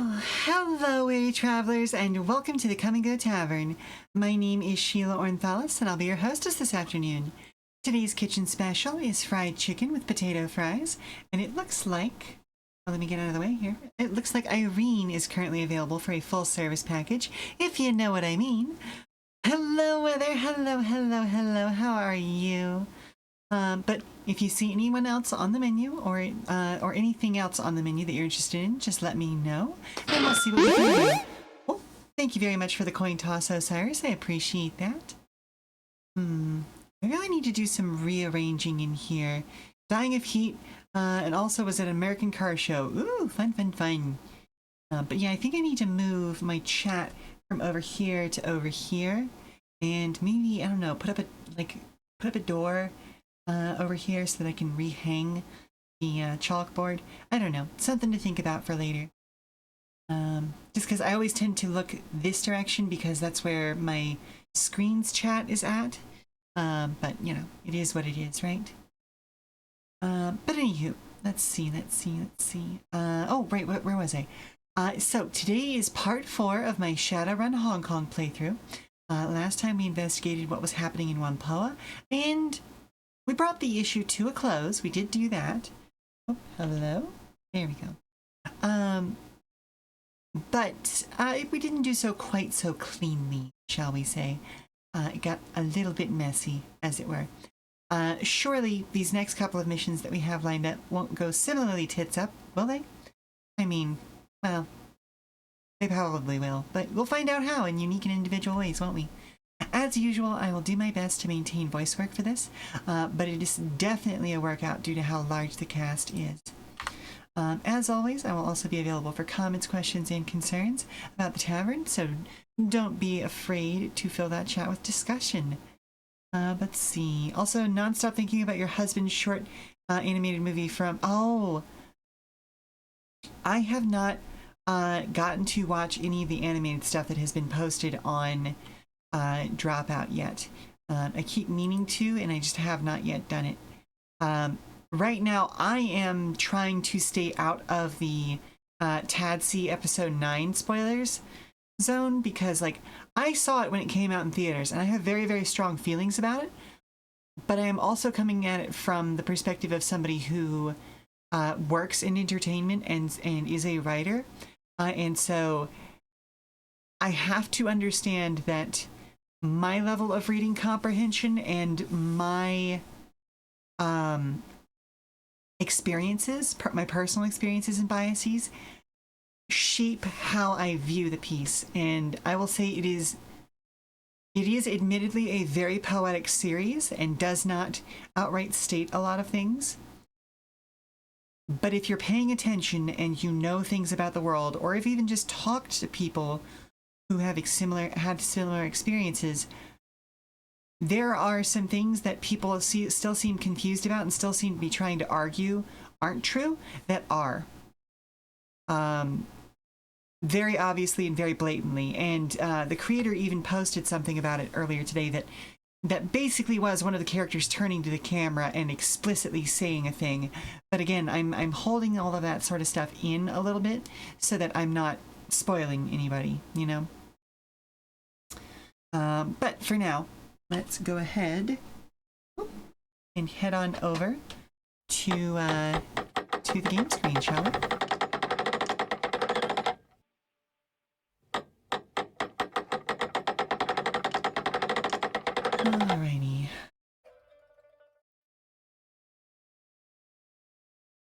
Oh, hello, weary travelers, and welcome to the Come and Go Tavern. My name is Sheela Ornthalis, and I'll be your hostess this afternoon. Today's kitchen special is fried chicken with potato fries, and it looks like... Well, let me get out of the way here. It looks like Irene is currently available for a full-service package, if you know what I mean. Hello, Weather. Hello, hello, hello. How are you? But if you see anyone else on the menu or anything else on the menu that you're interested in, just let me know, and we'll see what we can do. Oh, thank you very much for the coin toss, Osiris. I appreciate that. I really need to do some rearranging in here. Dying of heat, and also was at an American car show. Ooh, fun, fun, fun. But yeah, I think I need to move my chat from over here to over here, and maybe, I don't know, put up a door over here so that I can rehang the chalkboard. I don't know, something to think about for later. Just because I always tend to look this direction because that's where my screen's chat is at. But you know, it is what it is, right? But anywho, let's see. Oh, right, where was I? So today is part 4 of my Shadowrun Hong Kong playthrough. Last time we investigated what was happening in Whampoa, and we brought the issue to a close. We did do that. Oh, hello. There we go. But we didn't do so quite so cleanly, shall we say. It got a little bit messy, as it were. Surely these next couple of missions that we have lined up won't go similarly tits up, will they? I mean, well, they probably will, but we'll find out how in unique and individual ways, won't we? As usual, I will do my best to maintain voice work for this, but it is definitely a workout due to how large the cast is. As always, I will also be available for comments, questions, and concerns about the tavern, so don't be afraid to fill that chat with discussion. Let's see. Also, non-stop thinking about your husband's short animated movie from... Oh! I have not gotten to watch any of the animated stuff that has been posted on Dropout yet. I keep meaning to, and I just have not yet done it. Right now, I am trying to stay out of the TADC episode 9 spoilers zone because, like, I saw it when it came out in theaters, and I have very, very strong feelings about it. But I am also coming at it from the perspective of somebody who works in entertainment and is a writer, and so I have to understand that my level of reading comprehension and my experiences, my personal experiences and biases, shape how I view the piece. And I will say it is admittedly a very poetic series and does not outright state a lot of things. But if you're paying attention and you know things about the world, or if even just talked to people who have had similar experiences, there are some things that people still seem confused about and still seem to be trying to argue aren't true that are. Very obviously and very blatantly. And the creator even posted something about it earlier today that basically was one of the characters turning to the camera and explicitly saying a thing. But again, I'm holding all of that sort of stuff in a little bit so that I'm not spoiling anybody, you know? But for now, let's go ahead and head on over to the game screen, shall we? Alrighty.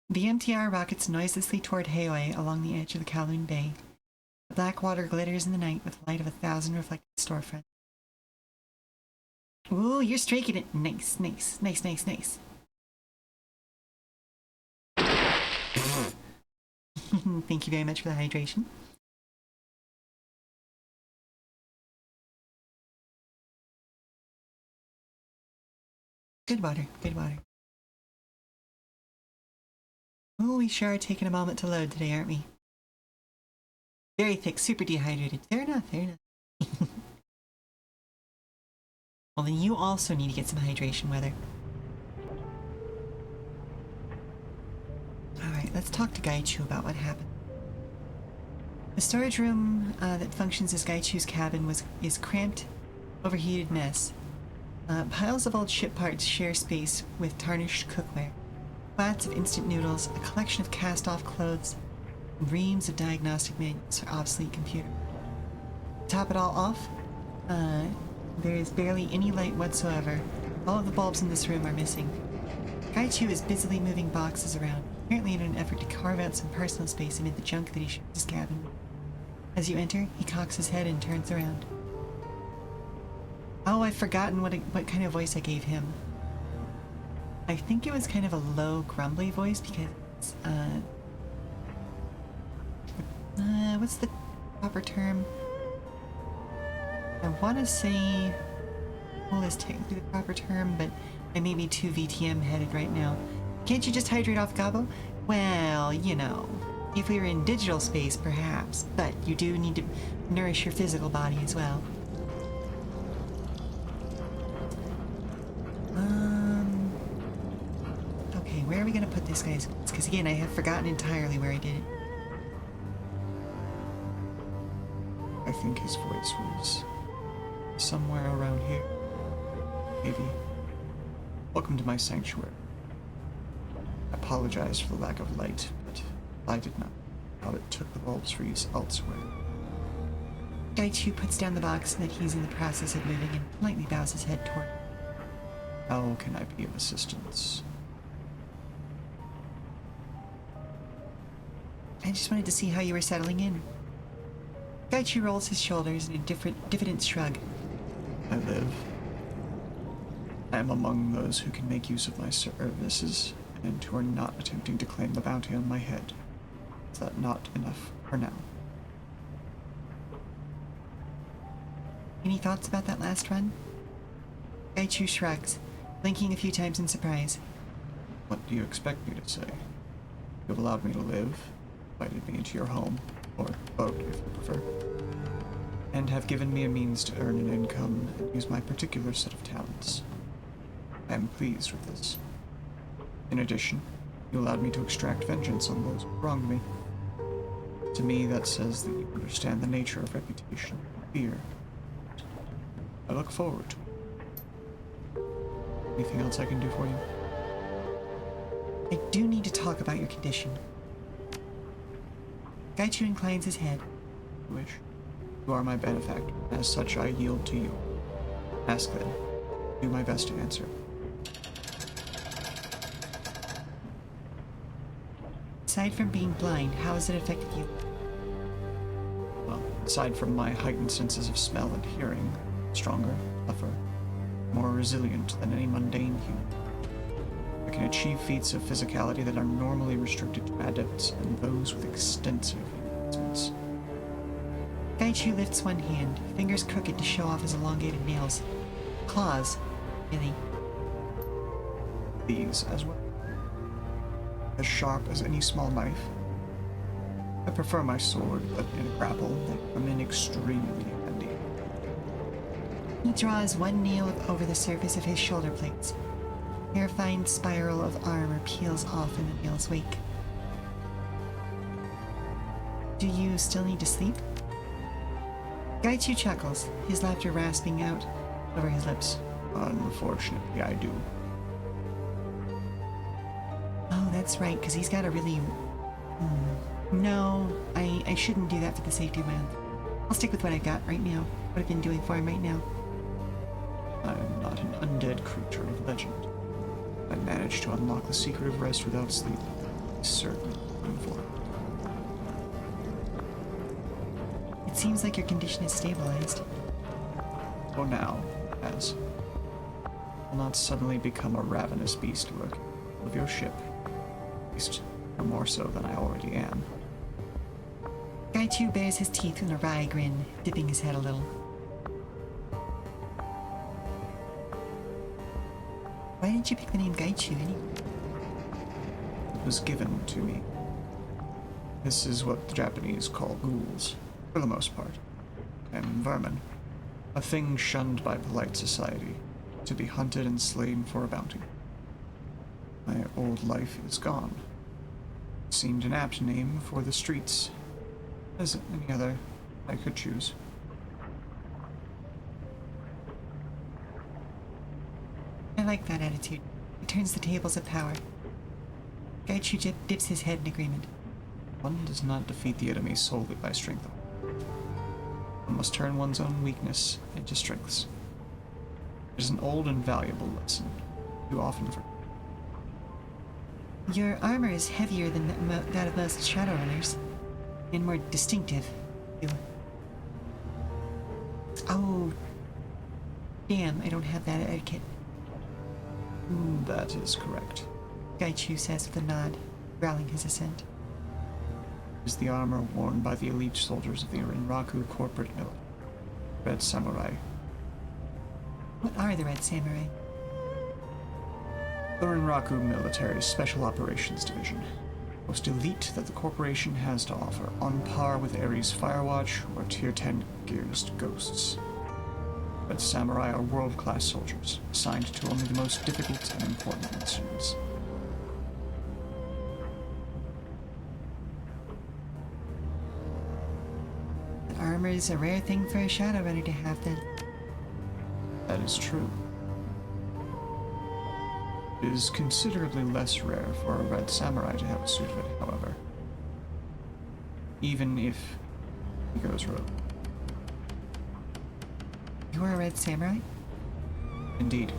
The MTR rockets noiselessly toward Hawaii along the edge of the Kowloon Bay. The black water glitters in the night with the light of 1,000 reflected storefronts. Ooh, you're striking it. Nice, nice, nice, nice, nice. Thank you very much for the hydration. Good water, good water. Oh, we sure are taking a moment to load today, aren't we? Very thick, super dehydrated. Fair enough, fair enough. Well, then you also need to get some hydration, Weather. Alright, let's talk to Gaichu about what happened. The storage room that functions as Gaichu's cabin is cramped, overheated mess. Piles of old ship parts share space with tarnished cookware. Flats of instant noodles, a collection of cast-off clothes, and reams of diagnostic manuals for obsolete computers. To top it all off, there is barely any light whatsoever. All of the bulbs in this room are missing. Gaichu is busily moving boxes around, apparently in an effort to carve out some personal space amid the junk that he shares his cabin with. As you enter, he cocks his head and turns around. Oh, I've forgotten what kind of voice I gave him. I think it was kind of a low, grumbly voice because it's, what's the proper term? I want to say cool is technically the proper term, but I may be too VTM headed right now. Can't you just hydrate off Gobbo? Well, you know, if we were in digital space, perhaps, but you do need to nourish your physical body as well. Okay, where are we gonna put this guy's? Because again, I have forgotten entirely where I did it. I think his voice was somewhere around here. Maybe. Welcome to my sanctuary. I apologize for the lack of light, but I did not know how it took the bulbs for use elsewhere. Gaichu puts down the box that he's in the process of moving and lightly bows his head toward. How can I be of assistance? I just wanted to see how you were settling in. Gaichu rolls his shoulders in a diffident shrug. I live. I am among those who can make use of my services, and who are not attempting to claim the bounty on my head. Is that not enough for now? Any thoughts about that last run? Gaichu shrugs, blinking a few times in surprise. What do you expect me to say? You have allowed me to live, invited me into your home, or boat if you prefer, and have given me a means to earn an income and use my particular set of talents. I am pleased with this. In addition, you allowed me to extract vengeance on those who wronged me. To me, that says that you understand the nature of reputation and fear. I look forward to it. Anything else I can do for you? I do need to talk about your condition. Gaichu inclines his head. Wish. You are my benefactor. As such, I yield to you. Ask then. Do my best to answer. Aside from being blind, how has it affected you? Well, aside from my heightened senses of smell and hearing, stronger, tougher, more resilient than any mundane human. I can achieve feats of physicality that are normally restricted to adepts and those with extensive enhancements. Gaichu lifts one hand, fingers crooked to show off his elongated nails. Claws, really. These as well. As sharp as any small knife. I prefer my sword, but in a grapple, they come in extremely handy. He draws one nail over the surface of his shoulder plates. A terrifying spiral of armor peels off in the nail's wake. Do you still need to sleep? Gaichu chuckles, his laughter rasping out over his lips. Unfortunately, I do. Oh, that's right, because he's got a really... No, I shouldn't do that for the safety of my own. I'll stick with what I've got right now, what I've been doing for him right now. I'm not an undead creature of legend. I managed to unlock the secret of rest without sleep. Certainly looking for it. It seems like your condition is stabilized. For now, as will not suddenly become a ravenous beast lurking of your ship. At least, no more so than I already am. Gaichu bares his teeth in a wry grin, dipping his head a little. Why did you pick the name Gaichu anyway? It was given to me. This is what the Japanese call ghouls, for the most part. And vermin. A thing shunned by polite society, to be hunted and slain for a bounty. My old life is gone. It seemed an apt name for the streets. as any other I could choose. I like that attitude. It turns the tables of power. Gaichu dips his head in agreement. One does not defeat the enemy solely by strength. One must turn one's own weakness into strengths. It is an old and valuable lesson, too often forgotten. Your armor is heavier than that of most Shadowrunners, and more distinctive. Oh, damn, I don't have that etiquette. That is correct. Gaichu says with a nod, growling his assent. It is the armor worn by the elite soldiers of the Rinraku corporate military, Red Samurai. What are the Red Samurai? The Rinraku Military Special Operations Division. Most elite that the corporation has to offer, on par with Ares Firewatch or Tier 10 Gears Ghosts. Red Samurai are world-class soldiers, assigned to only the most difficult and important missions. Armor is a rare thing for a Shadowrunner to have, then. That is true. It is considerably less rare for a Red Samurai to have a suit of it, however. Even if he goes rogue. You are a Red Samurai? Indeed.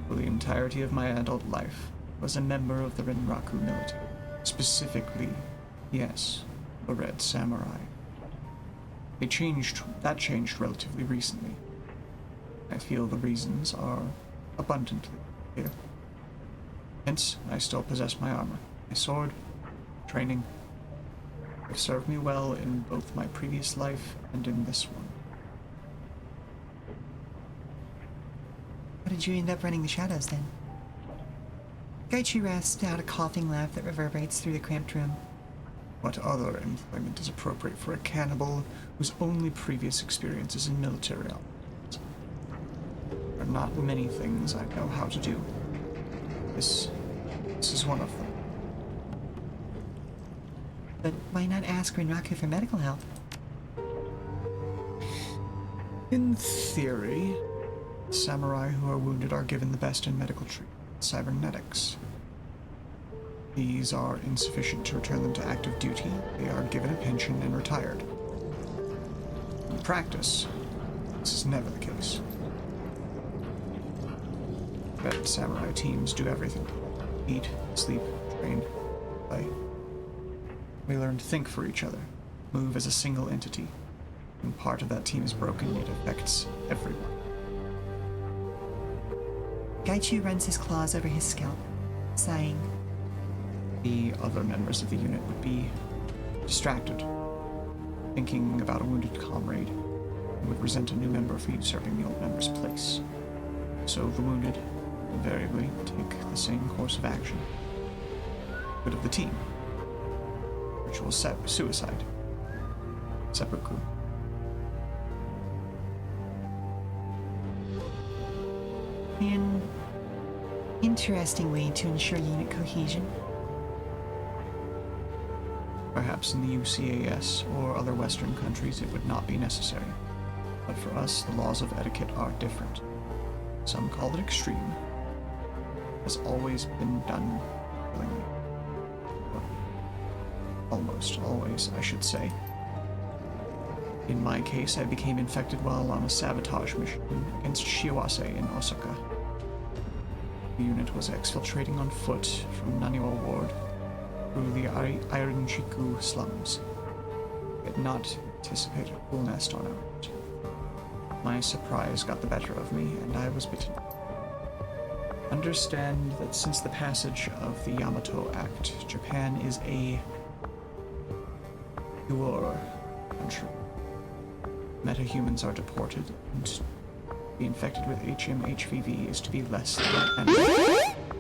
For the entirety of my adult life, I was a member of the Rinraku military. Specifically, yes, the Red Samurai. That changed relatively recently. I feel the reasons are abundantly clear. Hence, I still possess my armor, my sword, training. Have served me well in both my previous life and in this one. How did you end up running the Shadows, then? Gaichu rasped out a coughing laugh that reverberates through the cramped room. What other employment is appropriate for a cannibal whose only previous experience is in military operations? There are not many things I know how to do. This is one of them. But why not ask Rinraku for medical help? In theory, samurai who are wounded are given the best in medical treatment, cybernetics. These are insufficient to return them to active duty. They are given a pension and retired. In practice, this is never the case. Red samurai teams do everything. Eat, sleep, train, play. We learn to think for each other, move as a single entity. When part of that team is broken, it affects everyone. Gaichu runs his claws over his scalp, sighing. The other members of the unit would be distracted, thinking about a wounded comrade, and would resent a new member for usurping the old member's place. So the wounded invariably take the same course of action. Good of the team. Ritual suicide. Seppuku. An interesting way to ensure unit cohesion. Perhaps in the UCAS or other Western countries it would not be necessary. But for us, the laws of etiquette are different. Some call it extreme. It has always been done willingly. Or almost always, I should say. In my case, I became infected while on a sabotage mission against Shiwase in Osaka. The unit was exfiltrating on foot from Naniwa Ward through the Ironchiku slums. We had not anticipated a cool nest on our route. My surprise got the better of me, and I was bitten. Understand that since the passage of the Yamato Act, Japan is a pure country. Metahumans are deported, and to be infected with HMHVV is to be less than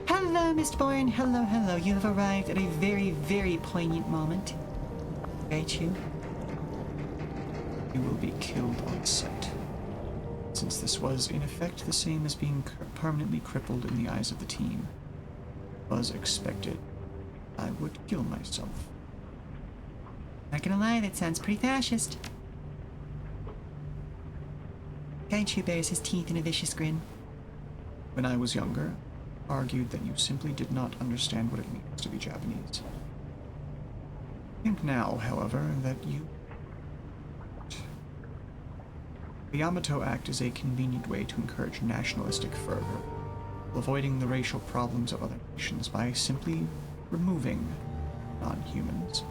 Hello, Mr. Bourne. Hello, hello. You have arrived at a very, very poignant moment. Gaichu. You will be killed on sight. Since this was, in effect, the same as being permanently crippled in the eyes of the team, was expected, I would kill myself. Not gonna lie, that sounds pretty fascist. Gaichu bares his teeth in a vicious grin. When I was younger, I argued that you simply did not understand what it means to be Japanese. I think now, however, that you... The Yamato Act is a convenient way to encourage nationalistic fervor, while avoiding the racial problems of other nations by simply removing non-humans.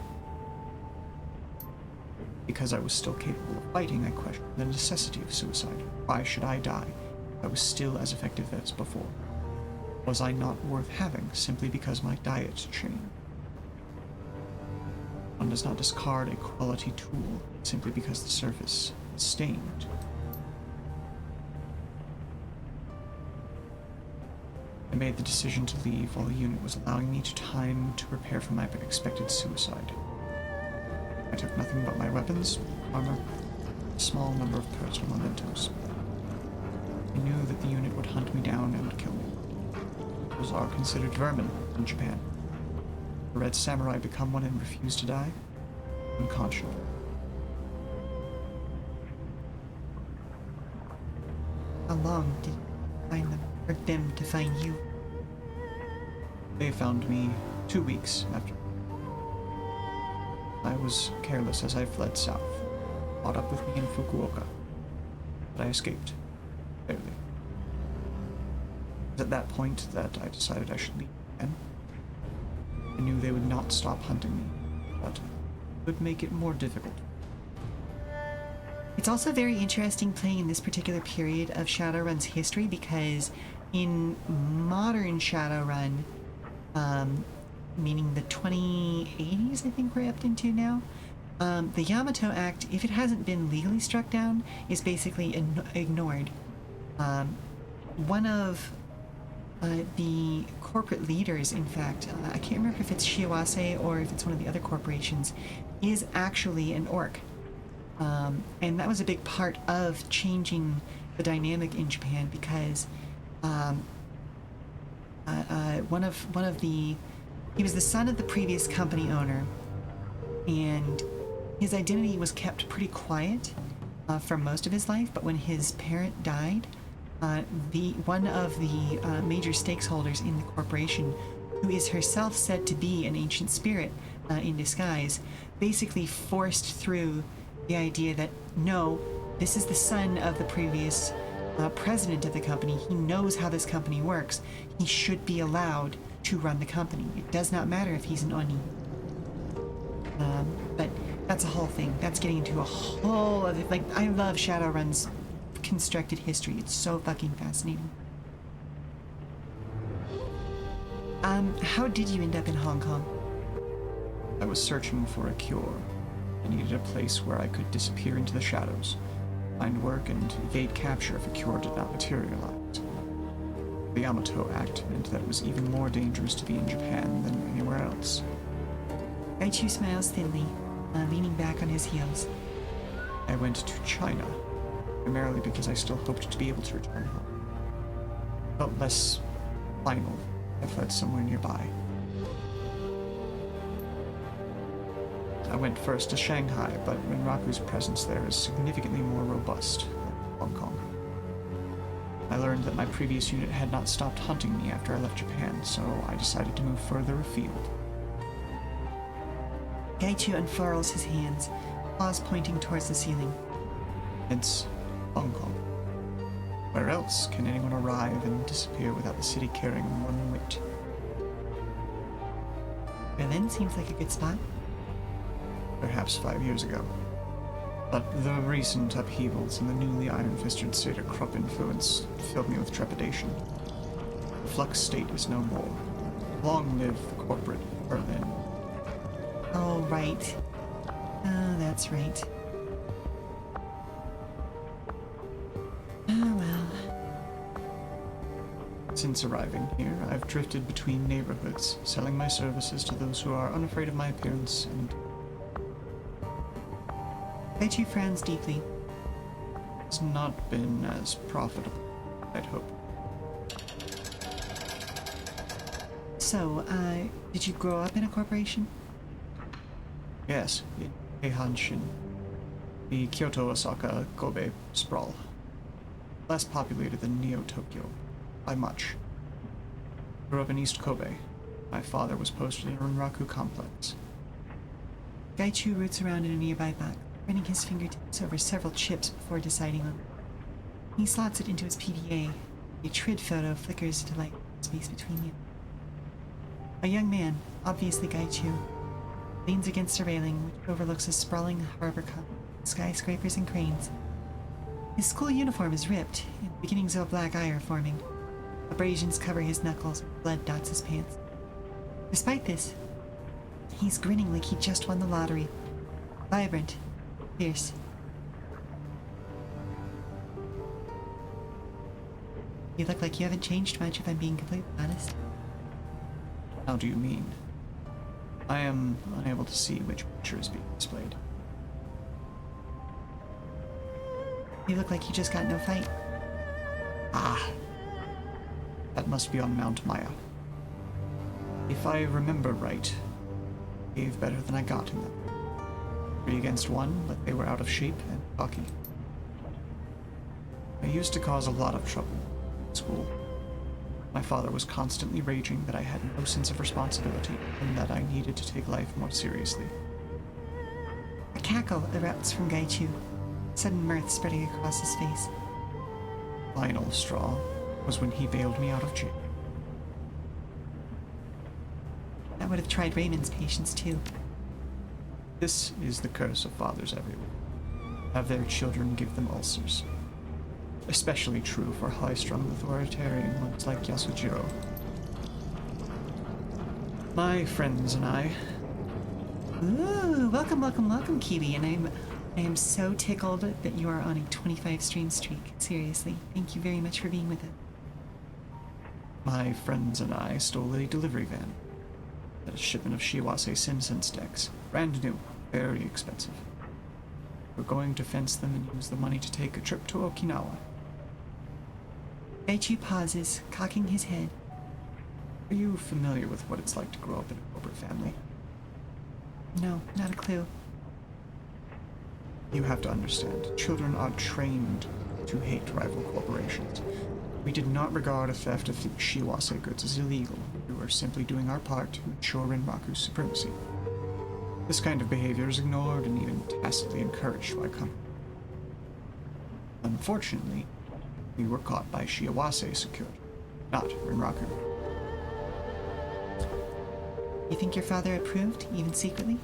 Because I was still capable of fighting, I questioned the necessity of suicide. Why should I die if I was still as effective as before? Was I not worth having simply because my diet changed? One does not discard a quality tool simply because the surface is stained. I made the decision to leave while the unit was allowing me time to prepare for my expected suicide. I took nothing but my weapons, armor, a small number of personal mementos. I knew that the unit would hunt me down and kill me. Those are considered vermin in Japan. The Red Samurai become one and refuse to die? Unconscionable. How long did you find them, or them to find you? They found me 2 weeks after. I was careless as I fled south, caught up with me in Fukuoka, but I escaped, barely. It was at that point that I decided I should leave again. I knew they would not stop hunting me, but it would make it more difficult. It's also very interesting playing in this particular period of Shadowrun's history because in modern Shadowrun, meaning the 2080s I think we're up into now, the Yamato Act, if it hasn't been legally struck down, is basically ignored. One of the corporate leaders, in fact, I can't remember if it's Shiawase or if it's one of the other corporations, is actually an orc. And that was a big part of changing the dynamic in Japan because he was the son of the previous company owner, and his identity was kept pretty quiet for most of his life, but when his parent died, one of the major stakeholders in the corporation, who is herself said to be an ancient spirit in disguise, basically forced through the idea that, no, this is the son of the previous president of the company. He knows how this company works. He should be allowed to run the company. It does not matter if he's an Oni. But that's a whole thing. That's getting into a whole other... Like, I love Shadowrun's constructed history. It's so fucking fascinating. How did you end up in Hong Kong? I was searching for a cure. I needed a place where I could disappear into the shadows, find work, and evade capture if a cure did not materialize. The Yamato Act meant that it was even more dangerous to be in Japan than anywhere else. Gaichu smiles thinly, leaning back on his heels. I went to China, primarily because I still hoped to be able to return home. Felt less final. I fled somewhere nearby. I went first to Shanghai, but Renraku's presence there is significantly more robust than Hong Kong. I learned that my previous unit had not stopped hunting me after I left Japan, so I decided to move further afield. Gaichu unfurls his hands, paws pointing towards the ceiling. Hence, Hong Kong. Where else can anyone arrive and disappear without the city caring one whit? Berlin seems like a good spot. Perhaps 5 years ago. But the recent upheavals in the newly iron-fisted state of Krupp influence filled me with trepidation. The flux state is no more. Long live the corporate Berlin. Oh, right. Oh, that's right. Oh, well. Since arriving here, I've drifted between neighborhoods, selling my services to those who are unafraid of my appearance and... Gaichu frowns deeply. It's not been as profitable, I'd hope. So, did you grow up in a corporation? Yes, in Heihanshin, the Kyoto-Osaka Kobe sprawl. Less populated than Neo-Tokyo, by much. Grew up in East Kobe. My father was posted in Rinraku Complex. Gaichu roots around in a nearby box, running his fingertips over several chips before deciding on. He slots it into his PDA. A trid photo flickers into light space between you. A young man, obviously Gaichu, leans against a railing which overlooks a sprawling harbor complex, skyscrapers and cranes. His school uniform is ripped, and beginnings of a black eye are forming. Abrasions cover his knuckles, and blood dots his pants. Despite this, he's grinning like he just won the lottery. Vibrant. Fierce. You look like you haven't changed much, if I'm being completely honest. How do you mean? I am unable to see which picture is being displayed. You look like you just got no fight. Ah! That must be on Mount Maya. If I remember right, I gave better than I got in them. 3 against 1, but they were out of shape and cocky. I used to cause a lot of trouble at school. My father was constantly raging that I had no sense of responsibility and that I needed to take life more seriously. A cackle erupts from Gaichu, sudden mirth spreading across his face. Final straw was when he bailed me out of jail. I would have tried Raymond's patience too. This is the curse of fathers everywhere. Have their children give them ulcers. Especially true for high-strung authoritarian ones like Yasujiro. My friends and I... Ooh, welcome, welcome, welcome, Kiwi, and I am so tickled that you are on a 25 stream streak. Seriously, thank you very much for being with us. My friends and I stole a delivery van. A shipment of Shiwase Sinsense decks. Brand new, very expensive. We're going to fence them and use the money to take a trip to Okinawa. Gaichu pauses, cocking his head. Are you familiar with what it's like to grow up in a corporate family? No, not a clue. You have to understand, children are trained to hate rival corporations. We did not regard a theft of Shiwase goods as illegal. We were simply doing our part to ensure Rinraku's supremacy. This kind of behavior is ignored and even tacitly encouraged by company. Unfortunately, we were caught by Shiwase security, not Rinraku. You think your father approved, even secretly?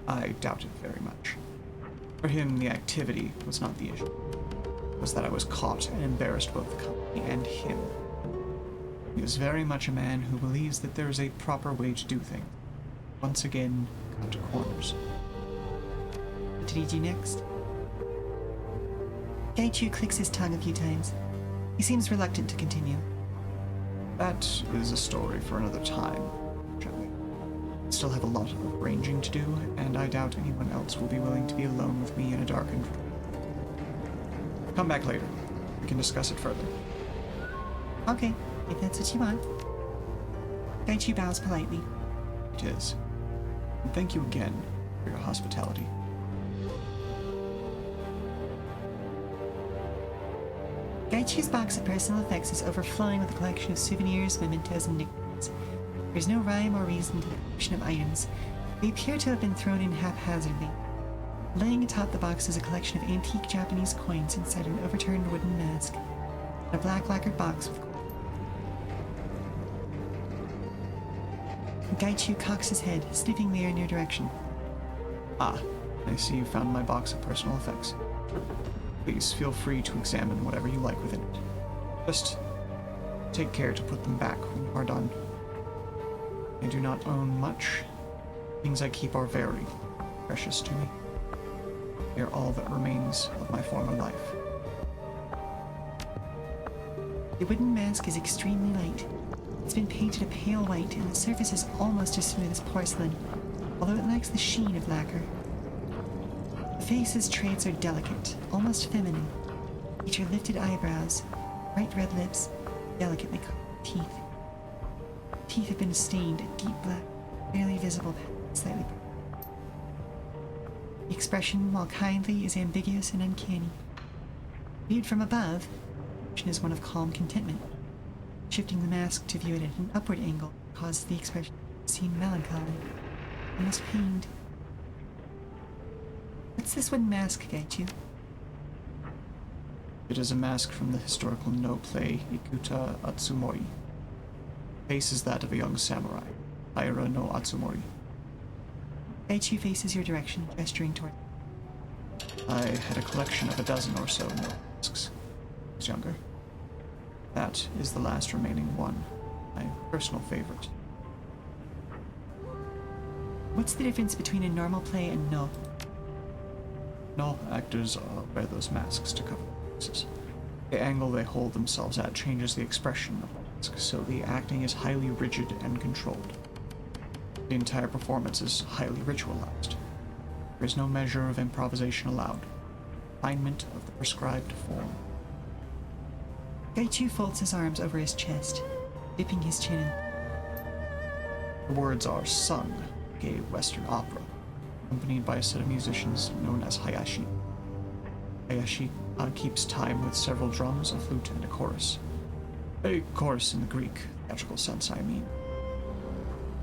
I doubt it very much. For him, the activity was not the issue. It was that I was caught and embarrassed both the company and him. He is very much a man who believes that there is a proper way to do things. Once again, cut corners. What did he do next? Gaichu clicks his tongue a few times. He seems reluctant to continue. That is a story for another time, Joey. I still have a lot of ranging to do, and I doubt anyone else will be willing to be alone with me in a darkened room. Come back later. We can discuss it further. Okay, if that's what you want. Gaichu bows politely. It is. And thank you again for your hospitality. Gaichu's box of personal effects is overflowing with a collection of souvenirs, mementos, and nicknames. There's no rhyme or reason to the collection of items. They appear to have been thrown in haphazardly. Laying atop the box is a collection of antique Japanese coins inside an overturned wooden mask, and a black lacquered box with gold. Gaichu cocks his head, sniffing the air in your direction. Ah, I see you found my box of personal effects. Please feel free to examine whatever you like within it. Just take care to put them back when you are done. I do not own much. Things I keep are very precious to me. They are all that remains of my former life. The wooden mask is extremely light. It's been painted a pale white, and the surface is almost as smooth as porcelain, although it lacks the sheen of lacquer. The face's traits are delicate, almost feminine. Feature lifted eyebrows, bright red lips, delicately colored teeth. Teeth have been stained a deep black, barely visible pattern, slightly brown. The expression, while kindly, is ambiguous and uncanny. Viewed from above, the expression is one of calm contentment. Shifting the mask to view it at an upward angle causes the expression to seem melancholy, almost pained. What's this wooden mask, Gaichu? It is a mask from the historical no play Ikuta Atsumori. Face is that of a young samurai, Taira no Atsumori. Gaichu faces your direction, gesturing toward. I had a collection of a dozen or so no masks when I was younger. That is the last remaining one, my personal favorite. What's the difference between a normal play and no? No actors wear those masks to cover their faces. The angle they hold themselves at changes the expression of the mask, so the acting is highly rigid and controlled. The entire performance is highly ritualized. There is no measure of improvisation allowed. Refinement of the prescribed form. Gaichu folds his arms over his chest, dipping his chin in. The words are sung, like a Western opera, accompanied by a set of musicians known as Hayashi. Hayashi keeps time with several drums, a flute, and a chorus. A chorus in the Greek theatrical sense, I mean.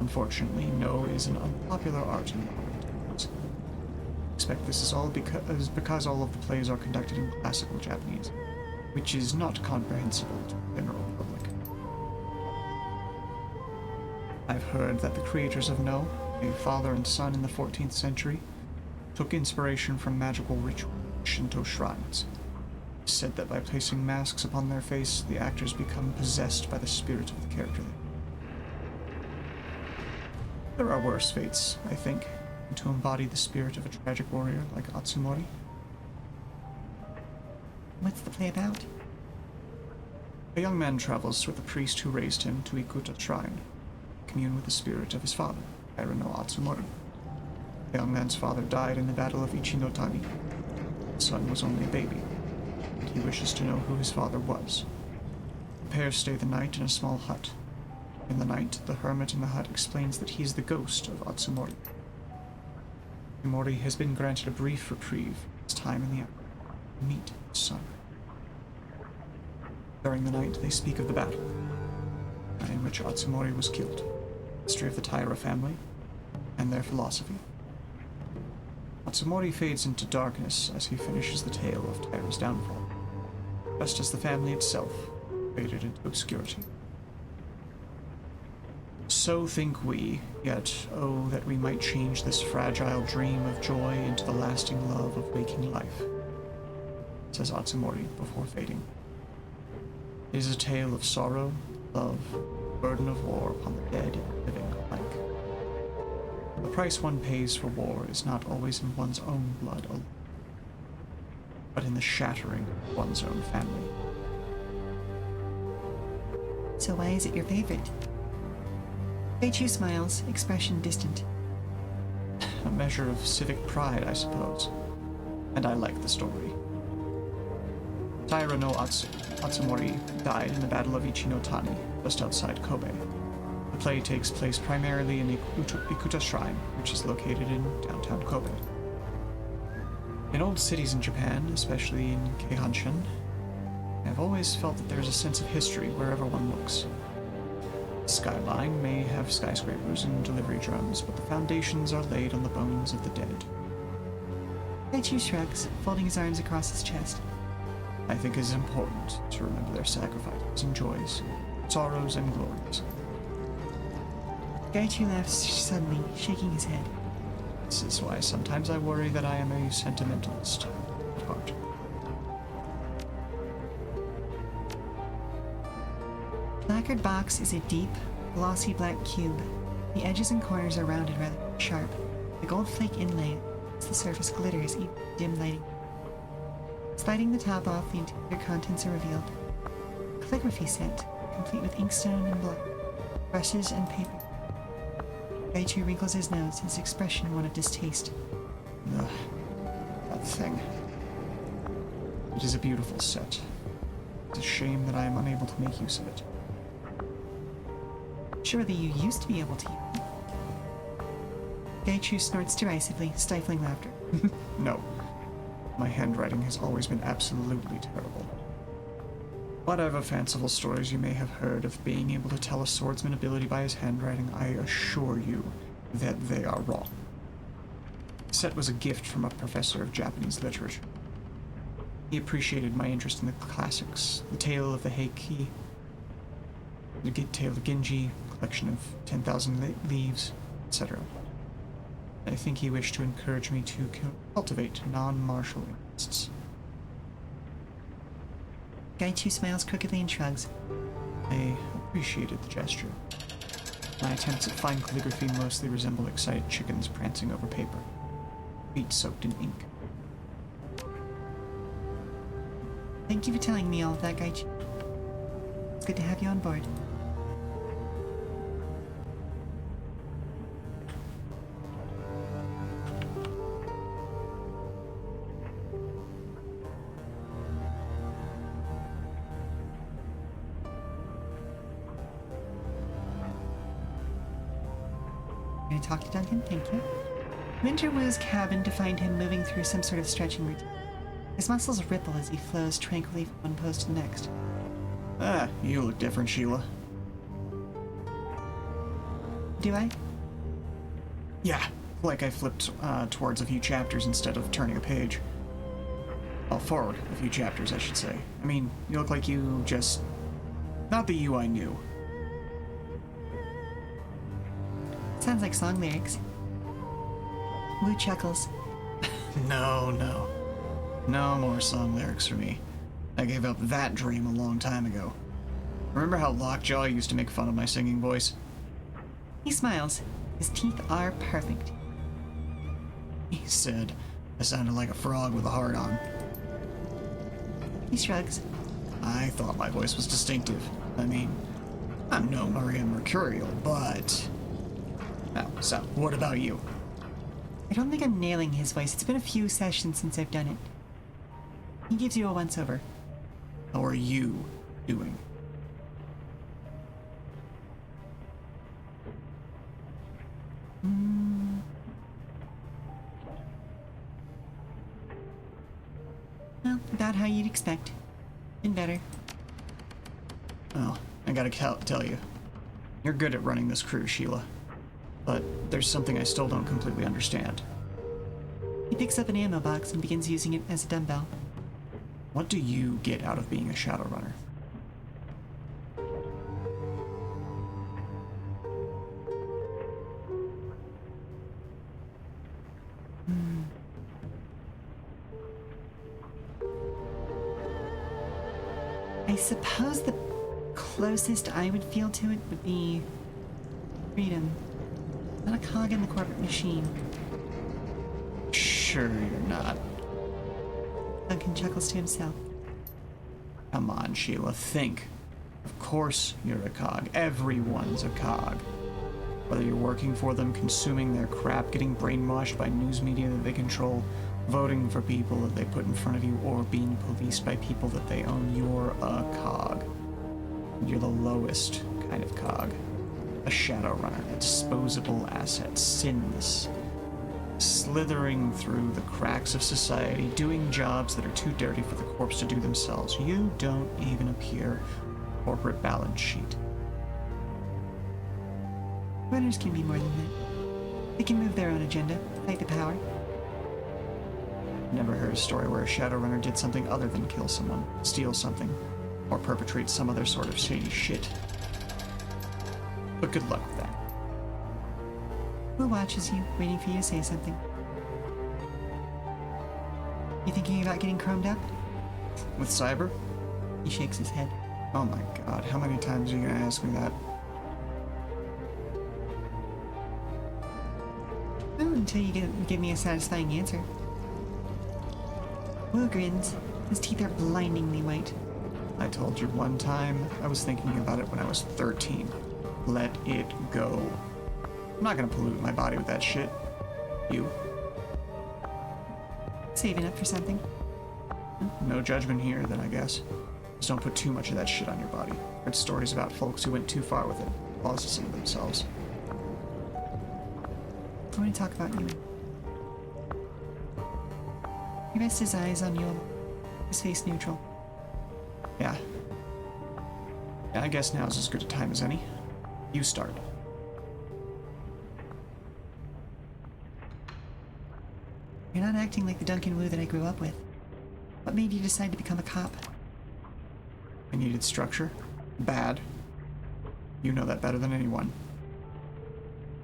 Unfortunately, no is an unpopular art in modern times. I expect this is all because all of the plays are conducted in classical Japanese, which is not comprehensible to the general public. I've heard that the creators of No, a father and son in the 14th century, took inspiration from magical ritual Shinto shrines. It's said that by placing masks upon their face, the actors become possessed by the spirit of the character. There are worse fates, I think, than to embody the spirit of a tragic warrior like Atsumori. What's the play about? A young man travels with a priest who raised him to Ikuta Shrine, commune with the spirit of his father, Taira no Atsumori. The young man's father died in the Battle of Ichinotani. The son was only a baby, and he wishes to know who his father was. The pair stay the night in a small hut. In the night, the hermit in the hut explains that he is the ghost of Atsumori. Atsumori has been granted a brief reprieve from his time in the Empire to meet his son. During the night, they speak of the battle, in which Atsumori was killed, the history of the Taira family, and their philosophy. Atsumori fades into darkness as he finishes the tale of Taira's downfall, just as the family itself faded into obscurity. So think we, yet oh that we might change this fragile dream of joy into the lasting love of waking life, says Atsumori before fading. It is a tale of sorrow, love, burden of war upon the dead and living alike. The price one pays for war is not always in one's own blood alone, but in the shattering of one's own family. So why is it your favorite? Gaichu smiles, expression distant. A measure of civic pride, I suppose. And I like the story. Taira no Atsumori died in the Battle of Ichinotani, just outside Kobe. The play takes place primarily in Ikuta Shrine, which is located in downtown Kobe. In old cities in Japan, especially in Keihanshin, I've always felt that there's a sense of history wherever one looks. The skyline may have skyscrapers and delivery drones, but the foundations are laid on the bones of the dead. Gaichu shrugs, folding his arms across his chest. I think it is important to remember their sacrifices and joys, sorrows and glories. Gaichu laughs suddenly, shaking his head. This is why sometimes I worry that I am a sentimentalist at heart. The lacquered box is a deep, glossy black cube. The edges and corners are rounded rather than sharp. The gold flake inlay as the surface glitters even in dim lighting. Sliding the top off, the interior contents are revealed. A calligraphy set, complete with inkstone and block, brushes and paper. Gaichu wrinkles his nose, his expression one of distaste. Ugh, that thing. It is a beautiful set. It's a shame that I am unable to make use of it. Surely you used to be able to. Gaichu snorts derisively, stifling laughter. No. My handwriting has always been absolutely terrible. Whatever fanciful stories you may have heard of being able to tell a swordsman's ability by his handwriting, I assure you that they are wrong. The set was a gift from a professor of Japanese literature. He appreciated my interest in the classics, the tale of the Heiki, the tale of Genji, collection of 10,000 leaves, etc. I think he wished to encourage me to cultivate non-martial interests. Gaichu smiles crookedly and shrugs. I appreciated the gesture. My attempts at fine calligraphy mostly resemble excited chickens prancing over paper, feet soaked in ink. Thank you for telling me all of that, Gaichu. It's good to have you on board. Gonna talk to Duncan, thank you. Winter woos cabin to find him moving through some sort of stretching routine. His muscles ripple as he flows tranquilly from one post to the next. Ah, you look different, Sheela. Do I? Yeah, like I flipped towards a few chapters instead of turning a page. Well, forward a few chapters, I should say. I mean, you look like you just... Not the you I knew. Sounds like song lyrics. Woo chuckles. No. No more song lyrics for me. I gave up that dream a long time ago. Remember how Lockjaw used to make fun of my singing voice? He smiles. His teeth are perfect. He said I sounded like a frog with a heart on. He shrugs. I thought my voice was distinctive. I mean, I'm no Maria Mercurial, but... Oh, so, what about you? I don't think I'm nailing his voice. It's been a few sessions since I've done it. He gives you a once-over. How are you doing? Well, about how you'd expect. Been better. Well, I gotta tell you. You're good at running this crew, Sheela. But there's something I still don't completely understand. He picks up an ammo box and begins using it as a dumbbell. What do you get out of being a Shadowrunner? I suppose the closest I would feel to it would be freedom. Not a cog in the corporate machine. Sure you're not. Duncan chuckles to himself. Come on, Sheela, think. Of course you're a cog. Everyone's a cog. Whether you're working for them, consuming their crap, getting brainwashed by news media that they control, voting for people that they put in front of you, or being policed by people that they own, you're a cog. You're the lowest kind of cog. A Shadowrunner, a disposable asset, sinless, slithering through the cracks of society, doing jobs that are too dirty for the corpse to do themselves. You don't even appear on a corporate balance sheet. Runners can be more than that. They can move their own agenda, fight the power. Never heard a story where a Shadowrunner did something other than kill someone, steal something, or perpetrate some other sort of shady shit. But good luck with that. Who watches you, waiting for you to say something? You thinking about getting chromed up? With Cyber? He shakes his head. Oh my god, how many times are you gonna ask me that? Well, until you give me a satisfying answer. Wu grins. His teeth are blindingly white. I told you one time I was thinking about it when I was 13. Let it go. I'm not gonna pollute my body with that shit. You? Saving up for something. No judgment here, then, I guess. Just don't put too much of that shit on your body. Heard stories about folks who went too far with it, lost some of themselves. I want to talk about you. He rests his eyes on you, his face neutral. Yeah. Yeah, I guess now's as good a time as any. You start. You're not acting like the Duncan Wu that I grew up with. What made you decide to become a cop? I needed structure. Bad. You know that better than anyone.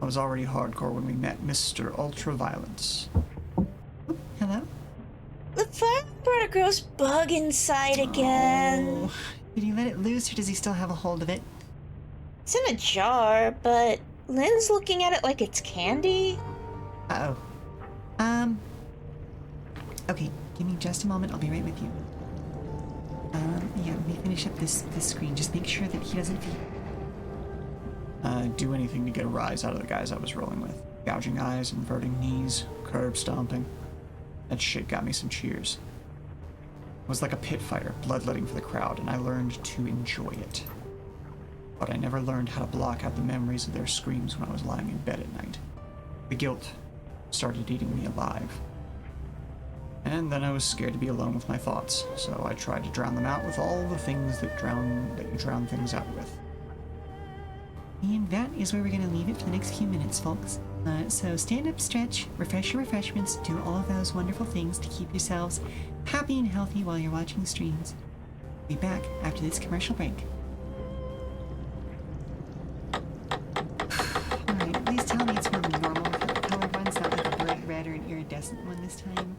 I was already hardcore when we met Mr. Ultraviolence. Hello? The fire brought a gross bug inside again. Oh, did he let it loose, or does he still have a hold of it? It's in a jar, but Lynn's looking at it like it's candy. Uh-oh. Okay, give me just a moment. I'll be right with you. Yeah, let me finish up this screen. Just make sure that he doesn't feel... Do anything to get a rise out of the guys I was rolling with. Gouging eyes, inverting knees, curb stomping. That shit got me some cheers. I was like a pit fighter, bloodletting for the crowd, and I learned to enjoy it. But I never learned how to block out the memories of their screams when I was lying in bed at night. The guilt started eating me alive. And then I was scared to be alone with my thoughts, so I tried to drown them out with all the things that you drown things out with. And that is where we're going to leave it for the next few minutes, folks. So stand up, stretch, refresh your refreshments, do all of those wonderful things to keep yourselves happy and healthy while you're watching streams. We'll be back after this commercial break. Alright, please tell me it's one of the normal colored ones, not like a bright red or an iridescent one this time.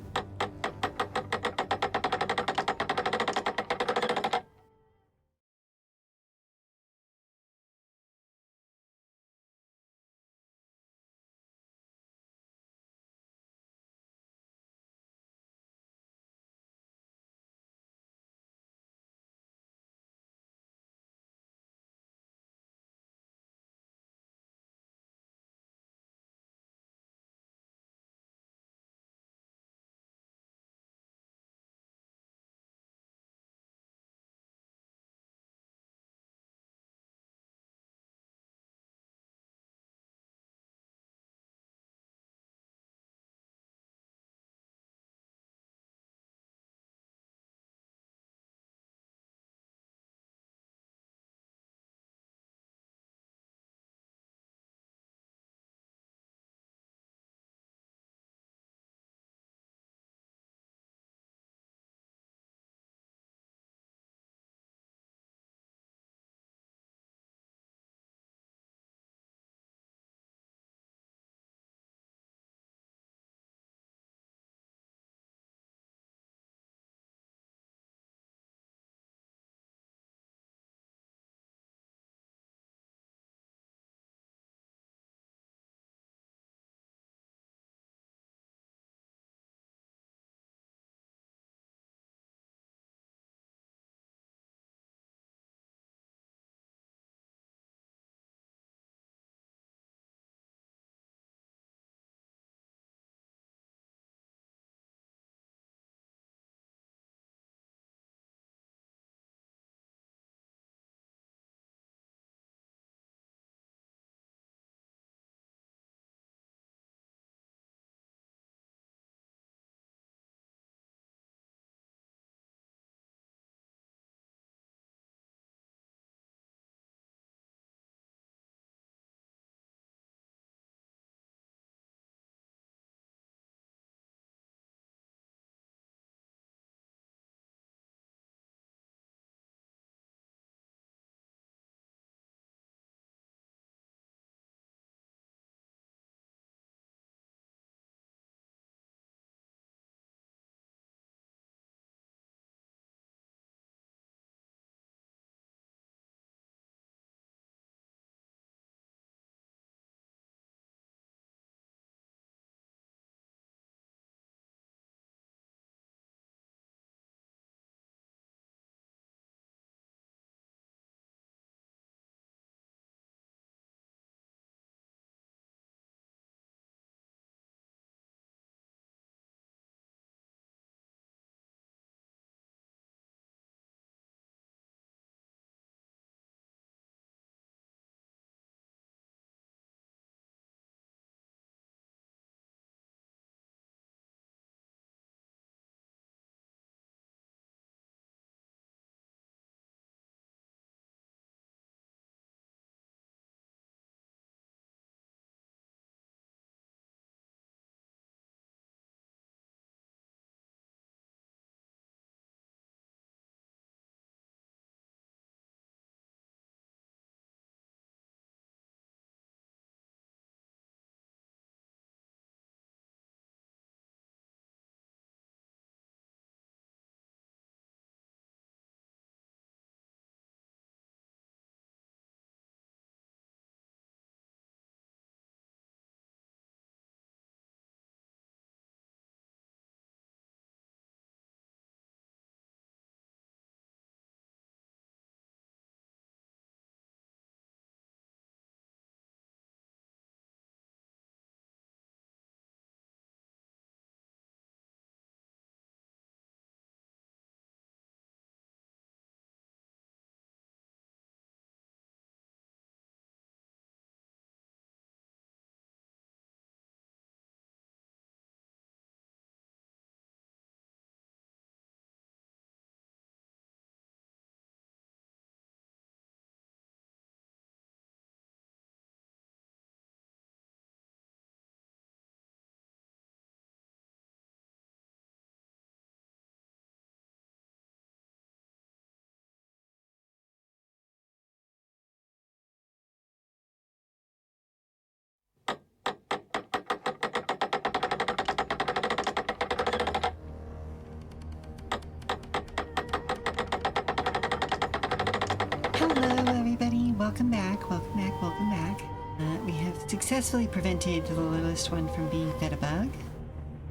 successfully prevented the littlest one from being fed a bug.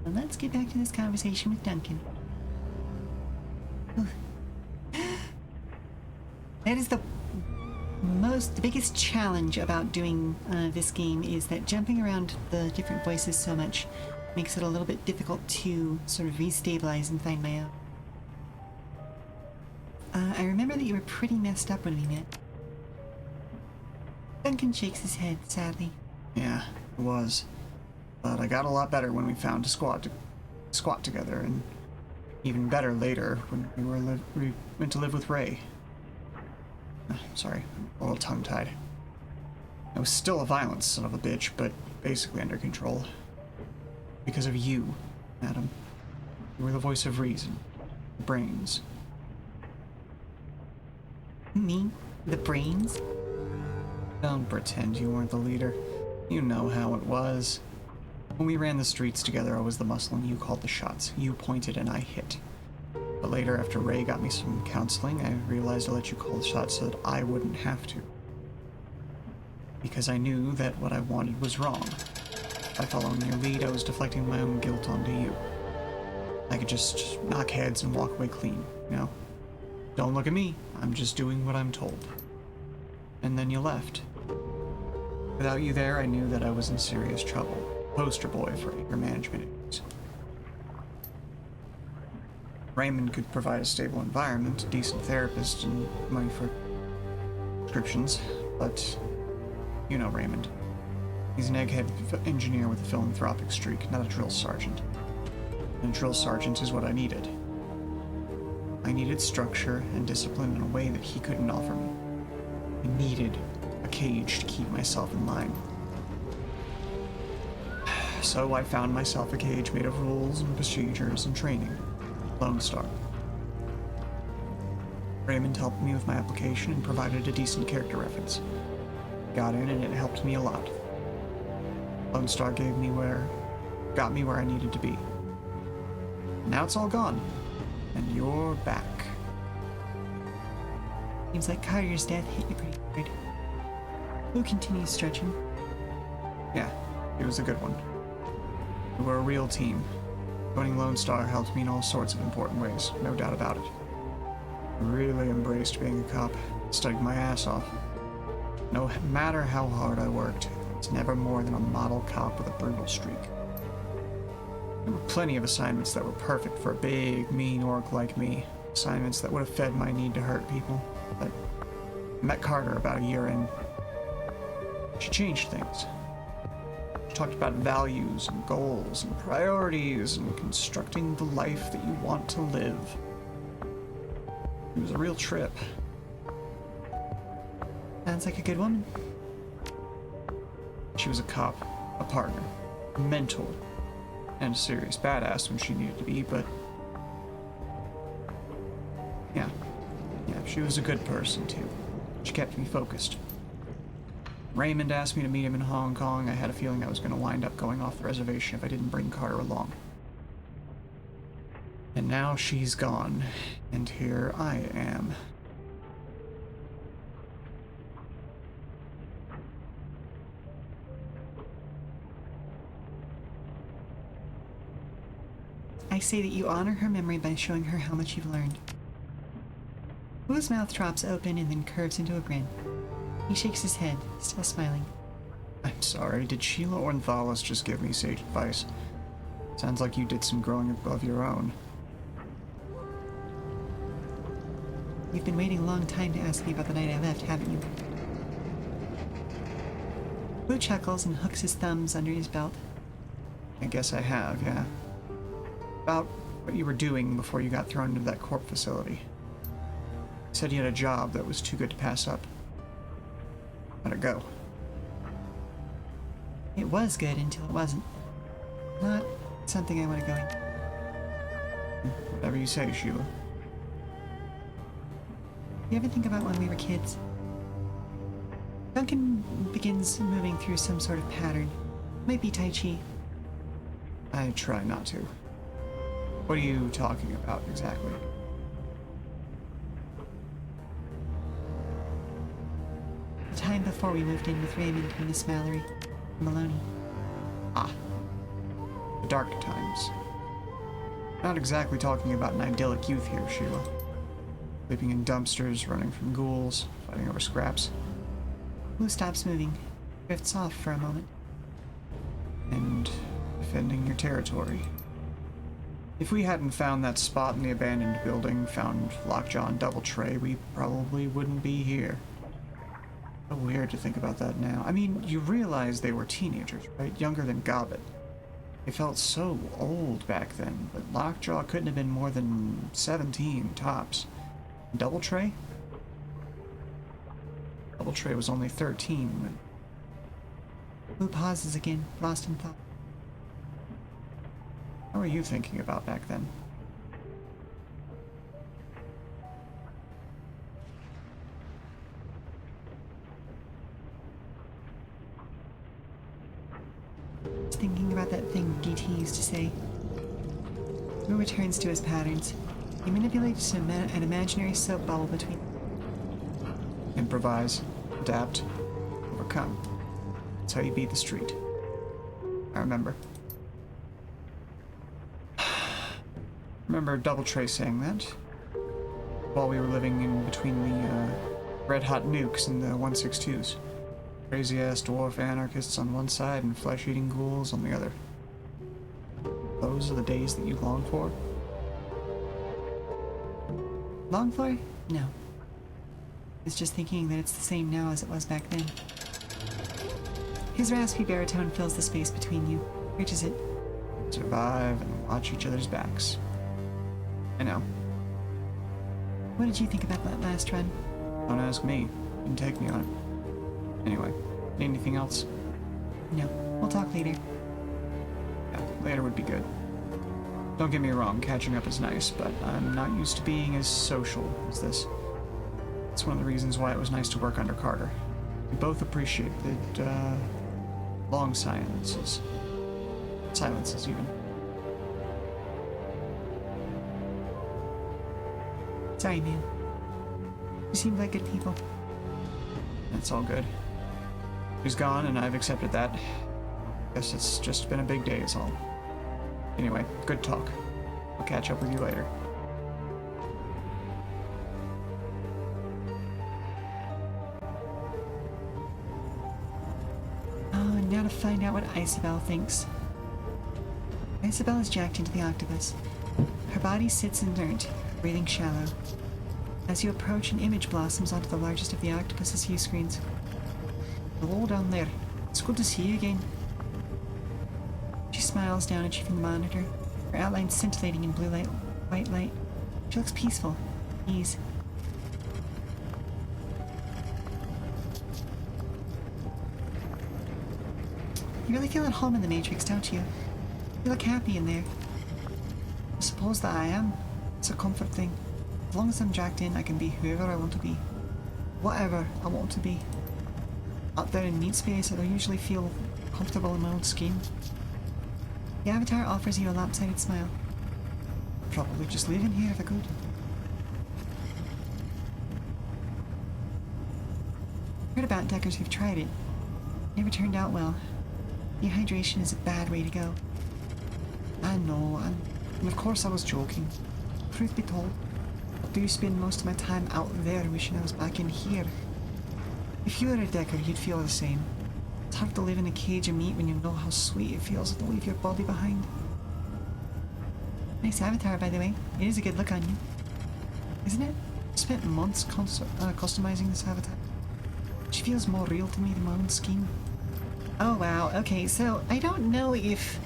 Well, let's get back to this conversation with Duncan. That is the biggest challenge about doing this game, is that jumping around the different voices so much makes it a little bit difficult to sort of restabilize and find my own. I remember that you were pretty messed up when we met. Duncan shakes his head sadly. Yeah, it was. But I got a lot better when we found a squat together, and even better later when we went to live with Ray. Sorry, I'm a little tongue-tied. I was still a violent son of a bitch, but basically under control. Because of you, Adam. You were the voice of reason. Brains. Me? The brains? Don't pretend you weren't the leader. You know how it was. When we ran the streets together, I was the muscle and you called the shots. You pointed and I hit. But later, after Ray got me some counseling, I realized I let you call the shots so that I wouldn't have to. Because I knew that what I wanted was wrong. By following your lead, I was deflecting my own guilt onto you. I could just knock heads and walk away clean, you know? Don't look at me, I'm just doing what I'm told. And then you left. Without you there, I knew that I was in serious trouble. Poster boy for anger management issues. Raymond could provide a stable environment, a decent therapist, and money for prescriptions, but you know Raymond. He's an egghead engineer with a philanthropic streak, not a drill sergeant. And a drill sergeant is what I needed. I needed structure and discipline in a way that he couldn't offer me. I needed a cage to keep myself in line. So I found myself a cage made of rules and procedures and training. Lone Star. Raymond helped me with my application and provided a decent character reference. Got in and it helped me a lot. Lone Star got me where I needed to be. Now it's all gone, and you're back. Seems like Carter's death hit you pretty hard. Who continues stretching? Yeah, it was a good one. We were a real team. Joining Lone Star helped me in all sorts of important ways, no doubt about it. I really embraced being a cop, studied my ass off. No matter how hard I worked, it's never more than a model cop with a brutal streak. There were plenty of assignments that were perfect for a big, mean orc like me. Assignments that would have fed my need to hurt people. But I met Carter about a year in. She changed things. She talked about values and goals and priorities and constructing the life that you want to live. It was a real trip. Sounds like a good woman. She was a cop, a partner, a mentor, and a serious badass when she needed to be, but yeah, she was a good person too. She kept me focused. Raymond asked me to meet him in Hong Kong. I had a feeling I was going to wind up going off the reservation if I didn't bring Carter along. And now she's gone, and here I am. I say that you honor her memory by showing her how much you've learned. Wu's mouth drops open and then curves into a grin. He shakes his head, still smiling. I'm sorry, did Sheela Ornthalis just give me sage advice? Sounds like you did some growing above your own. You've been waiting a long time to ask me about the night I left, haven't you? Wu chuckles and hooks his thumbs under his belt. I guess I have, yeah. About what you were doing before you got thrown into that corp facility. You said you had a job that was too good to pass up. How'd it go? It was good until it wasn't. Not something I want to go into. Whatever you say, Sheela. You ever think about when we were kids? Duncan begins moving through some sort of pattern. Might be Tai Chi. I try not to. What are you talking about exactly? The time before we moved in with Raymond and Miss Mallory. Maloney. Ah. The dark times. Not exactly talking about an idyllic youth here, Sheila. Sleeping in dumpsters, running from ghouls, fighting over scraps. Blue stops moving, drifts off for a moment. And defending your territory. If we hadn't found that spot in the abandoned building, found Lockjaw and Doubletray, we probably wouldn't be here. So weird to think about that now. I mean, you realize they were teenagers, right? Younger than Gobbet. They felt so old back then, but Lockjaw couldn't have been more than 17, tops. Doubletray? Doubletray was only 13 when... Blue pauses again, lost in thought. How were you thinking about back then? Just thinking about that thing DT used to say. Blue returns to his patterns. He manipulates an imaginary soap bubble between. Improvise, adapt, overcome. That's how you beat the street. I remember. Remember Doubletray saying that? While we were living in between the red hot nukes and the 162s. Crazy ass dwarf anarchists on one side and flesh eating ghouls on the other. Those are the days that you long for? Long for? No. It's just thinking that it's the same now as it was back then. His raspy baritone fills the space between you, bridges it. Survive and watch each other's backs. I know. What did you think about that last run? Don't ask me. Didn't take me on it. Anyway, need anything else? No. We'll talk later. Yeah, later would be good. Don't get me wrong, catching up is nice, but I'm not used to being as social as this. It's one of the reasons why it was nice to work under Carter. We both appreciated long silences. Silences, even. Sorry, man. You seemed like good people. It's all good. He's gone, and I've accepted that. Guess it's just been a big day, is all. Anyway, good talk. I'll catch up with you later. Oh, and now to find out what Isabel thinks. Isabel is jacked into the octopus. Her body sits inert, breathing shallow. As you approach, an image blossoms onto the largest of the octopus's view screens. Hello down there. It's good to see you again. She smiles down at you from the monitor, her outline scintillating in blue light, white light. She looks peaceful, ease. You really feel at home in the Matrix, don't you? You look happy in there. I suppose that I am. It's a comfort thing. As long as I'm jacked in, I can be whoever I want to be. Whatever I want to be. Up there in meat space, I don't usually feel comfortable in my own skin. The avatar offers you a lopsided smile. I'd probably just live in here if I could. Heard about deckers who've tried it. Never turned out well. Dehydration is a bad way to go. I know, and of course I was joking. Truth be told, I do spend most of my time out there wishing I was back in here. If you were a decker, you'd feel the same. It's hard to live in a cage of meat when you know how sweet it feels to leave your body behind. Nice avatar, by the way. It is a good look on you. Isn't it? I spent months customizing this avatar. She feels more real to me than my own skin. Oh wow, okay, so I don't know if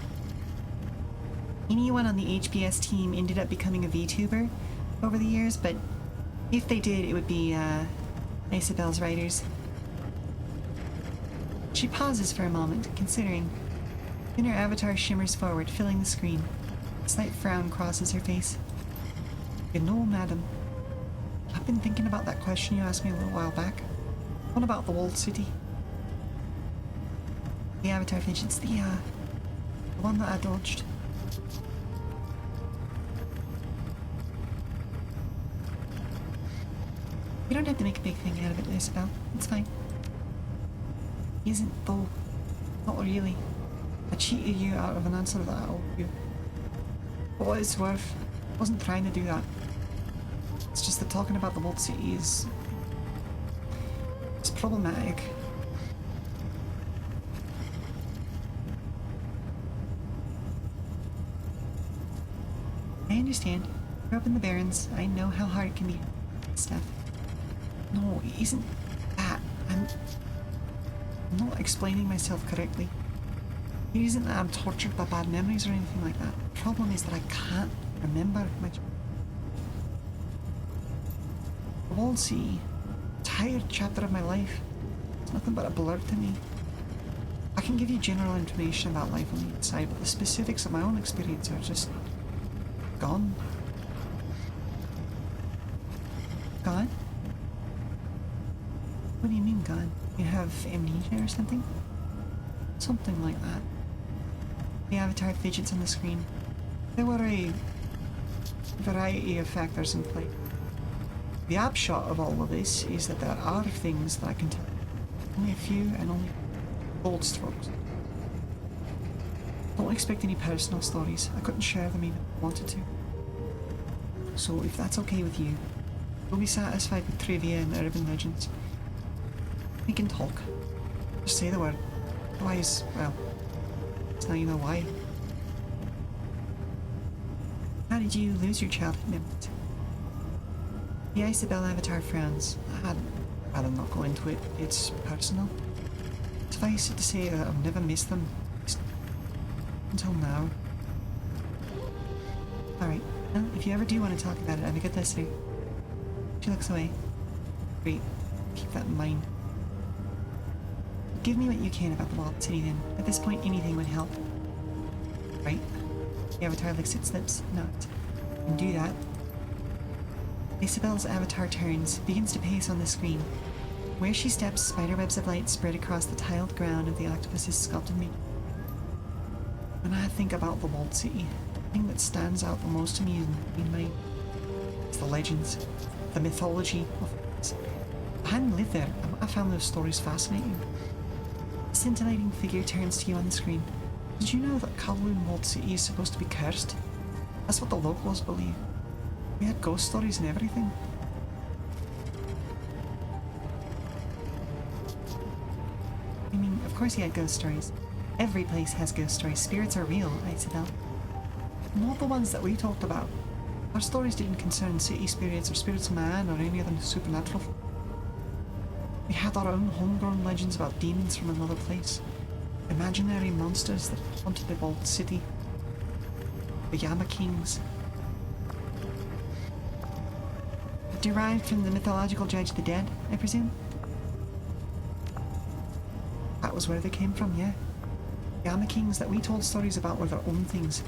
anyone on the HBS team ended up becoming a VTuber over the years, but if they did, it would be Isabel's writers. She pauses for a moment, considering. Then her avatar shimmers forward, filling the screen. A slight frown crosses her face. You know, madam, I've been thinking about that question you asked me a little while back. What about the walled city? The avatar fidgets. The one that I dodged. You don't have to make a big thing out of it, Isabel. It's fine. He isn't, though. Not really. I cheated you out of an answer that I owed you. For what it's worth, I wasn't trying to do that. It's just that talking about the World City is... it's problematic. I understand. Grew up in the Barrens. I know how hard it can be. Stuff. No, it isn't that. I'm not explaining myself correctly. It isn't that I'm tortured by bad memories or anything like that. The problem is that I can't remember much. The Walled Sea, entire chapter of my life, it's nothing but a blur to me. I can give you general information about life on the inside, but the specifics of my own experience are just gone. Gone? What do you mean gone? You have amnesia or something? Something like that. The avatar fidgets on the screen. There were a variety of factors in play. The upshot of all of this is that there are things that I can tell. Only a few and only bold strokes. Don't expect any personal stories. I couldn't share them even if I wanted to. So if that's okay with you, you'll be satisfied with trivia and urban legends. We can talk. Just say the word. Otherwise, well, now you know why. How did you lose your childhood memories? The Isabel avatar frowns. I'd rather not go into it. It's personal. Suffice it to say that I've never missed them. Until now. Alright, well, if you ever do want to talk about it, I'm a good listener. She looks away. Great. Keep that in mind. Give me what you can about the Walled City then. At this point, anything would help. Right? The avatar licks its lips. Nods. You can do that. Isabel's avatar turns, begins to pace on the screen. Where she steps, spiderwebs of light spread across the tiled ground of the octopus's sculpted meat. When I think about the Walled City, the thing that stands out the most to me in mind is the legends, the mythology of things. If I hadn't lived there, I might have found those stories fascinating. A scintillating figure turns to you on the screen. Did you know that Kowloon Walled City is supposed to be cursed? That's what the locals believe. We had ghost stories and everything. I mean, of course he had ghost stories. Every place has ghost stories. Spirits are real, Isabel. Not the ones that we talked about. Our stories didn't concern city spirits or spirits of man or any other supernatural. We had our own homegrown legends about demons from another place. Imaginary monsters that haunted the Walled City. The Yama Kings. Derived from the mythological judge the dead, I presume? That was where they came from, yeah. The Yama Kings that we told stories about were their own things.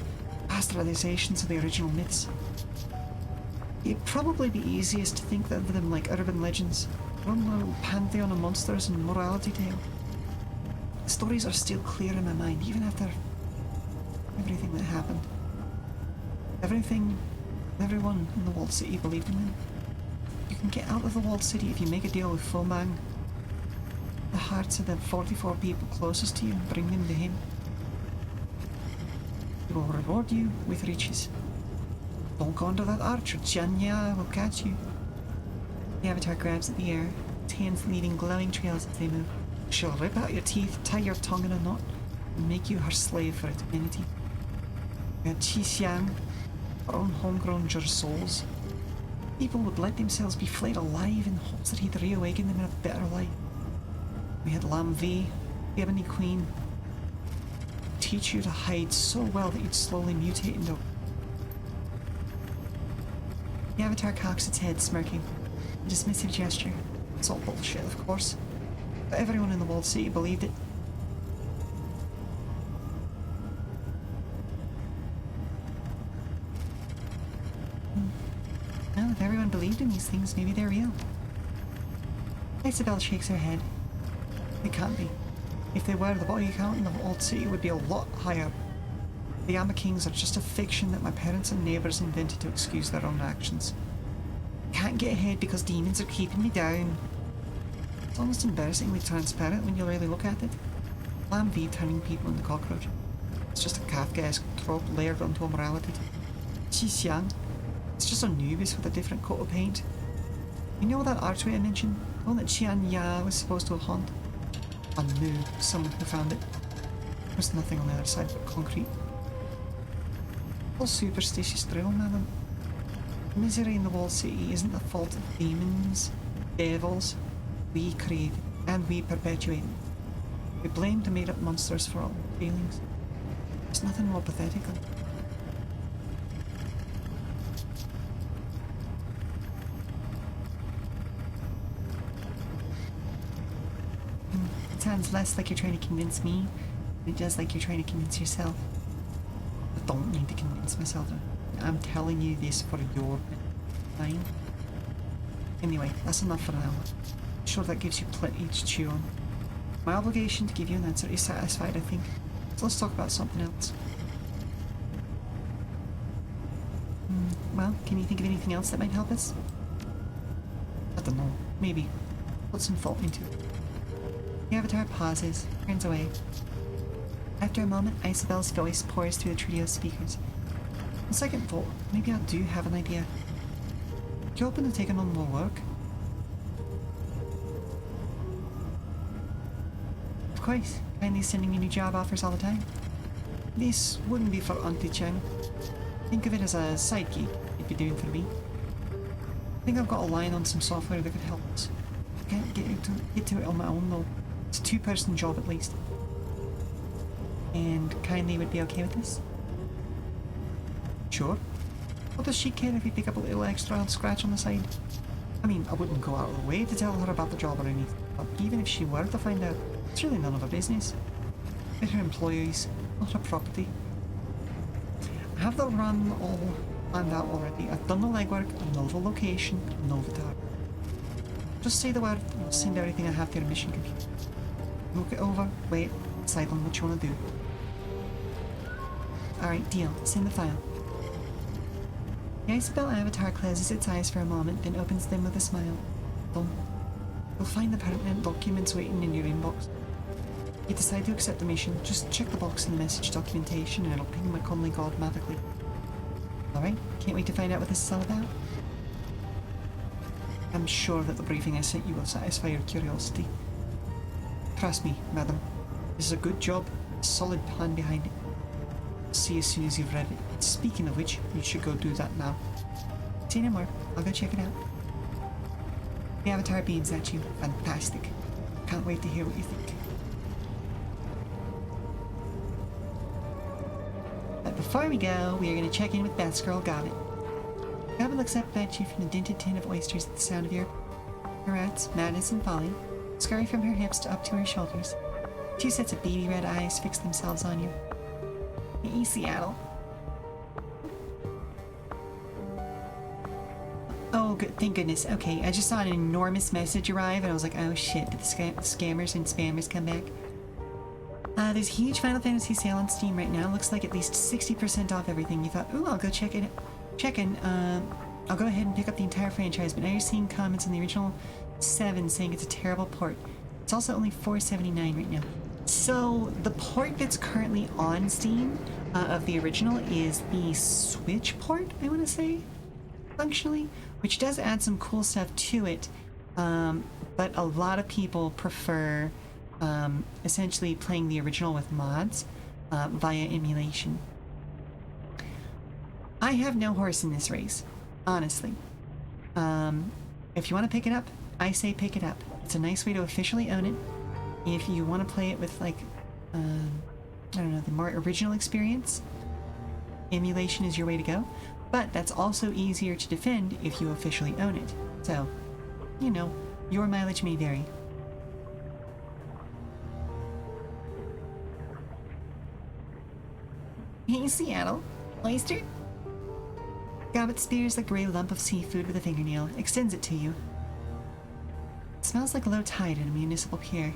Pasteurizations of the original myths. It'd probably be easiest to think of them like urban legends. Their own little pantheon of monsters and morality tale. The stories are still clear in my mind, even after everything that happened. Everything, everyone in the Walled City believed in them. You can get out of the Walled City if you make a deal with Fomang. The hearts of the 44 people closest to you and bring them to him. He will reward you with riches. Don't go under that arch or Janya will catch you. The avatar grabs at the air, its hands leaving glowing trails as they move. She'll rip out your teeth, tie your tongue in a knot, and make you her slave for eternity. We had Chi Xiang, our own homegrown Jur souls. People would let themselves be flayed alive in hopes that he'd reawaken them in a better life. We had Lam V, the Ebony Queen. Teach you to hide so well that you'd slowly mutate into... The avatar cocks its head, smirking. A dismissive gesture. It's all bullshit, of course. But everyone in the Walled City believed it. Well, if everyone believed in these things, maybe they're real. Isabel shakes her head. They can't be. If they were, the body count in the Walled City would be a lot higher. The Yama Kings are just a fiction that my parents and neighbours invented to excuse their own actions. Can't get ahead because demons are keeping me down. It's almost embarrassingly transparent when you really look at it. Plan V turning people into cockroaches. It's just a Kafkaesque trope layered onto a morality. Xi it's just Anubis with a different coat of paint. You know that archway I mentioned? The one that Qian Ya was supposed to haunt? I knew someone who found it. There's nothing on the other side but concrete. All superstitious drill, madam. Misery in the walled city isn't the fault of demons, devils. We create it, and we perpetuate it. We blame the made-up monsters for all our failings. There's nothing more pathetic than... It sounds less like you're trying to convince me than it does like you're trying to convince yourself. I don't need to convince myself. I'm telling you this for your mind. Anyway, that's enough for now. I'm sure that gives you plenty to chew on. My obligation to give you an answer is satisfied, I think. So let's talk about something else. Well, can you think of anything else that might help us? I don't know. Maybe. Put some thought into it. The avatar pauses, turns away. After a moment, Isabel's voice pours through the trio speakers. On second thought, maybe I do have an idea. You open to taking on more work? Of course, kindly sending me new job offers all the time. This wouldn't be for Auntie Chang. Think of it as a side gig you'd be doing for me. I think I've got a line on some software that could help us. I can't get to it on my own though. It's a two-person job at least. And kindly would be okay with this? Sure. What does she care if you pick up a little extra scratch on the side? I mean, I wouldn't go out of the way to tell her about the job or anything, but even if she were to find out, it's really none of her business. They're her employees, not her property. I have the run all planned out already. I've done the legwork, I know the location, I know the target. Just say the word and I'll send everything I have to your mission computer. Look it over, wait, decide on what you want to do. Alright, deal. Send the file. The Isabel avatar closes its eyes for a moment, then opens them with a smile. Done. You'll find the pertinent documents waiting in your inbox. If you decide to accept the mission, just check the box in the message documentation and it'll ping my comely god magically. Alright, can't wait to find out what this is all about. I'm sure that the briefing I sent you will satisfy your curiosity. Trust me, madam. This is a good job, a solid plan behind it. See as soon as you've read it. Speaking of which, you should go do that now. Say no more. I'll go check it out. The avatar beams at you. Fantastic. Can't wait to hear what you think. But before we go, we are going to check in with Beth's girl, Gobbit. Gobbit looks up at you from the dented tin of oysters at the sound of your rats, madness, and folly, scurry from her hips to up to her shoulders. Two sets of beady red eyes fix themselves on you. Hey, Seattle. Oh, good. Thank goodness. Okay, I just saw an enormous message arrive, and I was like, oh shit, did the scammers and spammers come back? There's a huge Final Fantasy sale on Steam right now. Looks like at least 60% off everything. You thought, ooh, I'll go check in. I'll go ahead and pick up the entire franchise, but now you're seeing comments on the original 7 saying it's a terrible port. It's also only $4.79 right now. So the port that's currently on Steam of the original is the Switch port, I want to say, functionally, which does add some cool stuff to it, but a lot of people prefer essentially playing the original with mods via emulation. I have no horse in this race, honestly. If you want to pick it up, I say pick it up. It's a nice way to officially own it. If you want to play it with, like, I don't know, the more original experience, emulation is your way to go. But that's also easier to defend if you officially own it. So, you know, your mileage may vary. Hey, Seattle. Oyster? Gobbit spears a gray lump of seafood with a fingernail, extends it to you. It smells like low tide in a municipal pier.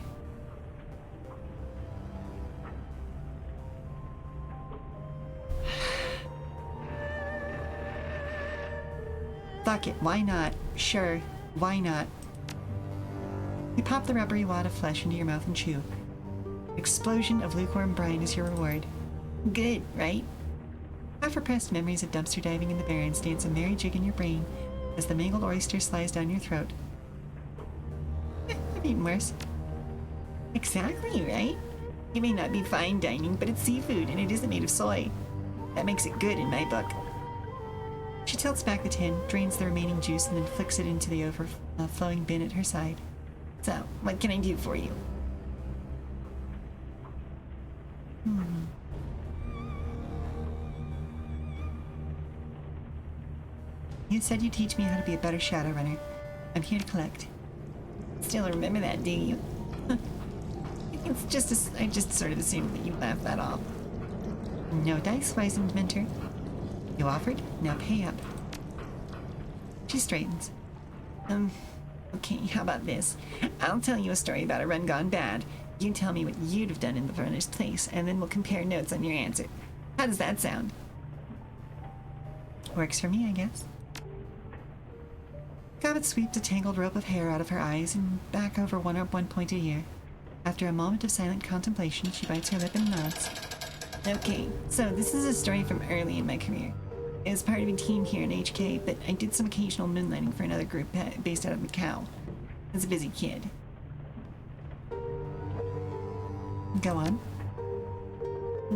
Fuck it, why not? Sure, why not? You pop the rubbery wad of flesh into your mouth and chew. Explosion of lukewarm brine is your reward. Good, right? Half-repressed memories of dumpster diving in the Barrens dance a merry jig in your brain as the mangled oyster slides down your throat. I've eaten worse. Exactly, right? It may not be fine dining, but it's seafood and it isn't made of soy. That makes it good in my book. She tilts back the tin, drains the remaining juice, and then flicks it into the overflowing bin at her side. So, what can I do for you? You said you'd teach me how to be a better Shadowrunner. I'm here to collect. Still remember that, do you? It's just I just sort of assumed that you laughed that off. No dice, wise inventor. You offered, now pay up. She straightens. Okay, how about this? I'll tell you a story about a run gone bad. You tell me what you'd have done in the runner's place, and then we'll compare notes on your answer. How does that sound? Works for me, I guess. Gobbet sweeps a tangled rope of hair out of her eyes and back over one point a year. After a moment of silent contemplation, she bites her lip and nods. Okay, so this is a story from early in my career. I was part of a team here in HK, but I did some occasional moonlighting for another group based out of Macau. I was a busy kid. Go on.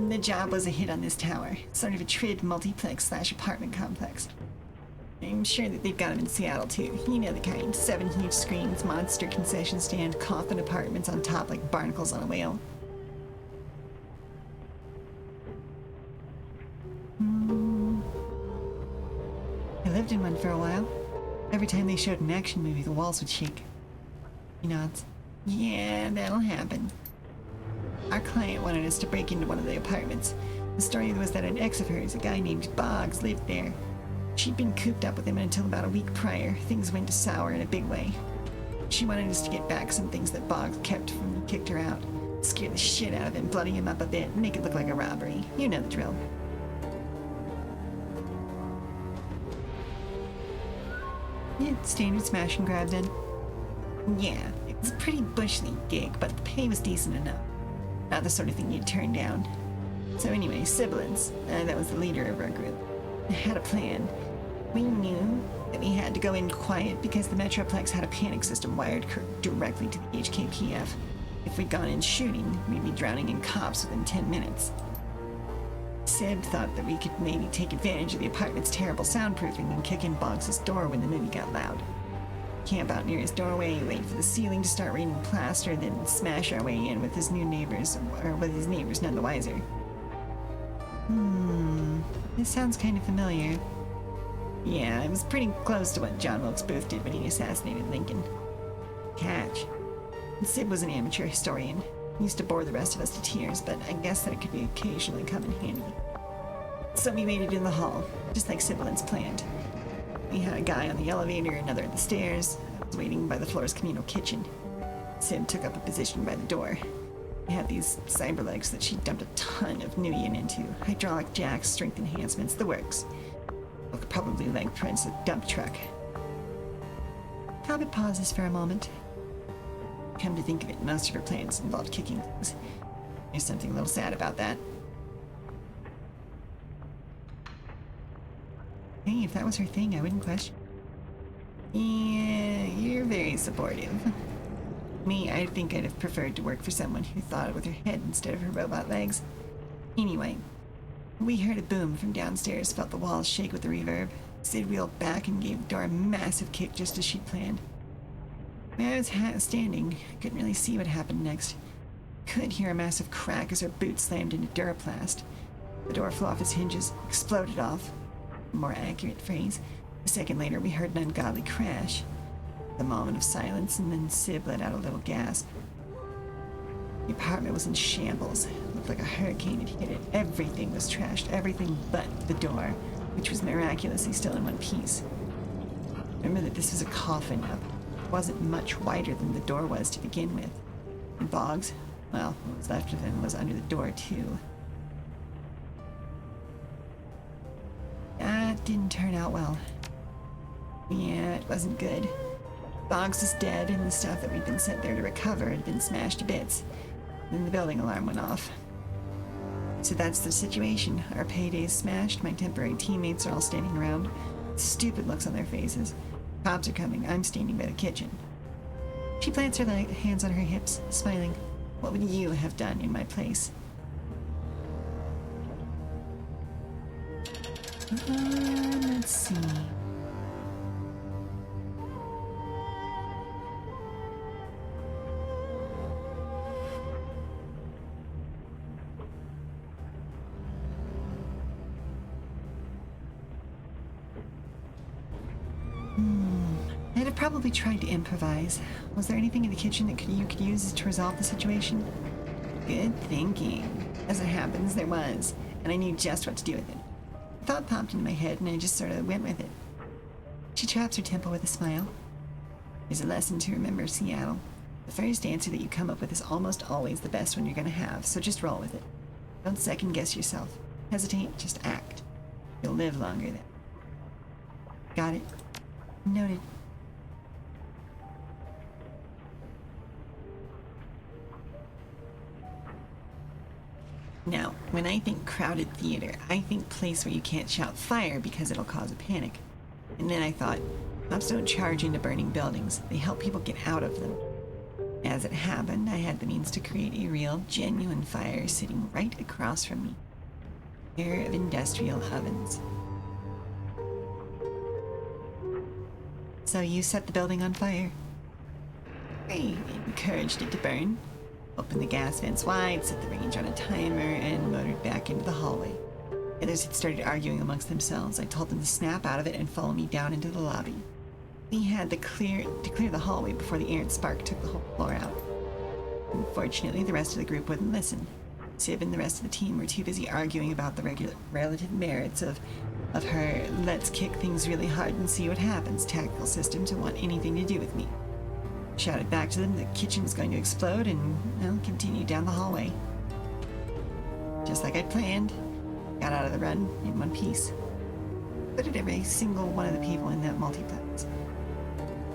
The job was a hit on this tower, sort of a trid multiplex/apartment complex. I'm sure that they've got them in Seattle too. You know the kind. 7 huge screens, monster concession stand, coffin apartments on top like barnacles on a whale. I lived in one for a while. Every time they showed an action movie, the walls would shake. He nods. Yeah, that'll happen. Our client wanted us to break into one of the apartments. The story was that an ex of hers, a guy named Boggs, lived there. She'd been cooped up with him until about a week prior. Things went sour in a big way. She wanted us to get back some things that Boggs kept from when he kicked her out. Scare the shit out of him, bloody him up a bit, make it look like a robbery. You know the drill. Yeah, standard smash and grab then. Yeah, it was a pretty bush league gig, but the pay was decent enough. Not the sort of thing you'd turn down. So anyway, Sibilance, that was the leader of our group, had a plan. We knew that we had to go in quiet because the Metroplex had a panic system wired directly to the HKPF. If we'd gone in shooting, we'd be drowning in cops within 10 minutes. Sib thought that we could maybe take advantage of the apartment's terrible soundproofing and kick in Boggs' door when the movie got loud. Camp out near his doorway, wait for the ceiling to start raining plaster, then smash our way in with his new neighbors, or with his neighbors none the wiser. This sounds kind of familiar. Yeah, it was pretty close to what John Wilkes Booth did when he assassinated Lincoln. Catch. Sid was an amateur historian. He used to bore the rest of us to tears, but I guess that it could be occasionally come in handy. So we waited in the hall, just like Sibilance planned. We had a guy on the elevator, another at the stairs. I was waiting by the floor's communal kitchen. Sib took up a position by the door. We had these cyberlegs that she dumped a ton of Nuyen into. Hydraulic jacks, strength enhancements, the works. We could probably leg press a dump truck. Cobbett pauses for a moment. Come to think of it, most of her plans involved kicking things. There's something a little sad about that. Hey, if that was her thing, I wouldn't question. Yeah, you're very supportive. Me, I think I'd have preferred to work for someone who thought with her head instead of her robot legs. Anyway, we heard a boom from downstairs, felt the walls shake with the reverb. Sid wheeled back and gave the door a massive kick just as she'd planned. I was standing, I couldn't really see what happened next. Could hear a massive crack as her boot slammed into Duraplast. The door flew off its hinges, exploded off. A more accurate phrase. A second later, we heard an ungodly crash. A moment of silence, and then Sib let out a little gasp. The apartment was in shambles. It looked like a hurricane had hit it. Everything was trashed, everything but the door, which was miraculously still in one piece. Remember that this was a coffin up. It wasn't much wider than the door was to begin with. And Boggs, well, what was left of him was under the door, too. That didn't turn out well. Yeah, it wasn't good. Boggs was dead, and the stuff that we'd been sent there to recover had been smashed to bits. Then the building alarm went off. So that's the situation. Our payday's smashed, my temporary teammates are all standing around, stupid looks on their faces. Cops are coming, I'm standing by the kitchen. She plants her hands on her hips, smiling. What would you have done in my place? Let's see. I'd have probably tried to improvise. Was there anything in the kitchen that you could use to resolve the situation? Good thinking. As it happens, there was, and I knew just what to do with it. A thought popped into my head, and I just sort of went with it. She taps her temple with a smile. There's a lesson to remember, Seattle. The first answer that you come up with is almost always the best one you're going to have, so just roll with it. Don't second guess yourself. Hesitate, just act. You'll live longer then. Got it? Noted. Now, when I think crowded theater, I think place where you can't shout fire because it'll cause a panic. And then I thought, cops don't charge into burning buildings. They help people get out of them. As it happened, I had the means to create a real, genuine fire sitting right across from me. A pair of industrial ovens. So you set the building on fire? I encouraged it to burn. Opened the gas vents wide, set the range on a timer, and motored back into the hallway. The others had started arguing amongst themselves. I told them to snap out of it and follow me down into the lobby. We had to clear the hallway before the errant spark took the whole floor out. Unfortunately, the rest of the group wouldn't listen. Sib and the rest of the team were too busy arguing about the relative merits of her let's kick things really hard and see what happens tactical system to want anything to do with me. Shouted back to them the kitchen was going to explode and, well, continued down the hallway. Just like I'd planned, got out of the run in one piece. So did every single one of the people in that multiplex.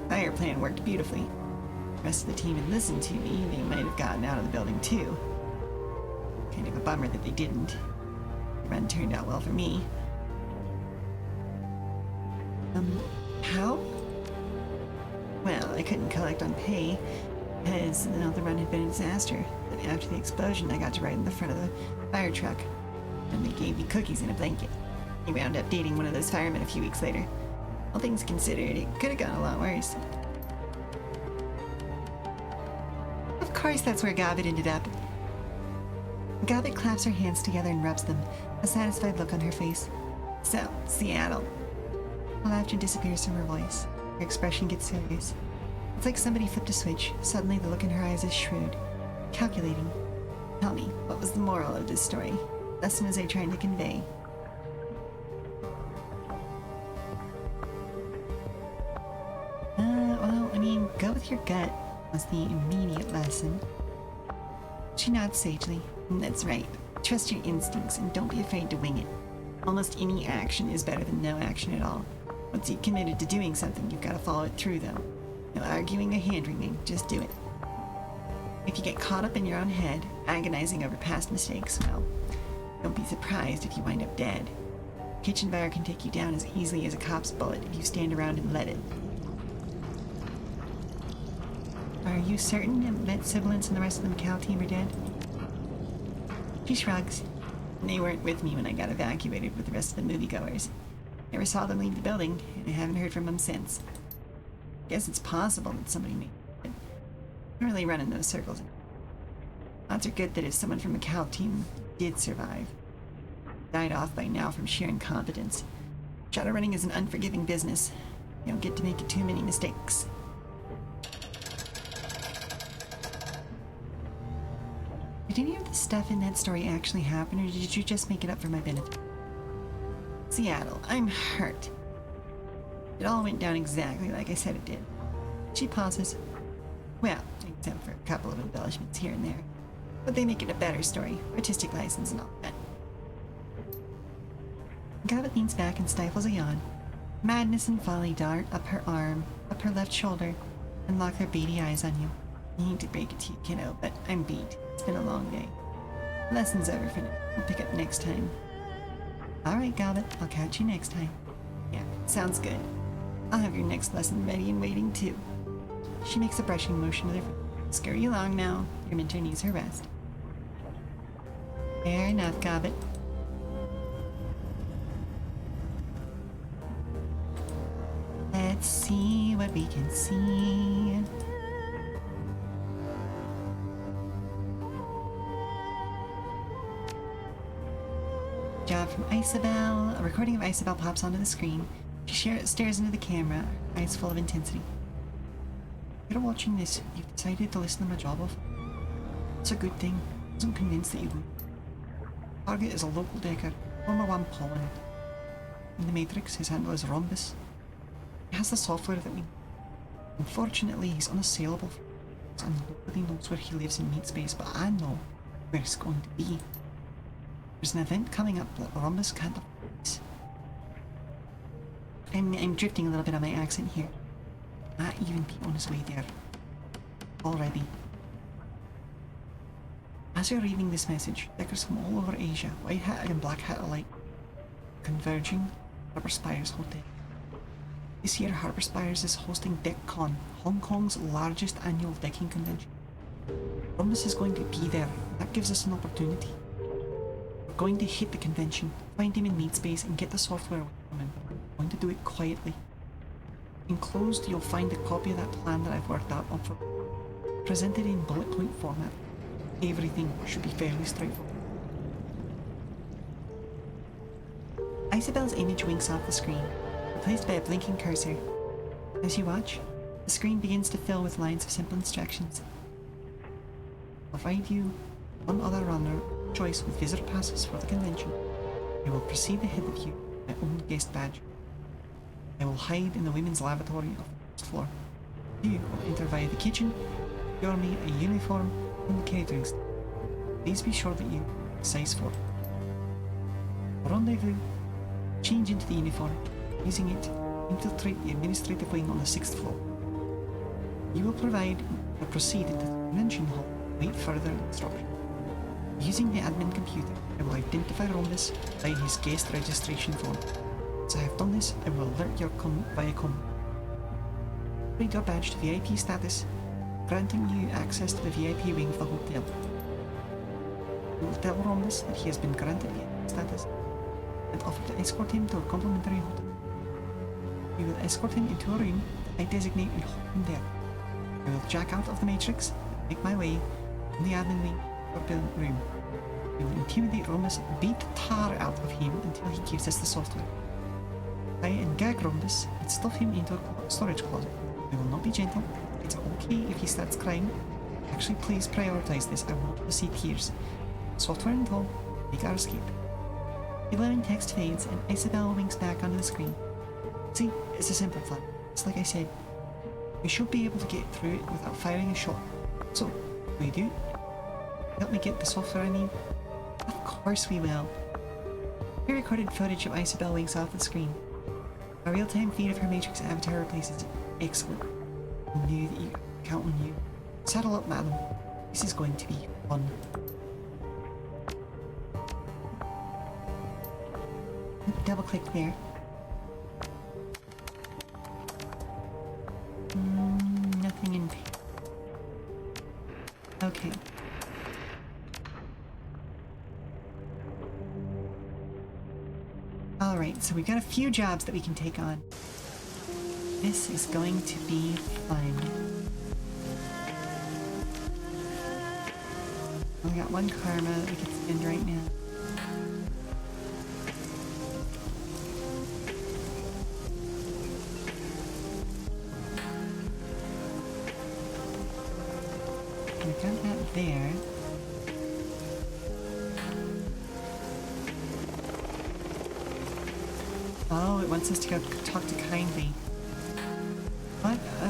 Fire plan worked beautifully. The rest of the team had listened to me. They might have gotten out of the building too. Kind of a bummer that they didn't. The run turned out well for me. How? Well, I couldn't collect on pay because, the run had been a disaster. But after the explosion, I got to ride in the front of the fire truck, and they gave me cookies and a blanket. I wound up dating one of those firemen a few weeks later. All things considered, it could have gone a lot worse. Of course, that's where Gobbet ended up. Gobbet claps her hands together and rubs them, a satisfied look on her face. So, Seattle. The laughter disappears from her voice. Her expression gets serious. It's like somebody flipped a switch. Suddenly the look in her eyes is shrewd. Calculating. Tell me, what was the moral of this story? What lesson was I trying to convey? Go with your gut was the immediate lesson. She nods sagely. That's right. Trust your instincts and don't be afraid to wing it. Almost any action is better than no action at all. Once you've committed to doing something, you've got to follow it through, though. No arguing or hand-wringing, just do it. If you get caught up in your own head, agonizing over past mistakes, well, don't be surprised if you wind up dead. Kitchen fire can take you down as easily as a cop's bullet if you stand around and let it. Are you certain that sibilants and the rest of the Macau team are dead? She shrugs. They weren't with me when I got evacuated with the rest of the moviegoers. Never saw them leave the building, and I haven't heard from them since. Guess it's possible that somebody may. I don't really run in those circles. Odds are good that if someone from the Macau team did survive, died off by now from sheer incompetence. Shadowrunning is an unforgiving business. You don't get to make too many mistakes. Did any of the stuff in that story actually happen, or did you just make it up for my benefit? Seattle, I'm hurt. It all went down exactly like I said it did. She pauses. Well, except for a couple of embellishments here and there. But they make it a better story, artistic license and all that. Gobbet leans back and stifles a yawn. Madness and folly dart up her arm, up her left shoulder, and lock their beady eyes on you. I hate to break it to you, kiddo, but I'm beat. It's been a long day. Lesson's over for now. We'll pick up next time. Alright, Gobbet. I'll catch you next time. Yeah, sounds good. I'll have your next lesson ready and waiting too. She makes a brushing motion with her foot. Scurry along now. Your mentor needs her rest. Fair enough, Gobbet. Let's see what we can see. Job from Isabel. A recording of Isabel pops onto the screen. She stares into the camera, eyes full of intensity. After watching this, you've decided to listen to my job offer. It's a good thing. I wasn't convinced that you would. Target is a local decker, former Whampoa. In the Matrix, his handle is Rhombus. He has the software that we need. Unfortunately, he's unassailable for us, and nobody knows where he lives in meat space, but I know where it's going to be. There's an event coming up that Rhombus can't afford. I'm drifting a little bit on my accent here. Might even be on his way there. Already. As you're reading this message, deckers from all over Asia, white hat and black hat alike, converging Harbour Spires Hotel. This year, Harbour Spires is hosting DeckCon, Hong Kong's largest annual decking convention. Rhombus is going to be there. That gives us an opportunity. We're going to hit the convention, find him in meat space, and get the software away from him. We're going to do it quietly. Enclosed, you'll find a copy of that plan that I've worked out on for presented in bullet point format. Everything should be fairly straightforward. Isabel's image winks off the screen, replaced by a blinking cursor. As you watch, the screen begins to fill with lines of simple instructions. I'll provide you one other runner choice with visitor passes for the convention. I will proceed ahead of you with my own guest badge. I will hide in the women's lavatory of the first floor. You will enter via the kitchen, procure me a uniform and the catering stand. Please be sure that you are size 4. Rendezvous. Change into the uniform. Using it, infiltrate the administrative wing on the 6th floor. You will proceed into the convention hall. Wait further instruction. Using the admin computer, I will identify Rhombus by his guest registration form. Once I have done this, I will alert your Viacom. Upgrade your badge to VIP status, granting you access to the VIP wing of the hotel. You will tell Rhombus that he has been granted VIP status and offer to escort him to a complimentary hotel. You will escort him into a room that I designate and hold him there. I will jack out of the Matrix and make my way in the admin wing or room. We will intimidate Rhombus and beat the tar out of him until he gives us the software. Try and gag Rhombus and stuff him into a storage closet. We will not be gentle. It's okay if he starts crying. Actually, please prioritize this. I want to see tears. Software in tow, make our escape. The glowing text fades and Isabel winks back onto the screen. See, it's a simple plan. It's like I said. We should be able to get through it without firing a shot. So, will you do? Help me get the software I need? Of course we will. Pre-recorded footage of Isabel winks off the screen. A real-time feed of her Matrix avatar replaces it. Excellent. I knew that you could count on you. Saddle up, madam. This is going to be fun. Double-click there. Nothing in pink. Okay. Alright, so we've got a few jobs that we can take on. This is going to be fun. We got one karma that we can spend right now. We've got that there. Oh, it wants us to go talk to Kindly.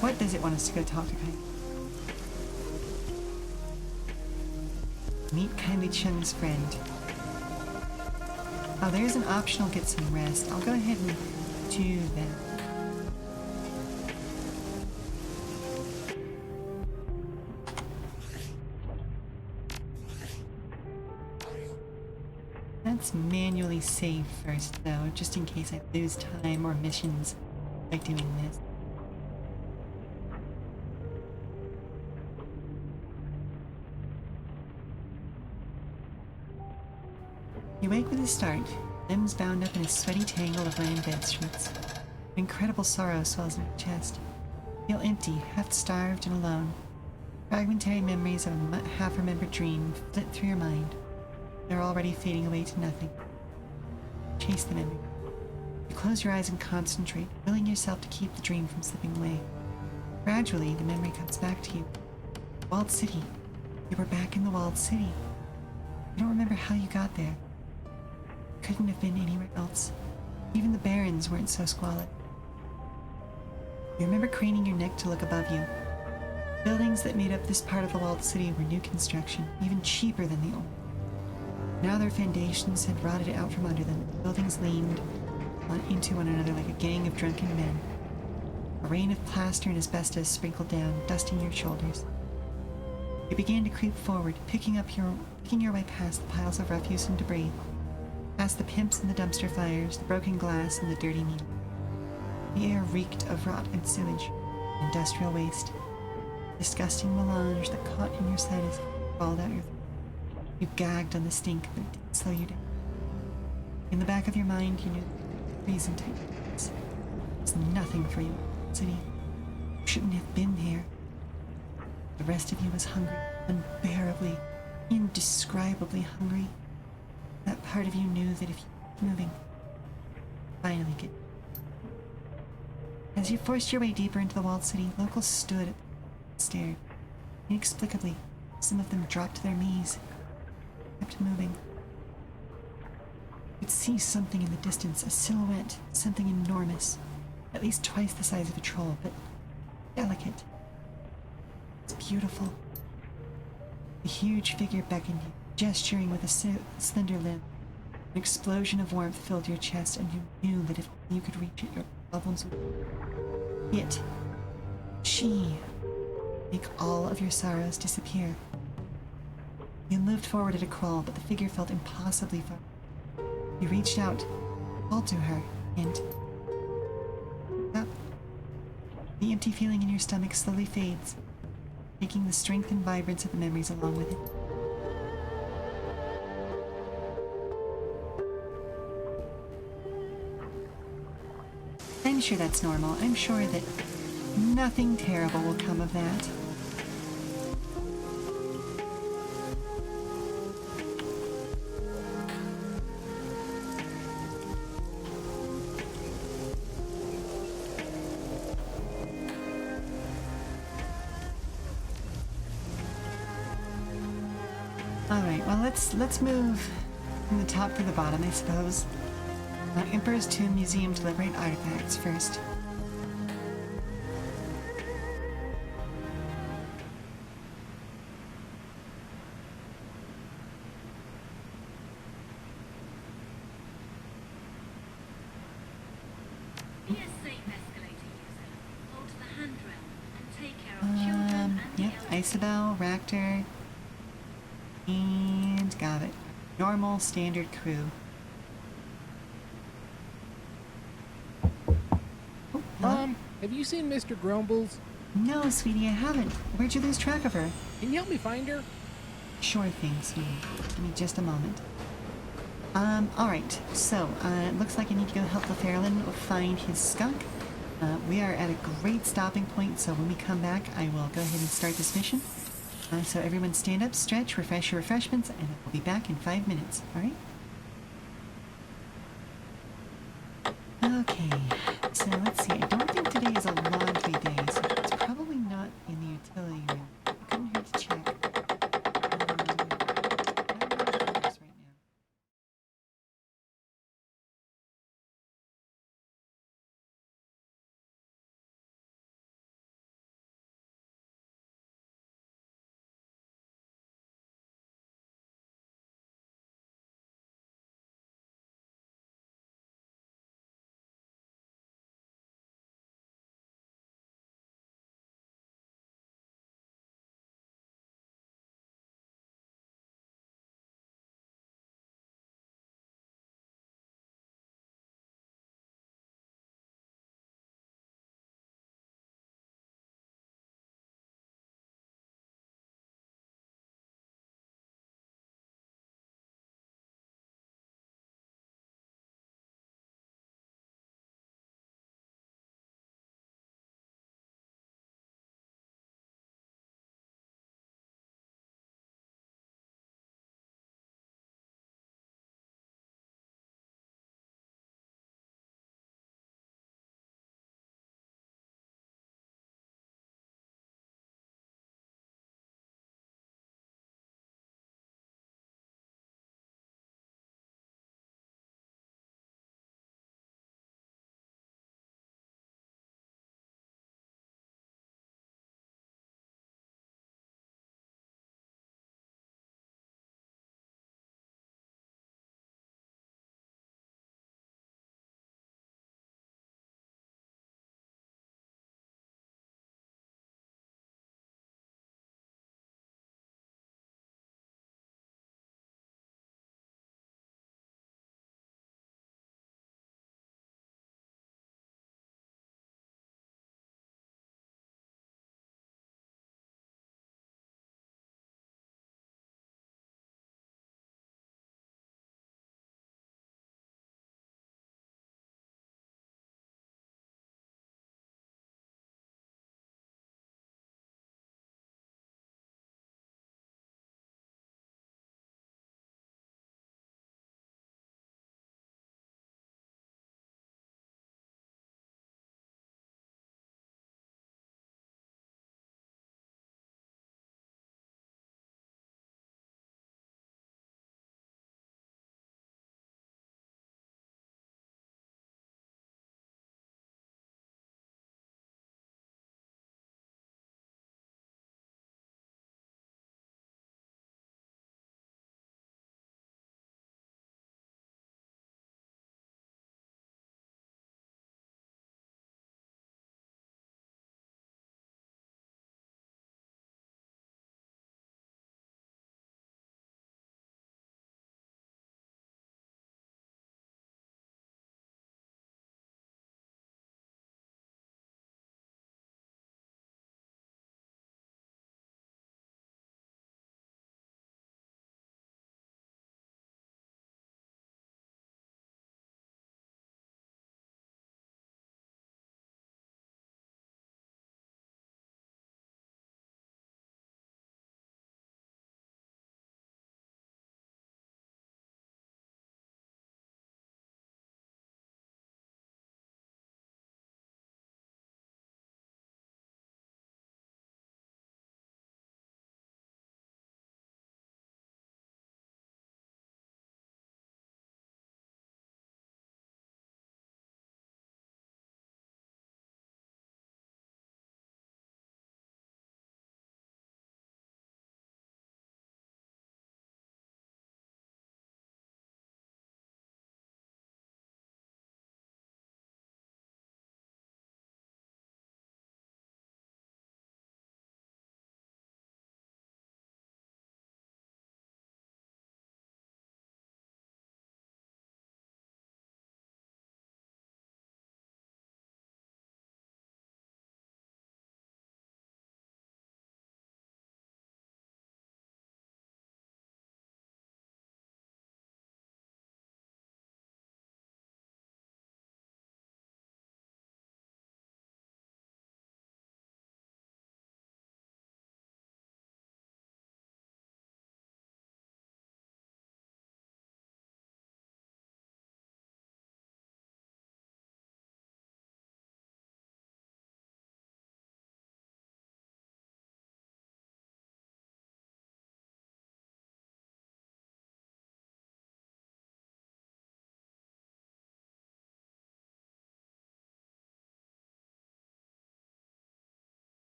What does it want us to go talk to Kindly? Meet Kindly Chung's friend. Oh, there's an optional get some rest. I'll go ahead and do that. Let's manually save first, though, just in case I lose time or missions by doing this. You wake with a start, limbs bound up in a sweaty tangle of rain bed sheets. An incredible sorrow swells in your chest. You feel empty, half-starved and alone. Fragmentary memories of a half-remembered dream flit through your mind. They're already fading away to nothing. Chase the memory. You close your eyes and concentrate, willing yourself to keep the dream from slipping away. Gradually, the memory comes back to you. Walled City. You were back in the Walled City. You don't remember how you got there. Couldn't have been anywhere else. Even the barrens weren't so squalid. You remember craning your neck to look above you. Buildings that made up this part of the walled city were new construction, even cheaper than the old. Now their foundations had rotted out from under them, and the buildings leaned into one another like a gang of drunken men. A rain of plaster and asbestos sprinkled down, dusting your shoulders. You began to creep forward, picking your way past the piles of refuse and debris, past the pimps and the dumpster fires, the broken glass and the dirty meat. The air reeked of rot and sewage, industrial waste. Disgusting melange that caught in your sinus crawled out your throat. You gagged on the stink, but it didn't slow you down. In the back of your mind, you knew the reason to this. There's nothing for you in the city. You shouldn't have been here. The rest of you was hungry, unbearably, indescribably hungry. That part of you knew that if you kept moving, you'd finally get. As you forced your way deeper into the walled city, locals stood and stared. Inexplicably, some of them dropped to their knees, kept moving. You could see something in the distance, a silhouette, something enormous, at least twice the size of a troll, but delicate. It's beautiful. The huge figure beckoned you, gesturing with a slender limb. An explosion of warmth filled your chest, and you knew that if you could reach it, your problems would. It, she, make all of your sorrows disappear. You moved forward at a crawl, but the figure felt impossibly far. You reached out, called to her, and up. The empty feeling in your stomach slowly fades, taking the strength and vibrance of the memories along with it. I'm sure that's normal. I'm sure that nothing terrible will come of that. Alright, well let's move from the top to the bottom, I suppose. Emperor's Tomb Museum to liberate artifacts first. Be a safe escalator user. Hold the handrail and take care of children and Yep, the elderly. Isabel, Ractor, and got it. Normal, standard crew. Oh, hello? Have you seen Mr. Grumbles? No, sweetie, I haven't. Where'd you lose track of her? Can you help me find her? Sure thing, sweetie. Give me just a moment. Alright, so, it looks like I need to go help LaFerlin find his skunk. We are at a great stopping point, so when we come back, I will go ahead and start this mission. So everyone stand up, stretch, refresh your refreshments, and we'll be back in 5 minutes, alright? Okay, so let's see, I don't think today is a laundry day, so it's probably not in the utility room. I couldn't hurt to check.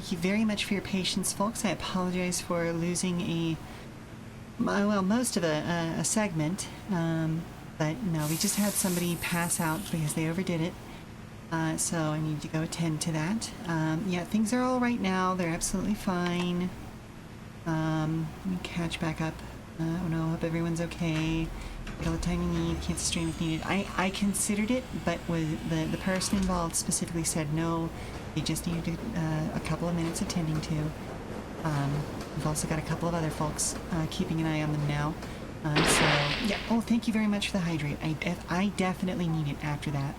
thank you very much for your patience, folks. I apologize for losing most of a segment. But no, we just had somebody pass out because they overdid it. So I need to go attend to that. Yeah, things are all right now. They're absolutely fine. Let me catch back up. Oh no, hope everyone's okay. Get all the time you need. Cancel stream if needed. I considered it, but the person involved specifically said no. They just needed a couple of minutes attending to. We've also got a couple of other folks keeping an eye on them now. So yeah. Oh, thank you very much for the hydrate. I definitely need it after that.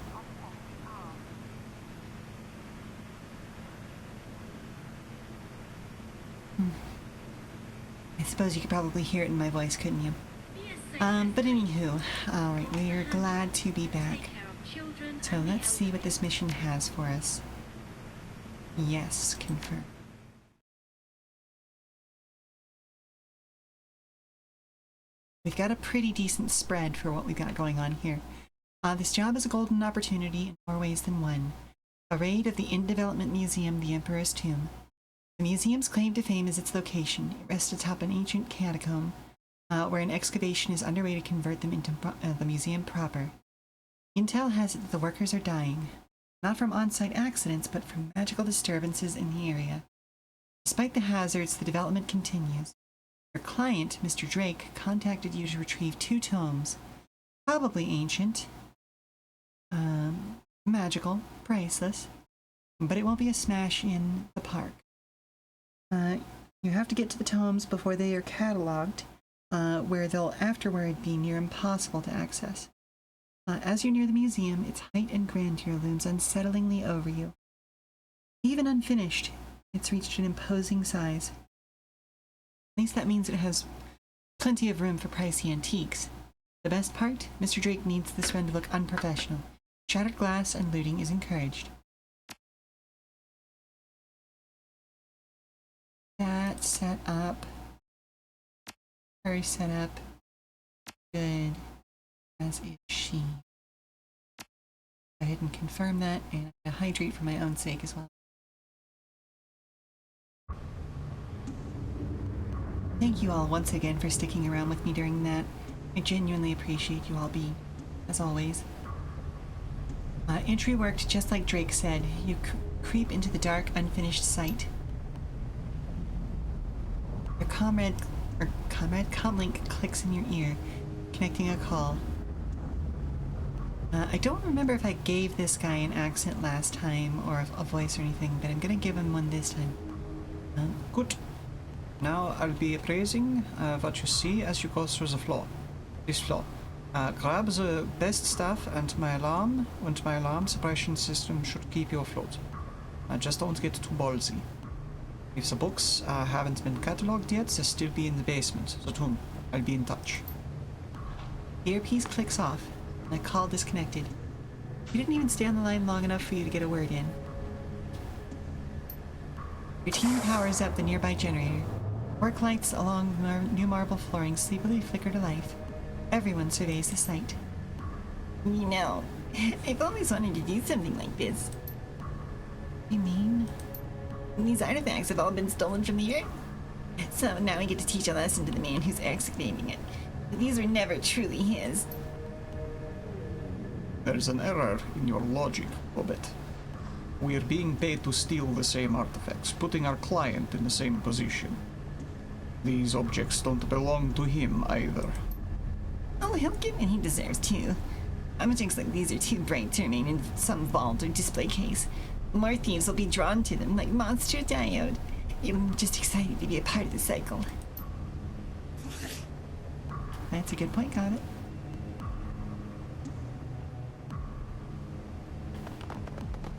I suppose you could probably hear it in my voice, couldn't you? But anywho, alright, we are glad to be back. So let's see what this mission has for us. Yes, confirm. We've got a pretty decent spread for what we've got going on here. This job is a golden opportunity in more ways than one. A raid of the in-development museum, the Emperor's Tomb. The museum's claim to fame is its location. It rests atop an ancient catacomb, where an excavation is underway to convert them into the museum proper. Intel has it that the workers are dying, not from on-site accidents, but from magical disturbances in the area. Despite the hazards, the development continues. Your client, Mr. Drake, contacted you to retrieve 2 tomes, probably ancient, magical, priceless, but it won't be a smash in the park. You have to get to the tomes before they are cataloged, where they'll afterward be near impossible to access. As you're near the museum, its height and grandeur looms unsettlingly over you. Even unfinished, it's reached an imposing size. At least that means it has plenty of room for pricey antiques. The best part? Mr. Drake needs this run to look unprofessional. Shattered glass and looting is encouraged. That set up. Her set up. Good. As is she. Go ahead and confirm that, and I'm gonna hydrate for my own sake as well. Thank you all once again for sticking around with me during that. I genuinely appreciate you all being, as always. Entry worked just like Drake said. You creep into the dark, unfinished site. Your comrade comlink clicks in your ear, connecting a call. I don't remember if I gave this guy an accent last time or a voice or anything, but I'm gonna give him one this time. Good. Now I'll be appraising what you see as you go through the floor. This floor. Grab the best stuff and my alarm suppression system should keep you afloat. Just don't get too ballsy. If the books haven't been catalogued yet, they'll still be in the basement, the tomb. I'll be in touch. The earpiece clicks off, and the call disconnected. You didn't even stay on the line long enough for you to get a word in. Your team powers up the nearby generator. Work lights along the new marble flooring sleepily flicker to life. Everyone surveys the site. You know, I've always wanted to do something like this. You mean? These artifacts have all been stolen from the earth. So now I get to teach a lesson to the man who's excavating it. These were never truly his. There's an error in your logic, Hobbit. We're being paid to steal the same artifacts, putting our client in the same position. These objects don't belong to him either. Oh, he'll get what he deserves too. Objects like these are too bright to remain in some vault or display case. More thieves will be drawn to them like monster diode. I'm just excited to be a part of the cycle. That's a good point, got it.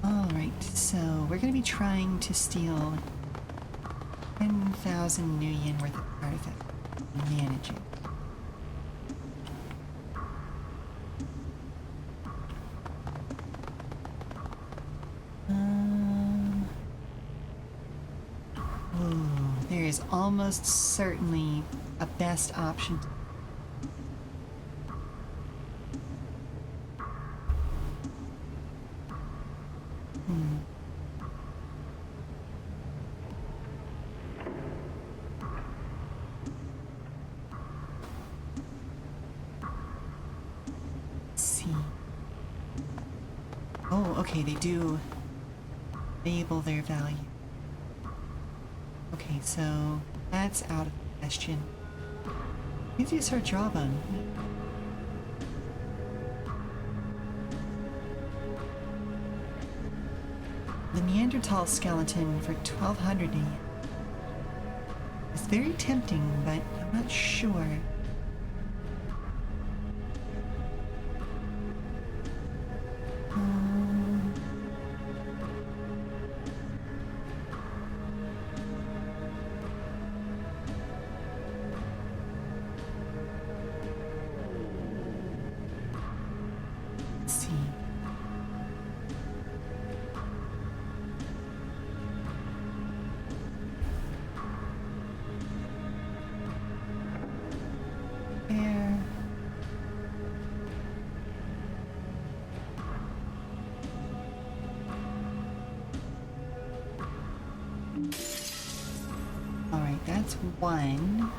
Alright, so we're going to be trying to steal 10,000 new yen worth of artifact and manage it. There is almost certainly a best option. okay, they do label their value. Okay, so that's out of the question. Easiest our jawbone. The Neanderthal skeleton for 1200 a year. It's very tempting, but I'm not sure. Let's see. There. All right, that's one.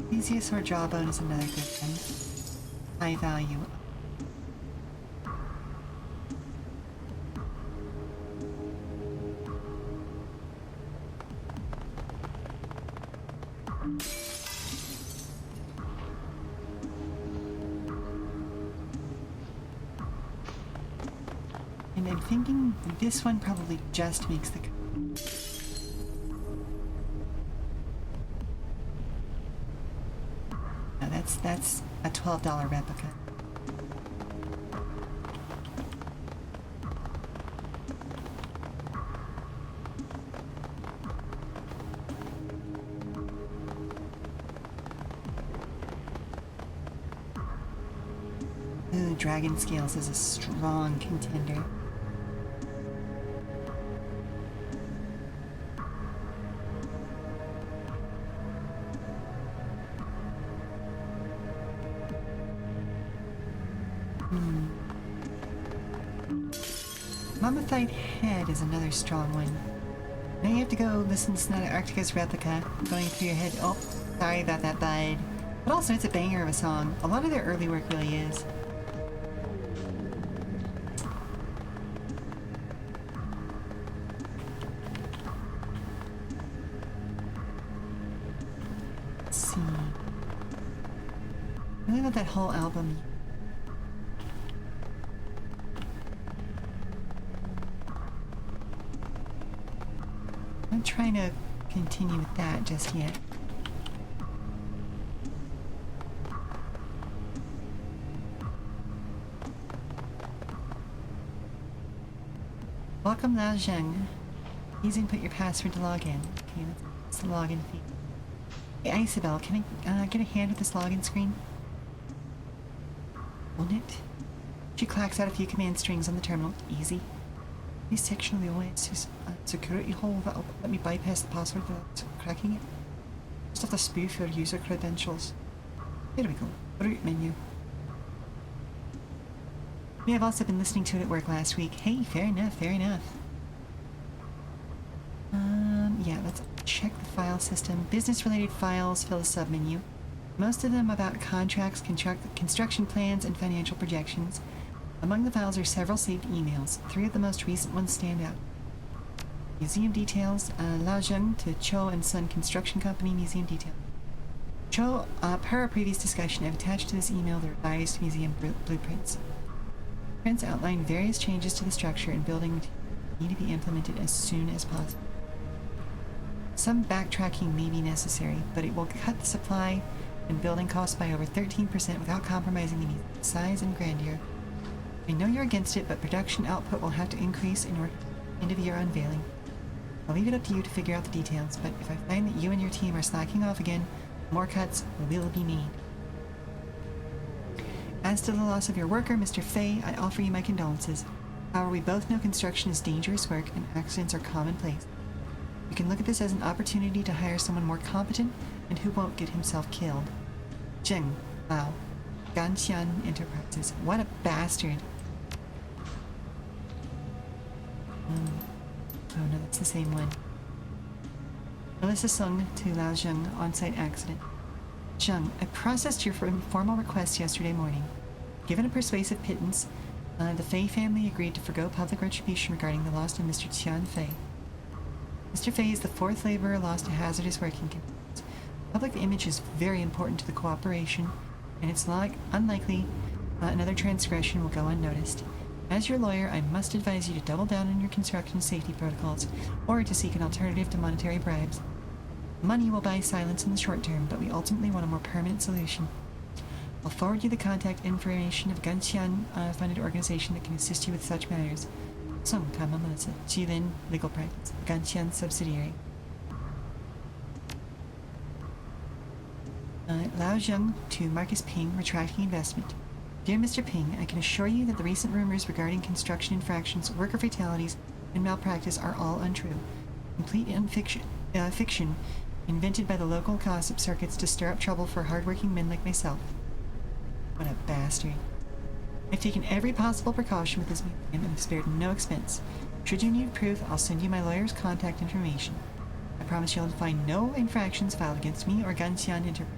Plesiosaur jawbone is another good one. High value. And I'm thinking this one probably just makes the cut. No, that's a $12 replica. Ooh, Dragon Scales is a strong contender. Mammothite Head is another strong one. Now you have to go listen to Antarctica's replica going through your head. Oh, sorry about that, bud. But also, it's a banger of a song. A lot of their early work really is. Let's see. I really love that whole album. I'm trying to continue with that just yet. Welcome, Lao Zheng. Please input your password to log in. Okay, that's the login fee. Hey, Isabel, can I get a hand with this login screen? Won't it? She clacks out a few command strings on the terminal. Easy. This section of the OS's security hole that'll let me bypass the password without cracking it. Just have to spoof your user credentials. There we go. Root menu. May have also been listening to it at work last week. Hey, fair enough, fair enough. Yeah, let's check the file system. Business-related files fill the submenu. Most of them about contracts, construction plans, and financial projections. Among the files are several saved emails. 3 of the most recent ones stand out. Museum details, Lao Zheng to Cho and Son Construction Company museum detail. Cho, per our previous discussion, I've attached to this email the revised museum blueprints. Prints outline various changes to the structure and building materials that need to be implemented as soon as possible. Some backtracking may be necessary, but it will cut the supply and building costs by over 13% without compromising the museum's size and grandeur. I know you're against it, but production output will have to increase in order to end-of-year unveiling. I'll leave it up to you to figure out the details, but if I find that you and your team are slacking off again, more cuts will be made. As to the loss of your worker, Mr. Fay, I offer you my condolences. However, we both know construction is dangerous work and accidents are commonplace. You can look at this as an opportunity to hire someone more competent and who won't get himself killed. Zheng Lao, Ganxian Enterprises. What a bastard. Oh no, that's the same one. Melissa Sung to Lao Zheng on-site accident. Zheng, I processed your formal request yesterday morning. Given a persuasive pittance, the Fei family agreed to forgo public retribution regarding the loss of Mr. Tian Fei. Mr. Fei is the fourth laborer lost to hazardous working conditions. Public image is very important to the cooperation, and it's unlikely another transgression will go unnoticed. As your lawyer, I must advise you to double down on your construction safety protocols, or to seek an alternative to monetary bribes. Money will buy silence in the short term, but we ultimately want a more permanent solution. I'll forward you the contact information of a Ganxian-funded organization that can assist you with such matters. Sung Kama Melissa, Jilin Legal Practice, Ganxian subsidiary. Lao Zheng to Marcus Ping, retracting investment. Dear Mr. Ping, I can assure you that the recent rumors regarding construction infractions, worker fatalities, and malpractice are all untrue. Complete fiction invented by the local gossip circuits to stir up trouble for hardworking men like myself. What a bastard. I've taken every possible precaution with this museum and have spared no expense. Should you need proof, I'll send you my lawyer's contact information. I promise you'll find no infractions filed against me or Ganxian Enterprise.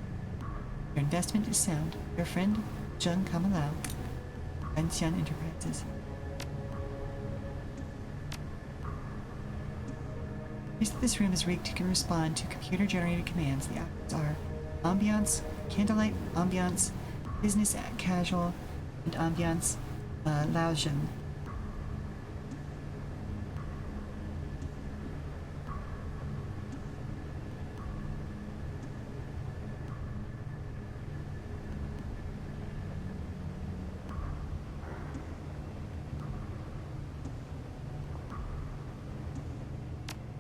Your investment is sound. Your friend, Zheng Kamalao, Ganxian Enterprises. This room is rigged to respond to computer-generated commands. The options are ambiance, candlelight, ambiance, business casual, and ambiance Lao Zheng.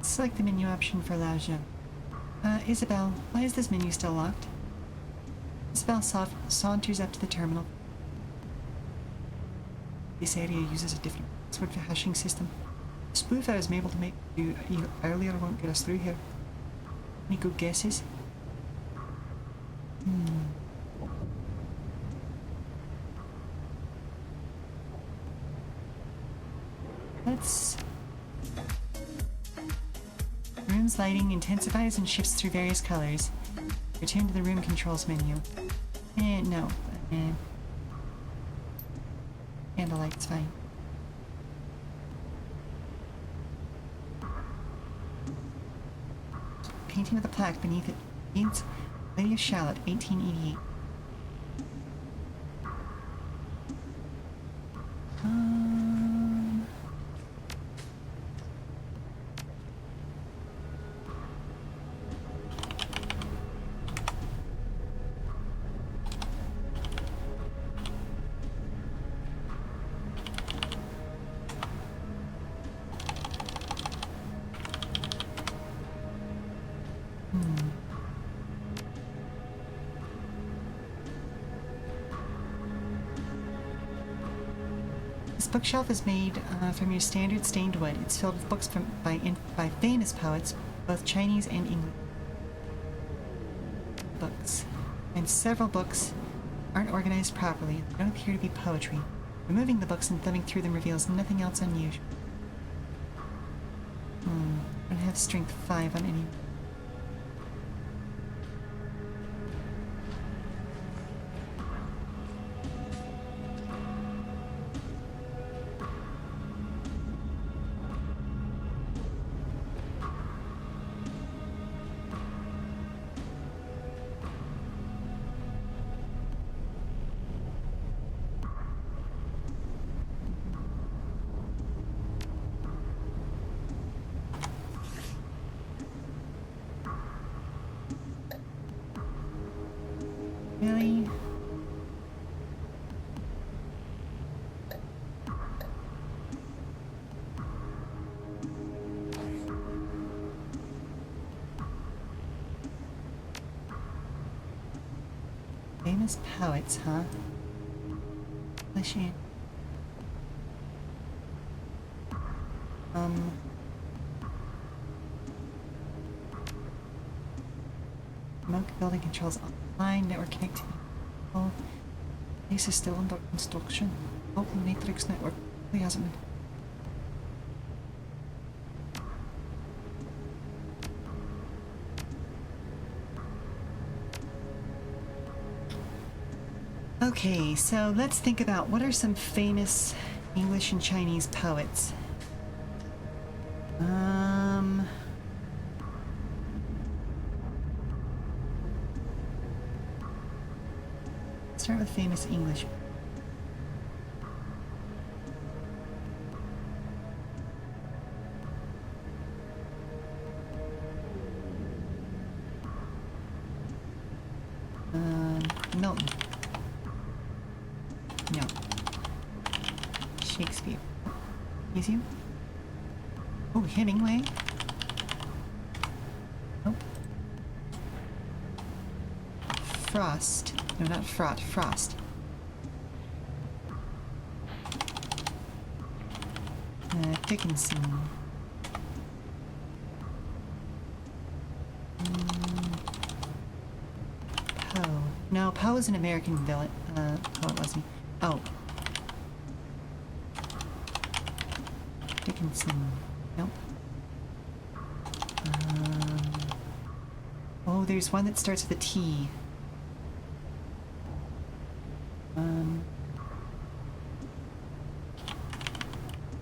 Select the menu option for Lao Zheng. Isabel, why is this menu still locked? Isabel saunters up to the terminal. This area uses a different password for hashing system. The spoof I was able to make you earlier won't get us through here. Any good guesses? Let's... Room's lighting intensifies and shifts through various colors. Return to the room controls menu. No. Candlelight's fine. Painting with a plaque beneath it reads Lady of Shalott, 1888. This bookshelf is made from your standard stained wood. It's filled with books by famous poets, both Chinese and English. Books. And several books aren't organized properly. They don't appear to be poetry. Removing the books and thumbing through them reveals nothing else unusual. I don't have strength 5 on any. Really? Famous poets, huh? Machine. Remote building controls online, network connectivity. Oh, place is still under construction. Local matrix network really hasn't been. Okay, so let's think about what are some famous English and Chinese poets. Start with famous English. Milton. No. Shakespeare. Is you? Oh, Hemingway. Nope. Frost. No, not Fraught. Frost. Dickinson. Poe. No, Poe was an American villain. Poet, wasn't he? Oh. Dickinson. Nope. Oh, there's one that starts with a T.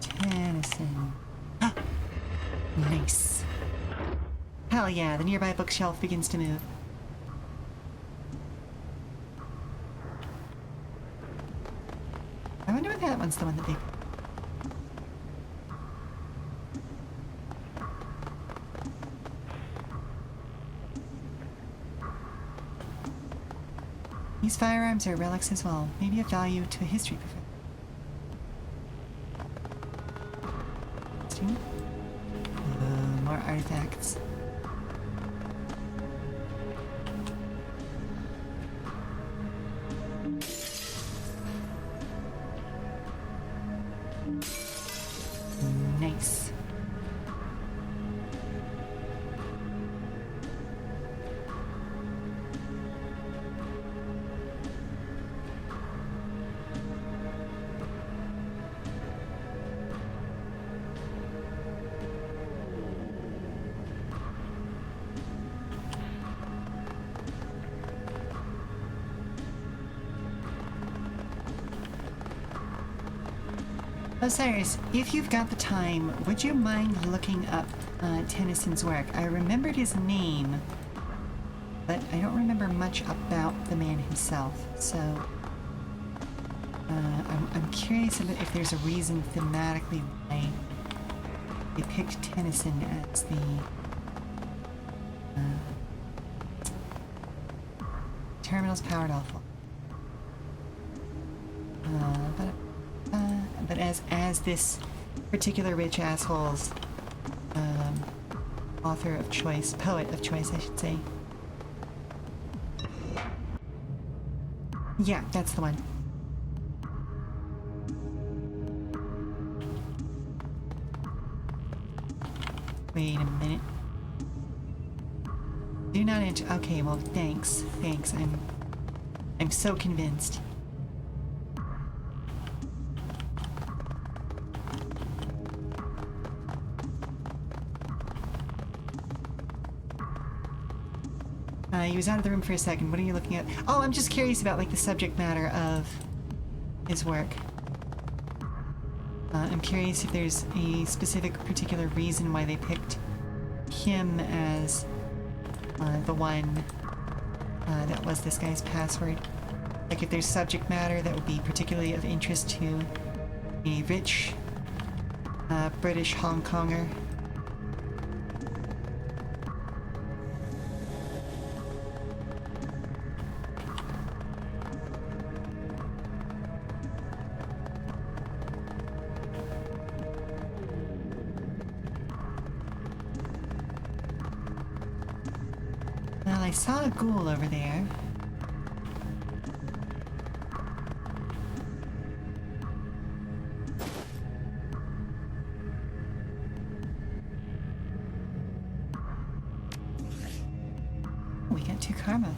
Tennyson. Nice. Hell yeah, the nearby bookshelf begins to move. I wonder if that one's the one that they... These firearms are relics as well, maybe of value to a history professor. More artifacts. Nice. Osiris, if you've got the time, would you mind looking up Tennyson's work? I remembered his name, but I don't remember much about the man himself, so I'm curious if there's a reason thematically why they picked Tennyson as the terminal's powered awful. But as this particular rich asshole's author of choice, poet of choice, I should say. Yeah, that's the one. Wait a minute. Do not enter. Okay, well, thanks. Thanks. I'm so convinced. He was out of the room for a second. What are you looking at? Oh, I'm just curious about, like, the subject matter of his work. I'm curious if there's a specific, particular reason why they picked him as the one that was this guy's password. Like, if there's subject matter that would be particularly of interest to a rich British Hong Konger. I saw a ghoul over there. We got 2 karma.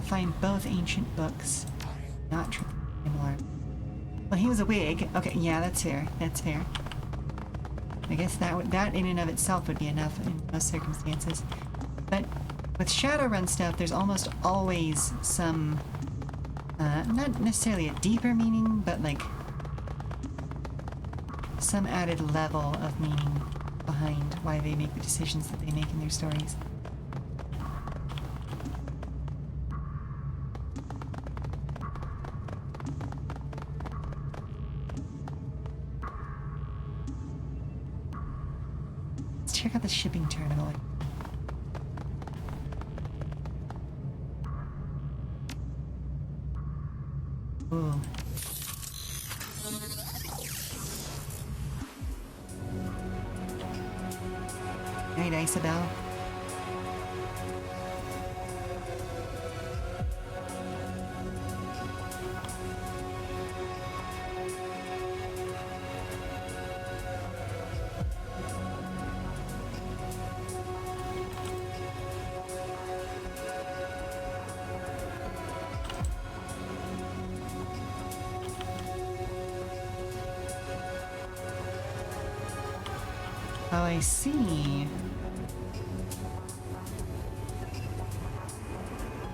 Find both ancient books. Not true. Well, he was a wig. Okay, yeah, that's fair. That's fair. I guess that in and of itself would be enough in most circumstances. But with Shadowrun stuff, there's almost always some, not necessarily a deeper meaning, but like some added level of meaning behind why they make the decisions that they make in their stories. Let's check out the shipping terminal. Ooh. Night, Isabel. Oh, I see.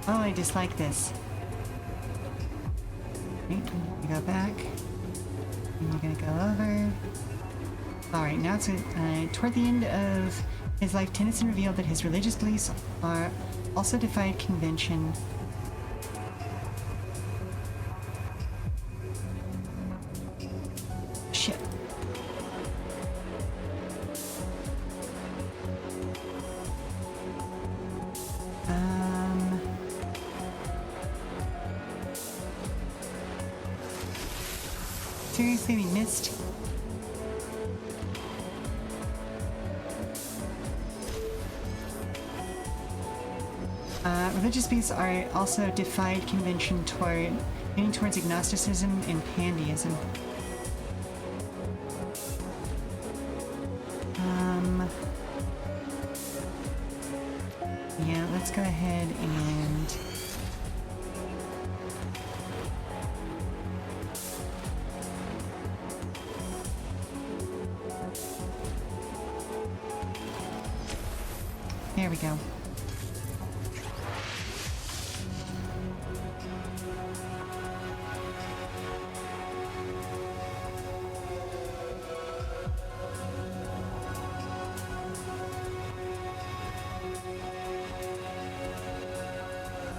Oh, I dislike this. Right, you go back. And you're gonna go over. Alright, now it's toward the end of his life, Tennyson revealed that his religious beliefs are also defied convention. Shit. Seriously, we missed. Religious beliefs are also defied convention toward leaning towards agnosticism and pantheism. Yeah, let's go ahead and there we go.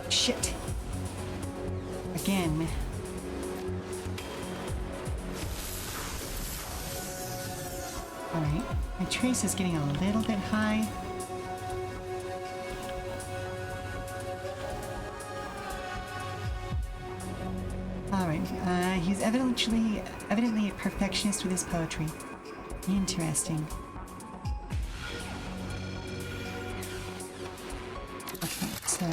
Shit. Again. Alright. My trace is getting a little bit high. Alright. He's evidently a perfectionist with his poetry. Interesting. Okay, so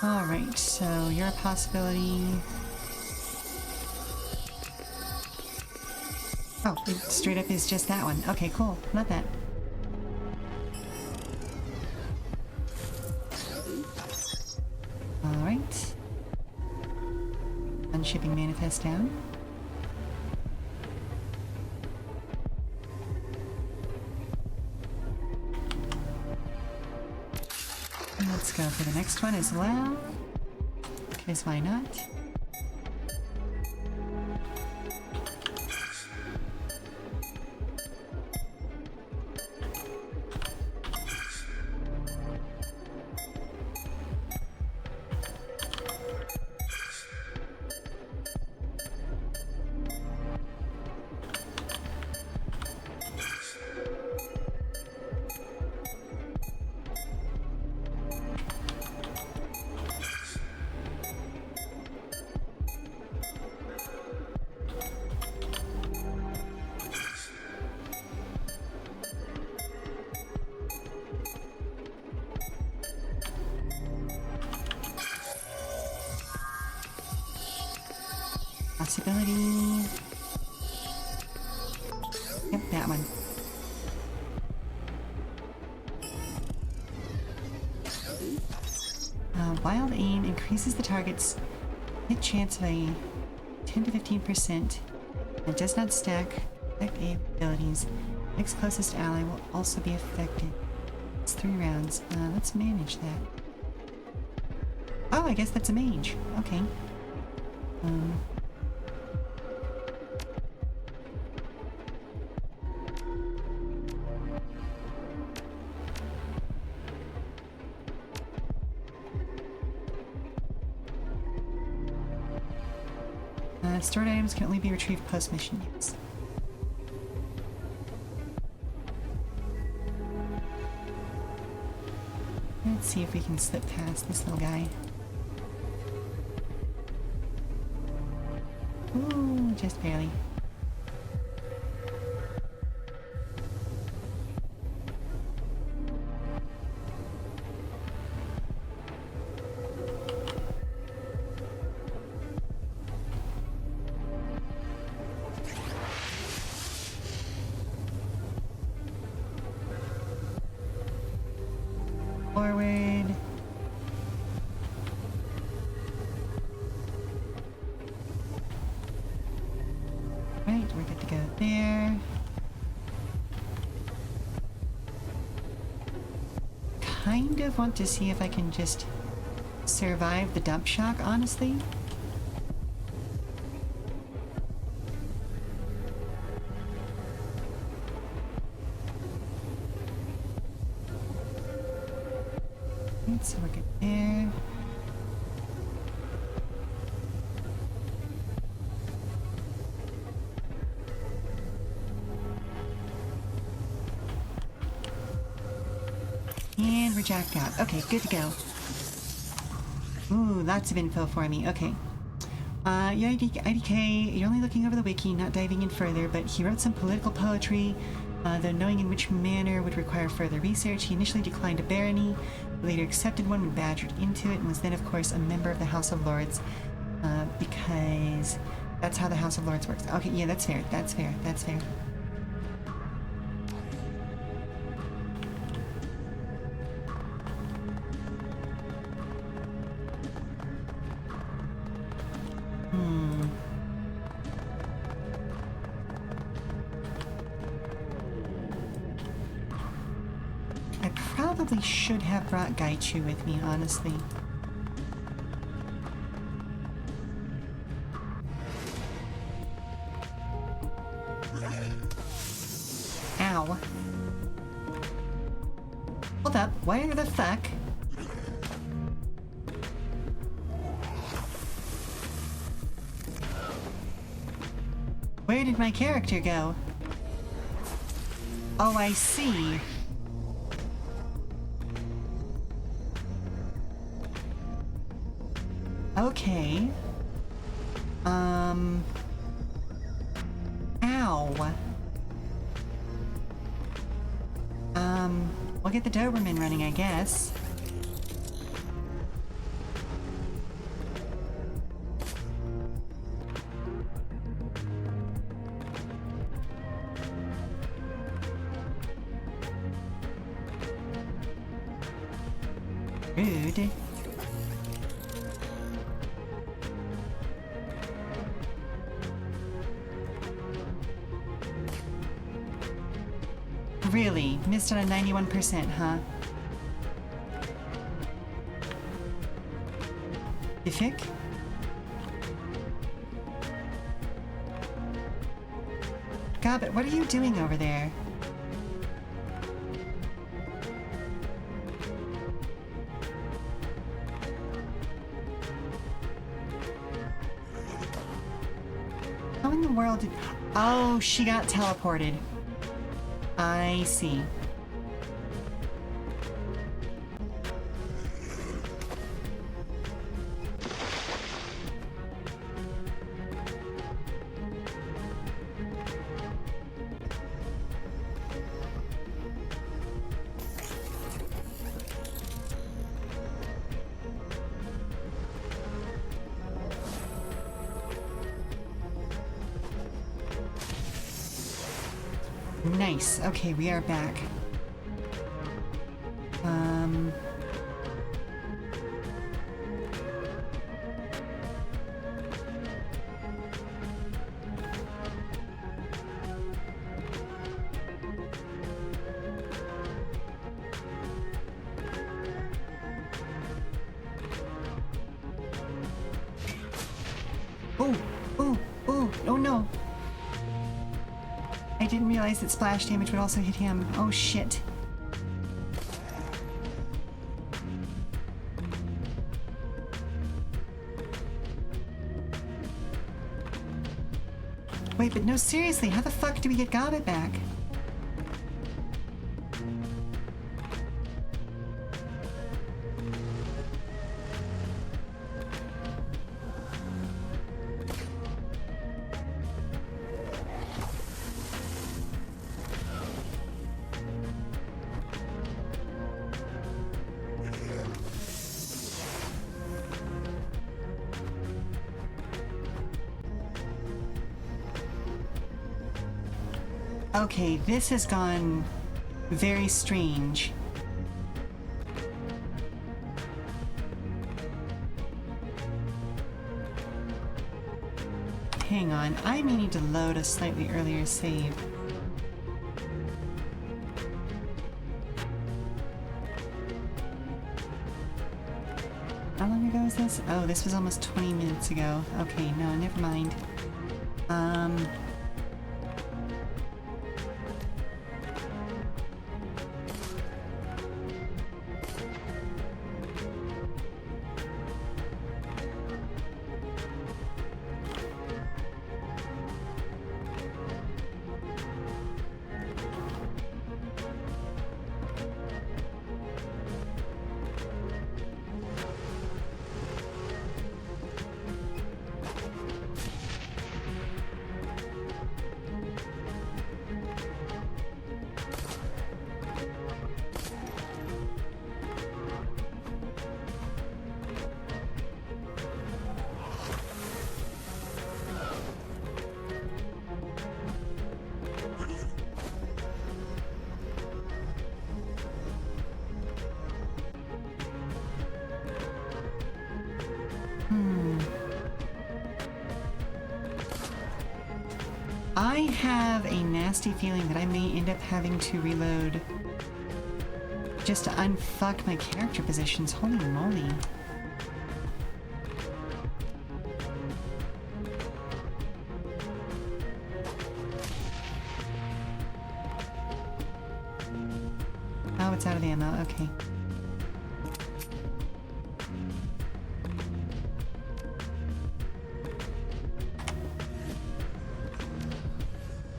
alright, so you're a possibility. Oh, it straight up is just that one. Okay, cool. Love that. Alright. Unshipping manifest down. Let's go for the next one as well. Because why not? Possibility. Yep, that one. Wild aim increases the target's hit chance by 10 to 15%. It does not stack affect abilities. Next closest ally will also be affected. It's 3 rounds. Let's manage that. Oh, I guess that's a mage. Okay. Stored items can only be retrieved post-mission use. Let's see if we can slip past this little guy. Ooh, just barely. Forward. Right, we're good to go there. Kind of want to see if I can just survive the dump shock, honestly. So we're good there. And we're jacked out. Okay, good to go. Ooh, lots of info for me. Okay. Your IDK, you're only looking over the wiki, not diving in further, but he wrote some political poetry. Though knowing in which manner would require further research, he initially declined a barony, later accepted one when badgered into it, and was then, of course, a member of the House of Lords, because that's how the House of Lords works. Okay, yeah, that's fair, that's fair, that's fair. Probably should have brought Gaichu with me, honestly. Ow. Hold up, where the fuck? Where did my character go? Oh, I see. Okay. Ow. We'll get the Doberman running, I guess. Rude. Really? Missed on a 91%, huh? Ifik? Gobbit, what are you doing over there? How in the world did... Oh, she got teleported. I see. Nice. Okay, we are back. Oh, oh, oh, oh no. I didn't realize that splash damage would also hit him. Oh shit. Wait, but no, seriously, how the fuck do we get Gobbet back? Okay, this has gone very strange. Hang on, I may need to load a slightly earlier save. How long ago was this? Oh, this was almost 20 minutes ago. Okay, no, never mind. I have a nasty feeling that I may end up having to reload just to unfuck my character positions. Holy moly. Oh, it's out of ammo. Okay.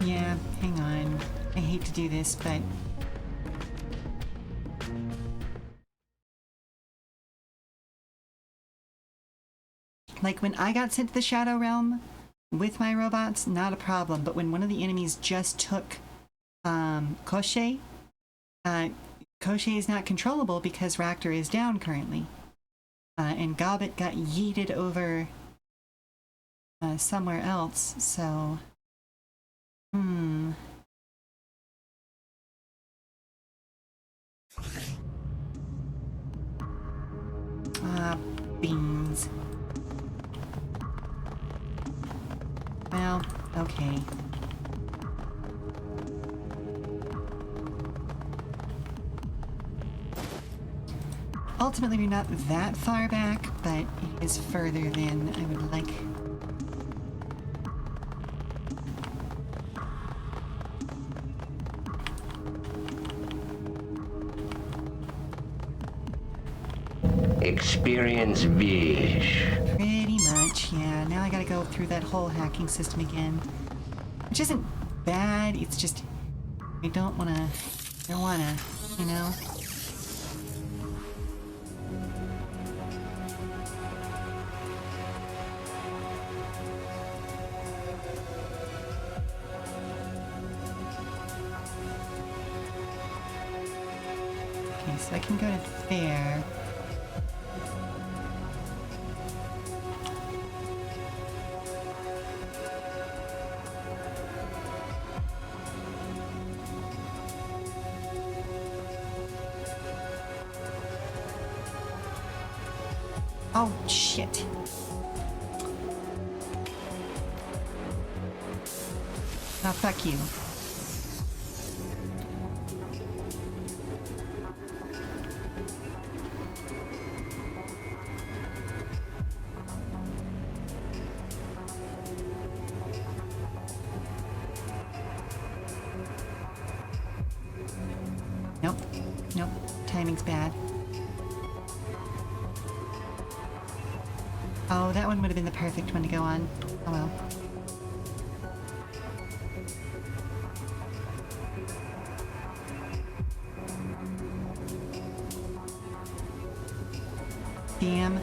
Yeah, hang on. I hate to do this, but... like, when I got sent to the Shadow Realm with my robots, not a problem. But when one of the enemies just took Koshei, Koshei is not controllable because Raptor is down currently. And Gobbet got yeeted over somewhere else, so... beans. Well, okay. Ultimately, we're not that far back, but it is further than I would like. Experience Vish. Pretty much, yeah. Now I gotta go through that whole hacking system again. Which isn't bad, it's just... I don't wanna, you know? Okay, so I can go to there. Oh, shit. Now, fuck you. Nope. Nope. Timing's bad. Oh, that one would have been the perfect one to go on. Oh well. Damn.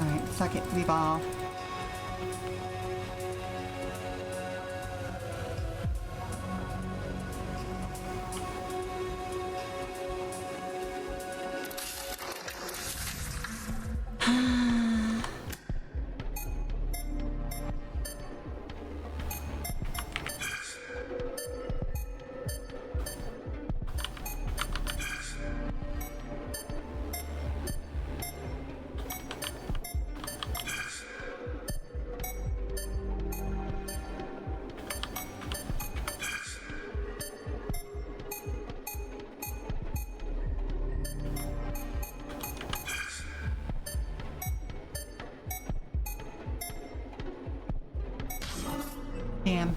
Alright, fuck it, we ball. Damn.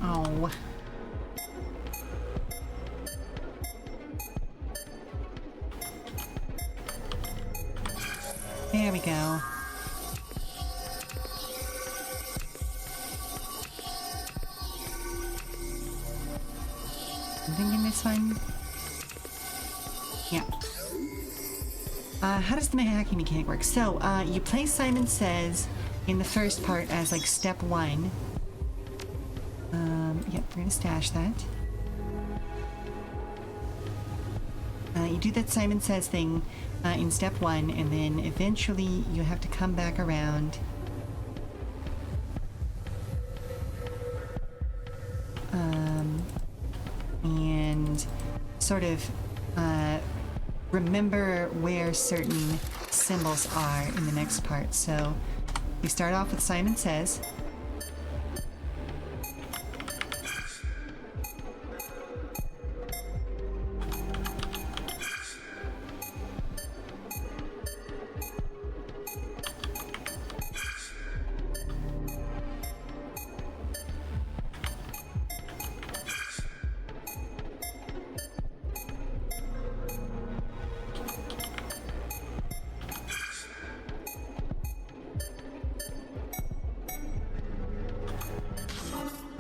Oh. There we go. Something in this one? Yeah. How does the hacking mechanic work? So, you play Simon Says in the first part as, like, step 1. Yep, we're gonna stash that. You do that Simon Says thing in step 1, and then eventually you have to come back around. And sort of remember where certain symbols are in the next part. So we start off with Simon Says.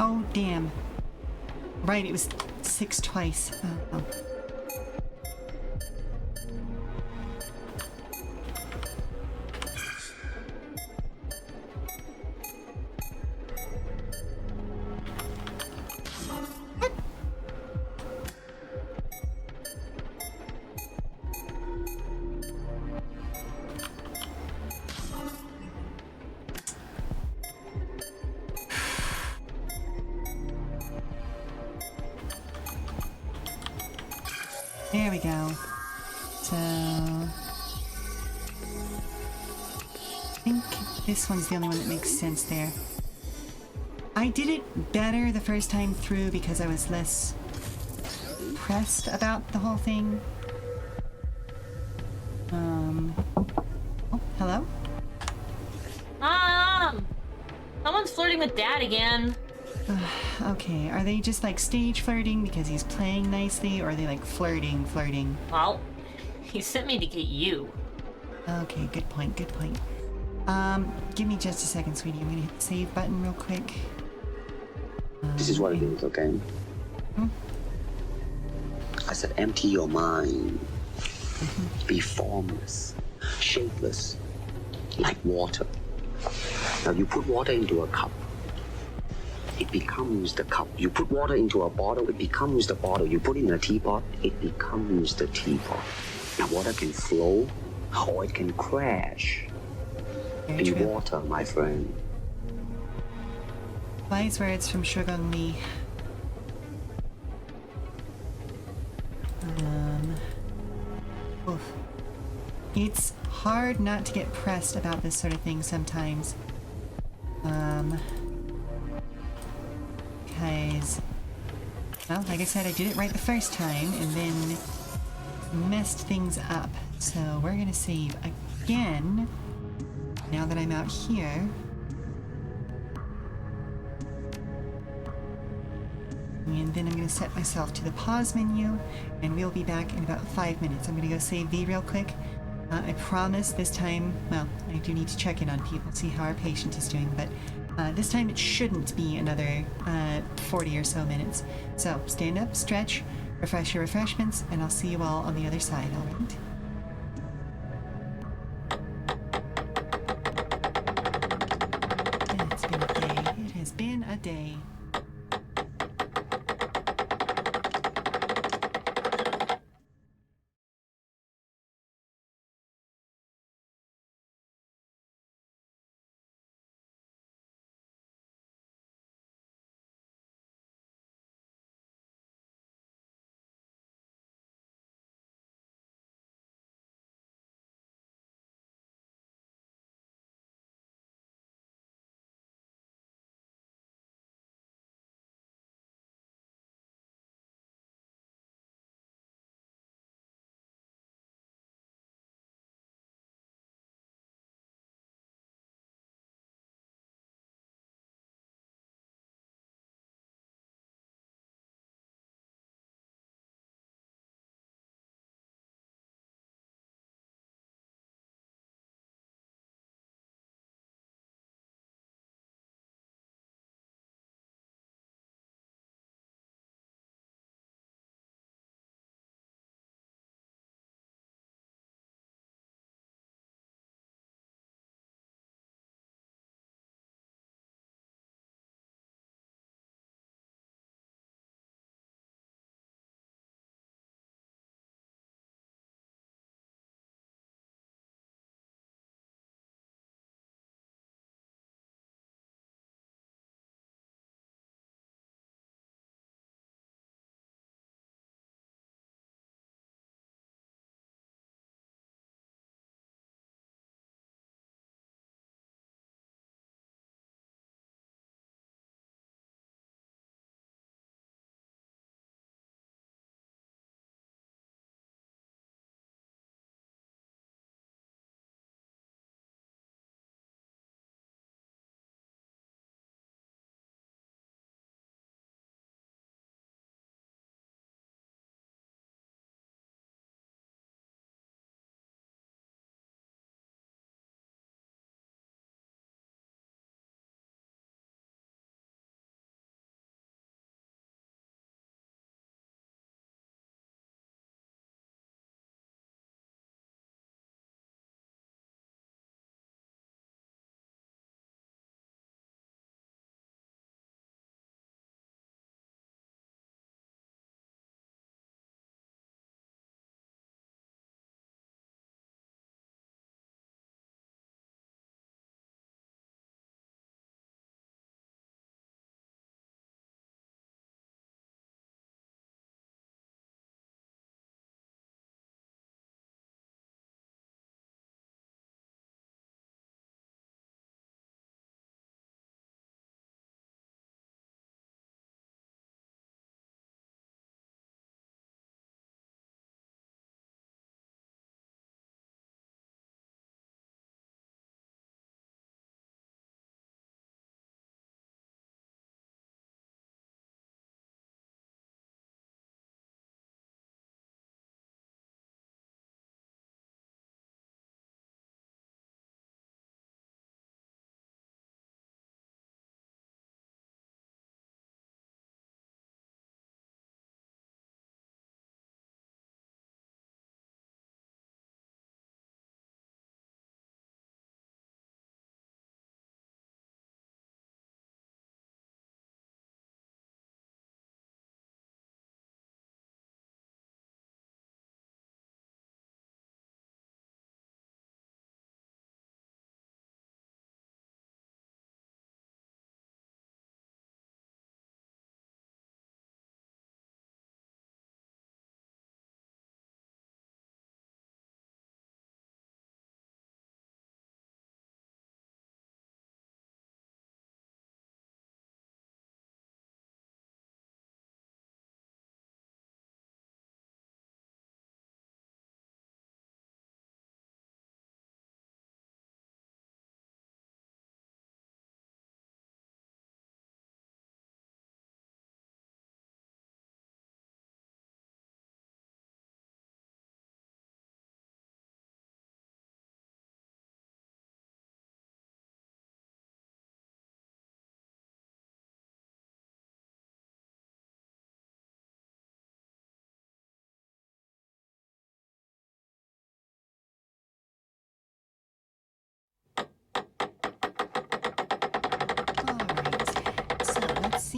Oh, damn. Right, it was 6 twice. Oh. There we go. So I think this one's the only one that makes sense there. I did it better the first time through because I was less pressed about the whole thing. Oh, hello? flirting with Dad again. Okay, are they just like stage flirting because he's playing nicely, or are they like flirting? Well, he sent me to get you. Okay, good point, good point. Give me just a second, sweetie. I'm gonna hit the save button real quick. This is what it is, okay? I said empty your mind. Be formless, shapeless, like water. Now you put water into a cup, it becomes the cup. You put water into a bottle, it becomes the bottle. You put it in a teapot, it becomes the teapot. Now water can flow or it can crash. Very Be true. water, my friend. Wise words from Shugong Li. Oof. It's hard not to get pressed about this sort of thing sometimes. Because, well, like I said, I did it right the first time and then messed things up. So we're gonna save again now that I'm out here. And then I'm going to set myself to the pause menu, and we'll be back in about 5 minutes. I'm going to go save V real quick. I promise this time, well, I do need to check in on people, see how our patient is doing, but this time it shouldn't be another 40 or so minutes. So stand up, stretch, refresh your refreshments, and I'll see you all on the other side, alright? It's been a day. It has been a day.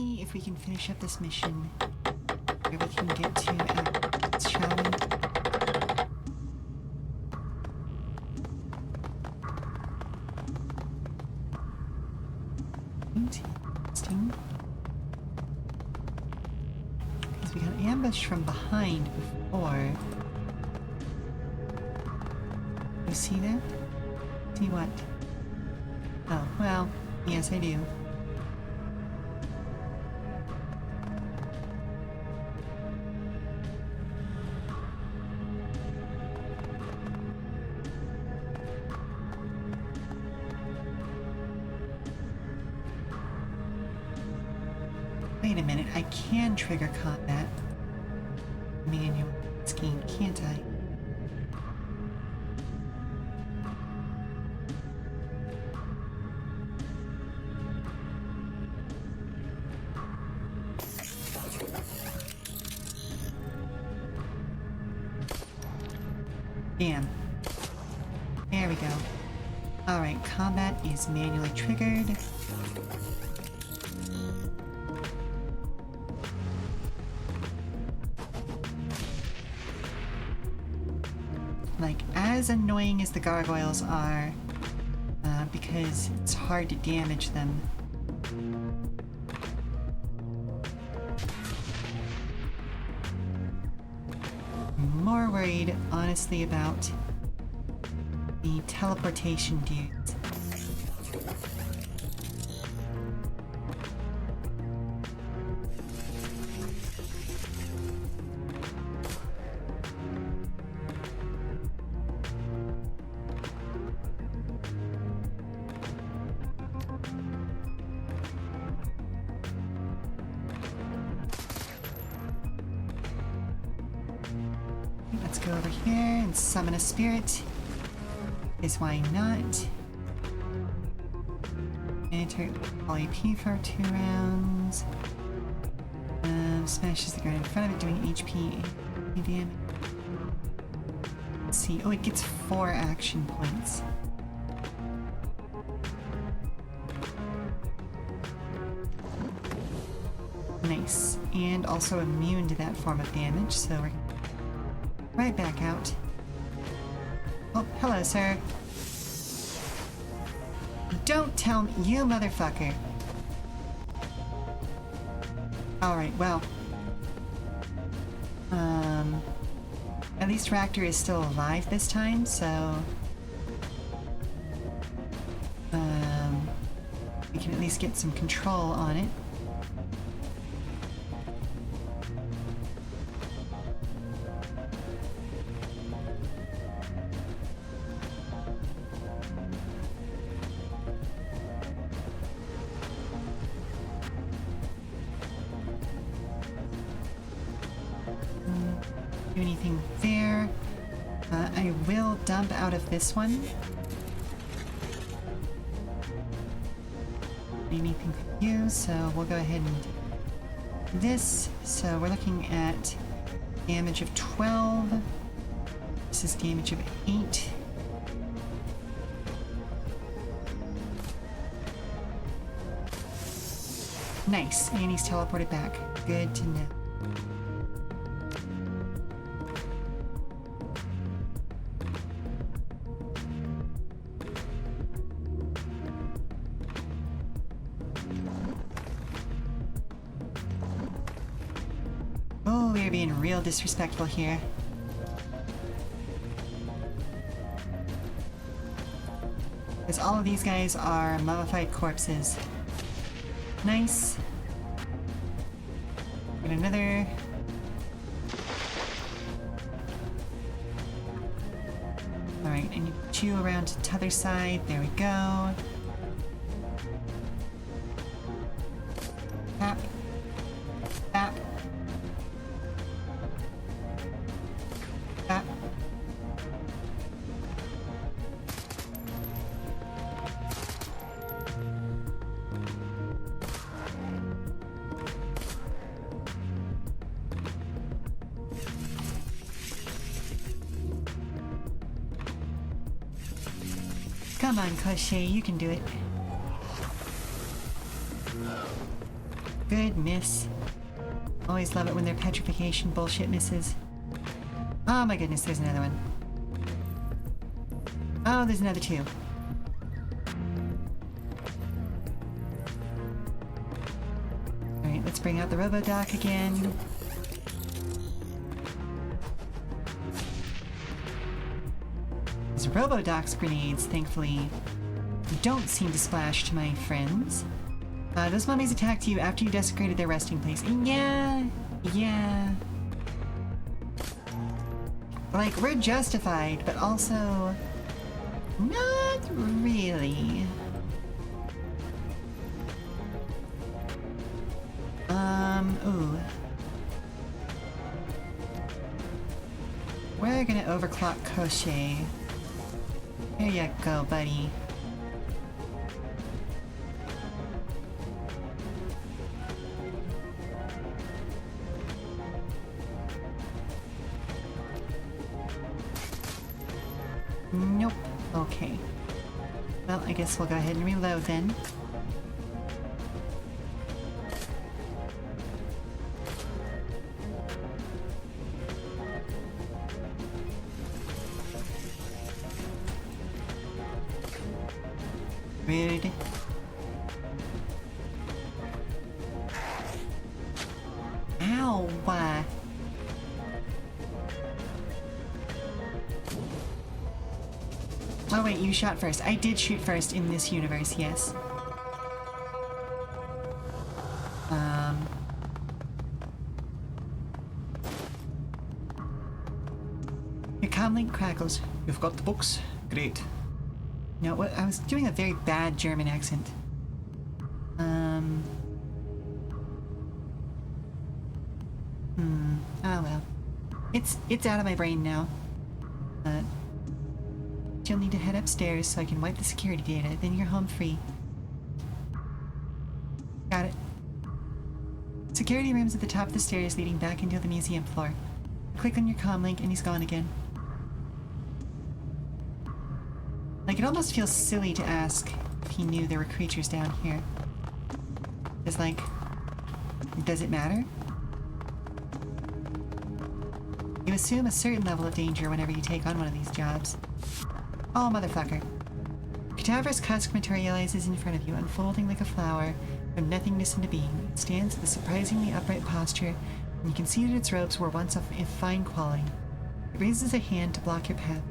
see if we can finish up this mission where we can get to Alex, shall we? Interesting. Because we got ambushed from behind before. You see that? See what? Oh, well, yes I do. Wait a minute, I can trigger combat manual scheme, can't I? Damn. There we go. Alright, combat is manually triggered. Like, as annoying as the gargoyles are, because it's hard to damage them. I'm more worried, honestly, about the teleportation dudes. Let's go over here and summon a spirit. Is why not? And target all AP for 2 rounds. Smashes the ground in front of it, doing HP damage. Let's see. Oh, it gets 4 action points. Nice. And also immune to that form of damage, so we're right back out. Oh, hello, sir. Don't tell me, you motherfucker. Alright, well. At least Raptor is still alive this time, so... we can at least get some control on it. Do anything there. I will dump out of this one. Anything for you, so we'll go ahead and do this. So we're looking at damage of 12. This is damage of 8. Nice, and he's teleported back. Good to know. Oh, we're being real disrespectful here. Because all of these guys are mummified corpses. Nice. Get another. Alright, and you put you around to the other side. There we go. Tap. Tap. Tap. Come on, Cliche, you can do it. Good miss. Always love it when their petrification bullshit misses. Oh my goodness, there's another one. Oh, there's another two. Alright, let's bring out the Robodoc again. These Robodoc's grenades, thankfully, don't seem to splash to my friends. Those mummies attacked you after you desecrated their resting place. Yeah. Like, we're justified, but also not really. Ooh. We're gonna overclock Crochet. Here you go, buddy. Nope. Okay. Well, I guess we'll go ahead and reload then. Rude. Ow! Oh wait, you shot first. I did shoot first in this universe, yes. Your comlink crackles. You've got the books? Great. No, what? I was doing a very bad German accent. Oh well. It's out of my brain now. You'll need to head upstairs so I can wipe the security data, then you're home free. Got it. Security room's at the top of the stairs leading back into the museum floor. Click on your comm link and he's gone again. Like, it almost feels silly to ask if he knew there were creatures down here. It's like, does it matter? You assume a certain level of danger whenever you take on one of these jobs. Oh, motherfucker. Cadaverous Cusk materializes in front of you, unfolding like a flower from nothingness into being. It stands with a surprisingly upright posture, and you can see that its robes were once of fine quality. It raises a hand to block your path.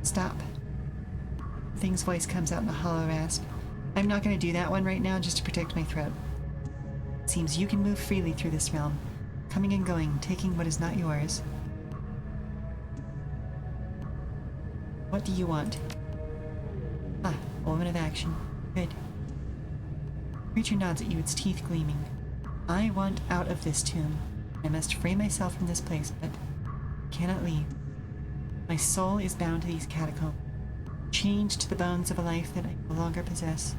Stop. The thing's voice comes out in a hollow rasp. I'm not going to do that one right now just to protect my throat. It seems you can move freely through this realm, coming and going, taking what is not yours. What do you want? Ah, woman of action. Good. Creature nods at you, its teeth gleaming. I want out of this tomb. I must free myself from this place, but I cannot leave. My soul is bound to these catacombs, chained to the bones of a life that I no longer possess.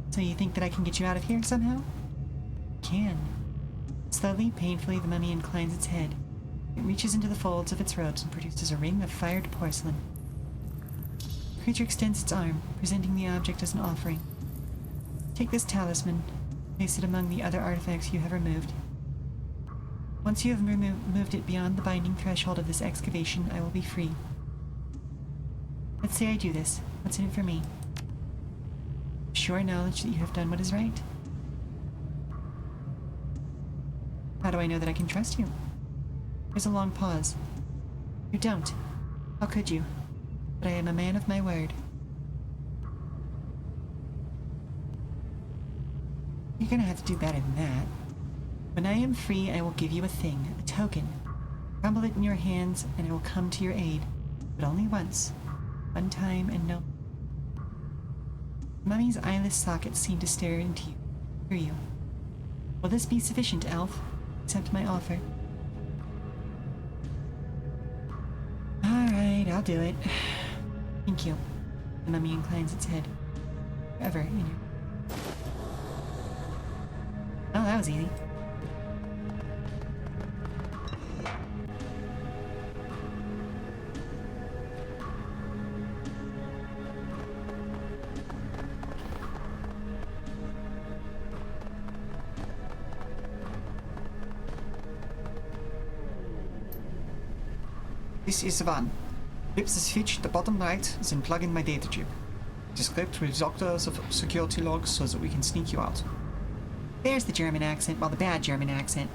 So you think that I can get you out of here somehow? Can. Slowly, painfully, the mummy inclines its head. It reaches into the folds of its robes and produces a ring of fired porcelain. The creature extends its arm, presenting the object as an offering. Take this talisman, place it among the other artifacts you have removed. Once you have moved it beyond the binding threshold of this excavation, I will be free. Let's say I do this. What's in it for me? Sure knowledge that you have done what is right. How do I know that I can trust you? There's a long pause. You don't. How could you? But I am a man of my word. You're gonna have to do better than that. When I am free, I will give you a thing, a token. Crumble it in your hands, and I will come to your aid. But only once. One time and no. Mummy's eyeless sockets seem to stare into you, through you. Will this be sufficient, elf? Accept my offer. Alright, I'll do it. Thank you. The mummy inclines its head. Forever in your... Oh, that was easy. This is the one. Flip the switch at the bottom right, then plug in my data chip. It is clipped with doctors of security logs so that we can sneak you out. There's the German accent. Well, the bad German accent.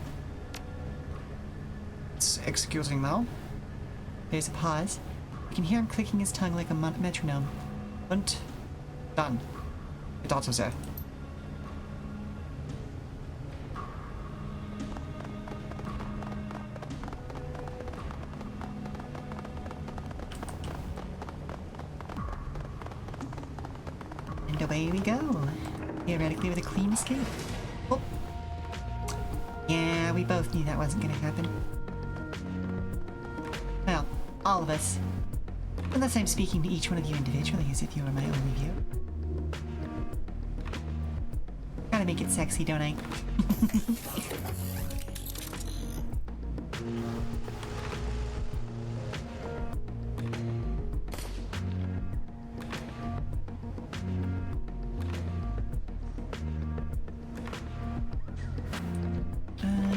It's executing now. There's a pause. You can hear him clicking his tongue like a metronome. And done. Get out of there. And away we go. Theoretically with a clean escape. Oh. Yeah, we both knew that wasn't gonna happen. Well, all of us. Unless I'm speaking to each one of you individually as if you were my only viewer. Gotta make it sexy, don't I?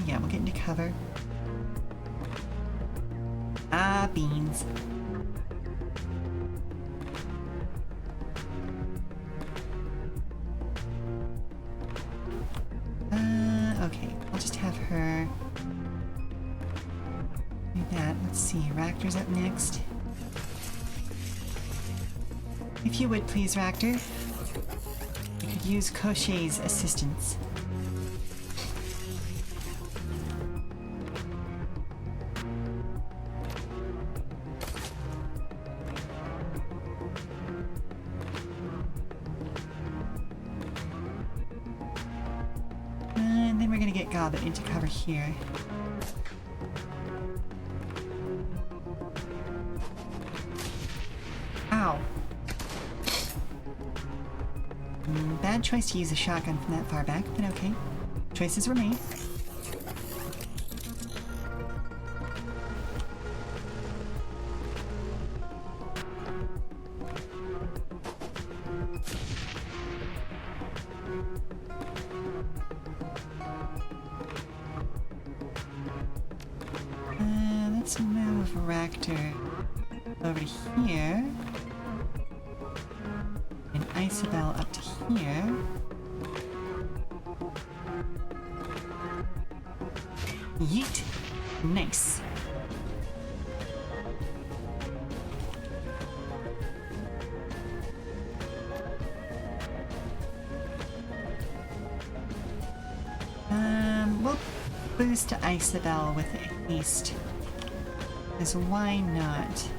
Yeah, we'll get into cover. Ah, beans. Okay, I'll just have her do that. Let's see, Ractor's up next. If you would please, Ractor. I could use Koshay's assistance. And then we're gonna get Gobbet into cover here. Ow. Bad choice to use a shotgun from that far back, but okay. Choices were made. Let's move Ractor over to here. And Isabel up to here. Yeet! Nice. We'll boost Isabel with a haste. Because why not?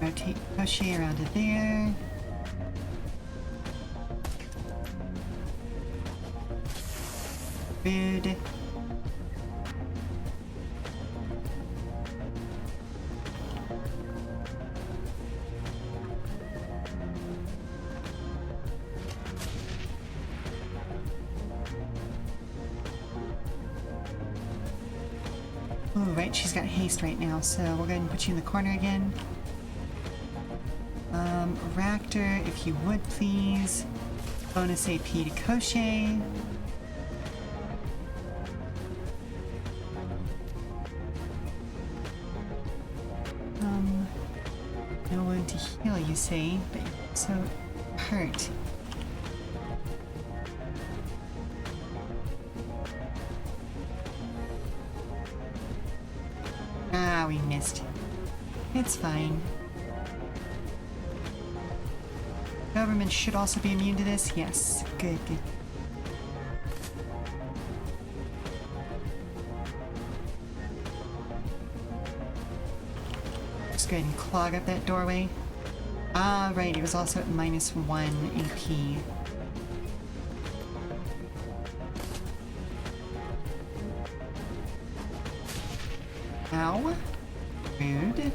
Rotate Crochet around to there. Rude. Oh, right, she's got haste right now, so we'll go ahead and put you in the corner again. Ractor, if you would please. Bonus AP to Crochet. No one to heal, you say, but you're so hurt. Ah, we missed. It's fine. Government should also be immune to this. Yes, good, good. Let's go ahead and clog up that doorway. Ah, right, it was also at -1 AP. Ow. Rude.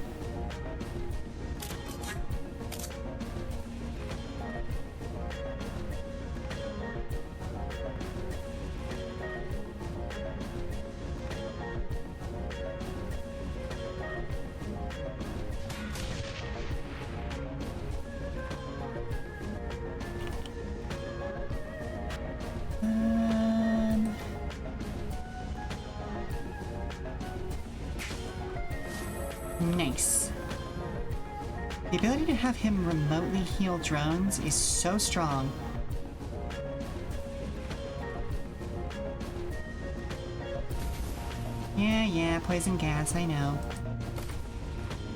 Nice. The ability to have him remotely heal drones is so strong. Yeah, poison gas, I know.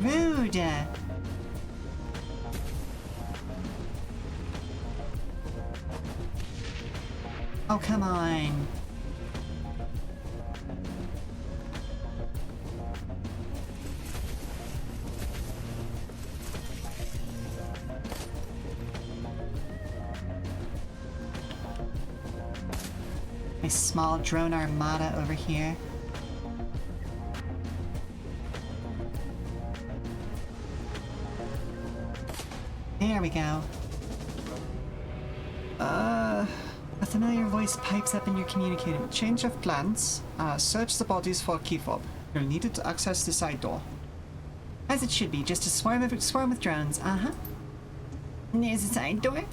Rude! Oh, come on. My small drone armada over here. There we go. A familiar voice pipes up in your communicator. Change of plans. Search the bodies for a key fob. You'll need it to access the side door. As it should be, just a swarm with drones. Uh-huh. And there's a side door.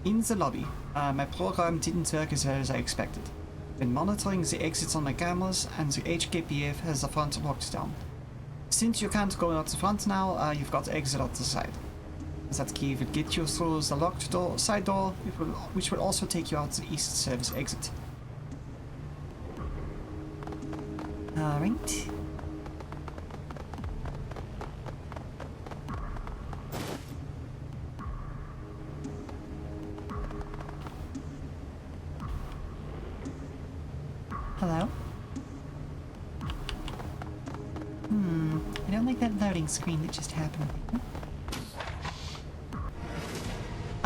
In the lobby. My program didn't work as well as I expected. Been monitoring the exits on my cameras, and the HKPF has the front locked down. Since you can't go out the front now, you've got to exit out the side. That key will get you through the locked door, side door, which will also take you out the east service exit. Alright. Hello? I don't like that loading screen that just happened.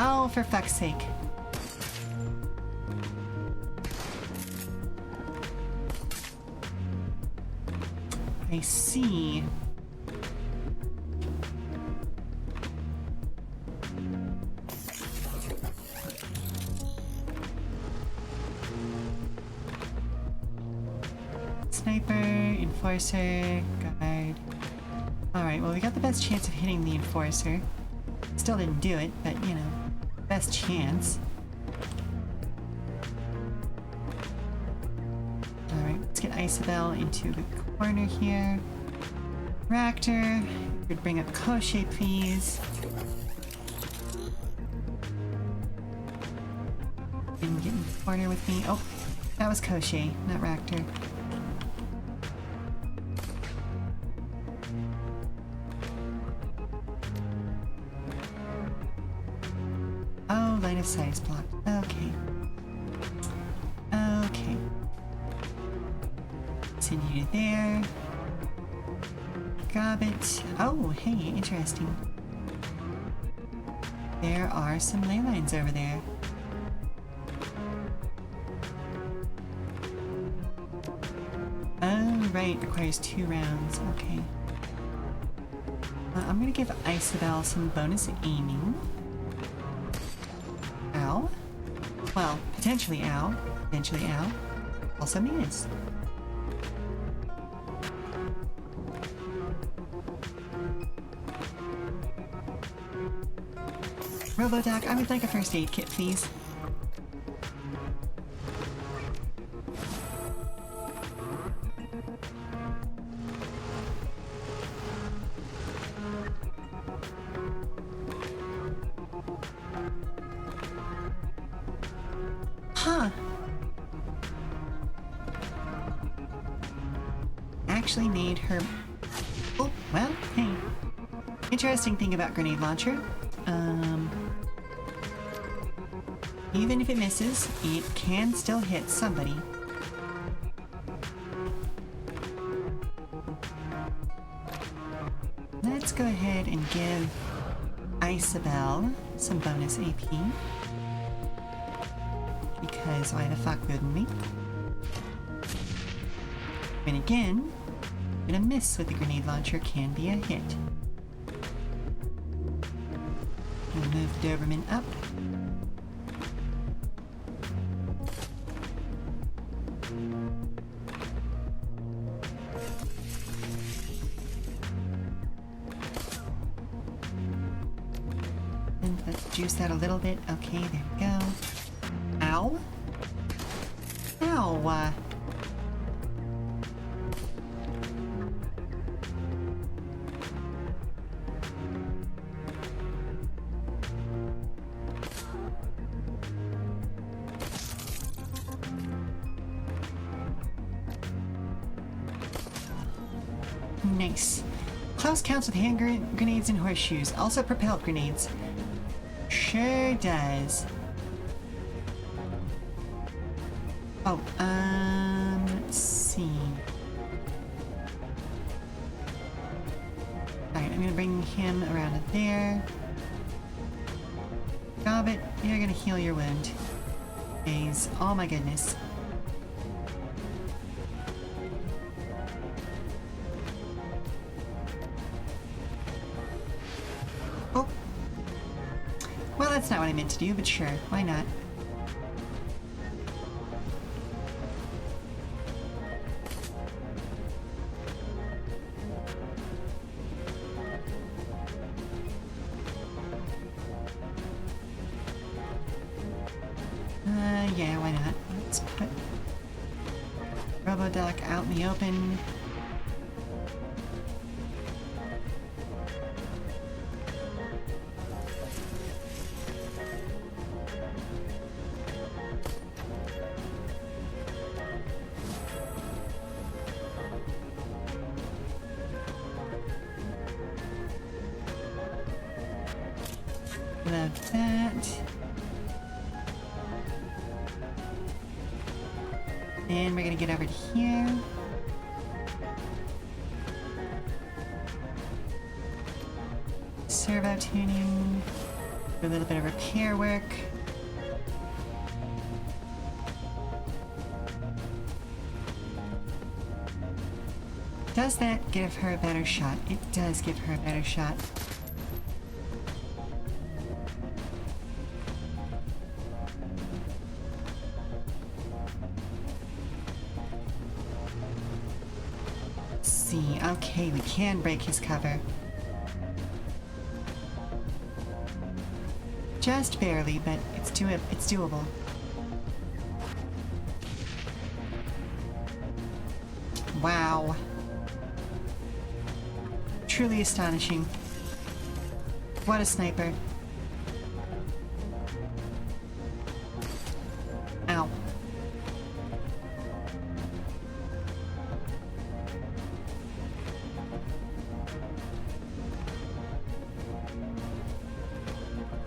Oh, for fuck's sake. I see. Sniper, enforcer, guide. Alright, well we got the best chance of hitting the enforcer. Still didn't do it, but you know, best chance. Alright, let's get Isabel into the corner here. Raptor, could bring up Koshe, please. And get in the corner with me. Oh, that was Koshe, not Raptor. Oh, line of sight is blocked. Okay. Okay. Send you to there. Grab it. Oh, hey, interesting. There are some ley lines over there. Oh, right, requires 2 rounds. Okay. I'm gonna give Isabel some bonus aiming. Ow. Well, potentially ow. Potentially ow. Also miss. Robodoc, I would like a first aid kit, please. Huh. Actually made her... Oh, well, hey. Interesting thing about grenade launcher. Even if it misses, it can still hit somebody. Let's go ahead and give Isabel some bonus AP. Because why the fuck wouldn't we? And again, a miss with the grenade launcher can be a hit. We'll move Doberman up. And let's juice that a little bit. Okay, there we go. Ow. Ow. Nice. Close counts with hand grenades and horseshoes. Also propelled grenades. Sure does. Oh, let's see. Alright, I'm gonna bring him around to there. Gobbit, you're gonna heal your wound. Days. Oh my goodness. Oh. Well, that's not what I meant to do, but sure, why not? Yeah, why not? Let's put Roboduck out in the open. Love that. And we're gonna get over to here. Servo tuning. Do a little bit of repair work. Does that give her a better shot? It does give her a better shot. Okay, we can break his cover. Just barely, but it's doable. Wow. Truly astonishing. What a sniper. Ow.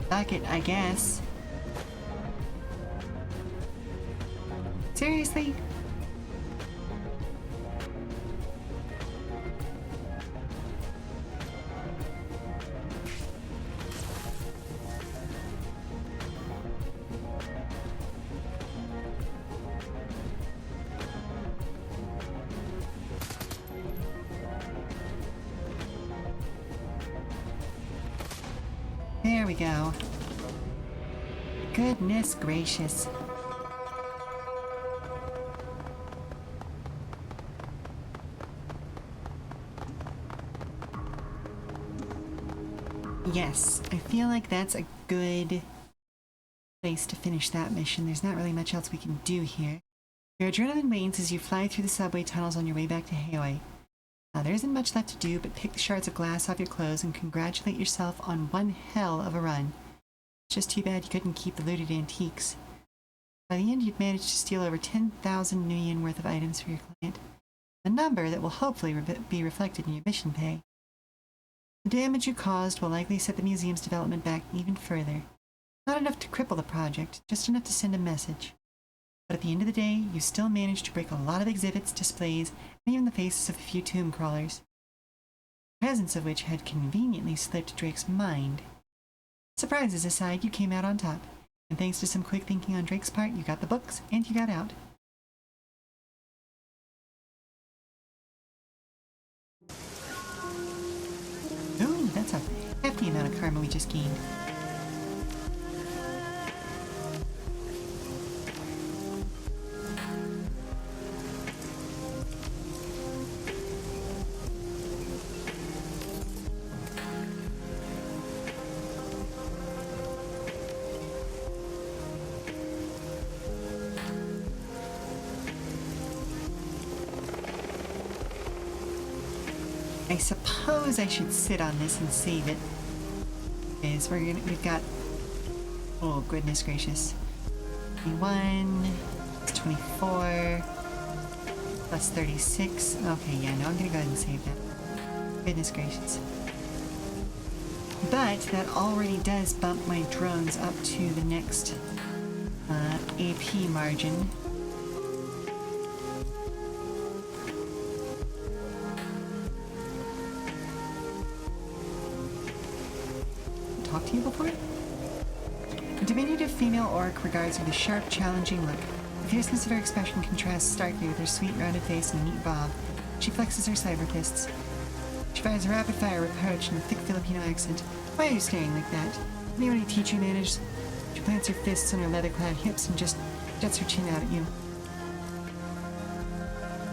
Fuck it, I guess. Seriously? There we go. Goodness gracious. Yes, I feel like that's a good place to finish that mission. There's not really much else we can do here. Your adrenaline wanes as you fly through the subway tunnels on your way back to Hawaii. There isn't much left to do but pick the shards of glass off your clothes and congratulate yourself on one hell of a run. Just too bad you couldn't keep the looted antiques. By the end, you'd managed to steal over 10,000 nuyen worth of items for your client, a number that will hopefully be reflected in your mission pay. The damage you caused will likely set the museum's development back even further. Not enough to cripple the project, just enough to send a message. But at the end of the day, you still managed to break a lot of exhibits, displays, and even the faces of a few tomb crawlers, the presence of which had conveniently slipped Drake's mind. Surprises aside, you came out on top, and thanks to some quick thinking on Drake's part, you got the books, and you got out. Ooh, that's a hefty amount of karma we just gained. I suppose I should sit on this and save it. Because we've got, oh goodness gracious. 21, 24, plus 36. Okay, yeah, no, I'm gonna go ahead and save that. Goodness gracious. But that already does bump my drones up to the next AP margin. Talk to you before? A diminutive female orc regards her with a sharp, challenging look. The fierceness of her expression contrasts starkly with her sweet, rounded face and neat bob. She flexes her cyber fists. She fires a rapid-fire reproach in a thick Filipino accent. Why are you staring like that? Anyone who teach you manners? She plants her fists on her leather-clad hips and just juts her chin out at you.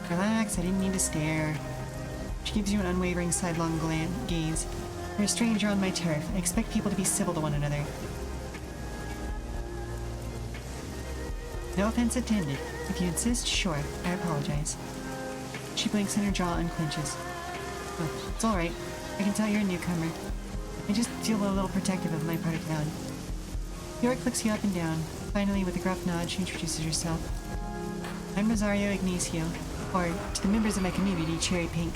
Relax, I didn't mean to stare. She gives you an unwavering sidelong gaze. You're a stranger on my turf. I expect people to be civil to one another. No offense intended. If you insist, sure. I apologize. She blinks and her jaw unclenches. Oh, it's alright. I can tell you're a newcomer. I just feel a little protective of my part of town. York looks you up and down. Finally, with a gruff nod, she introduces herself. I'm Rosario Ignacio, or, to the members of my community, Cherry Pink.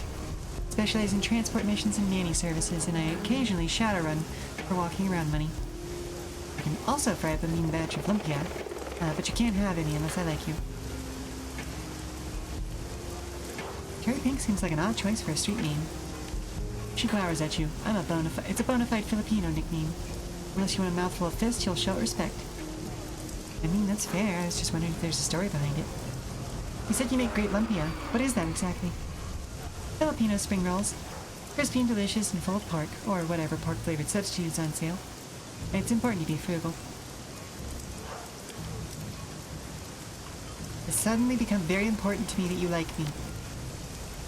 Specialize in transport missions and nanny services, and I occasionally Shadowrun for walking around money. I can also fry up a mean batch of lumpia, but you can't have any unless I like you. Cherry Pink seems like an odd choice for a street name. She glowers at you. It's a bona fide Filipino nickname. Unless you want a mouthful of fist, you'll show it respect. I mean, that's fair. I was just wondering if there's a story behind it. You said you make great lumpia. What is that exactly? Filipino spring rolls. Crispy and delicious and full of pork, or whatever pork-flavored substitute is on sale. It's important to be frugal. It's suddenly become very important to me that you like me.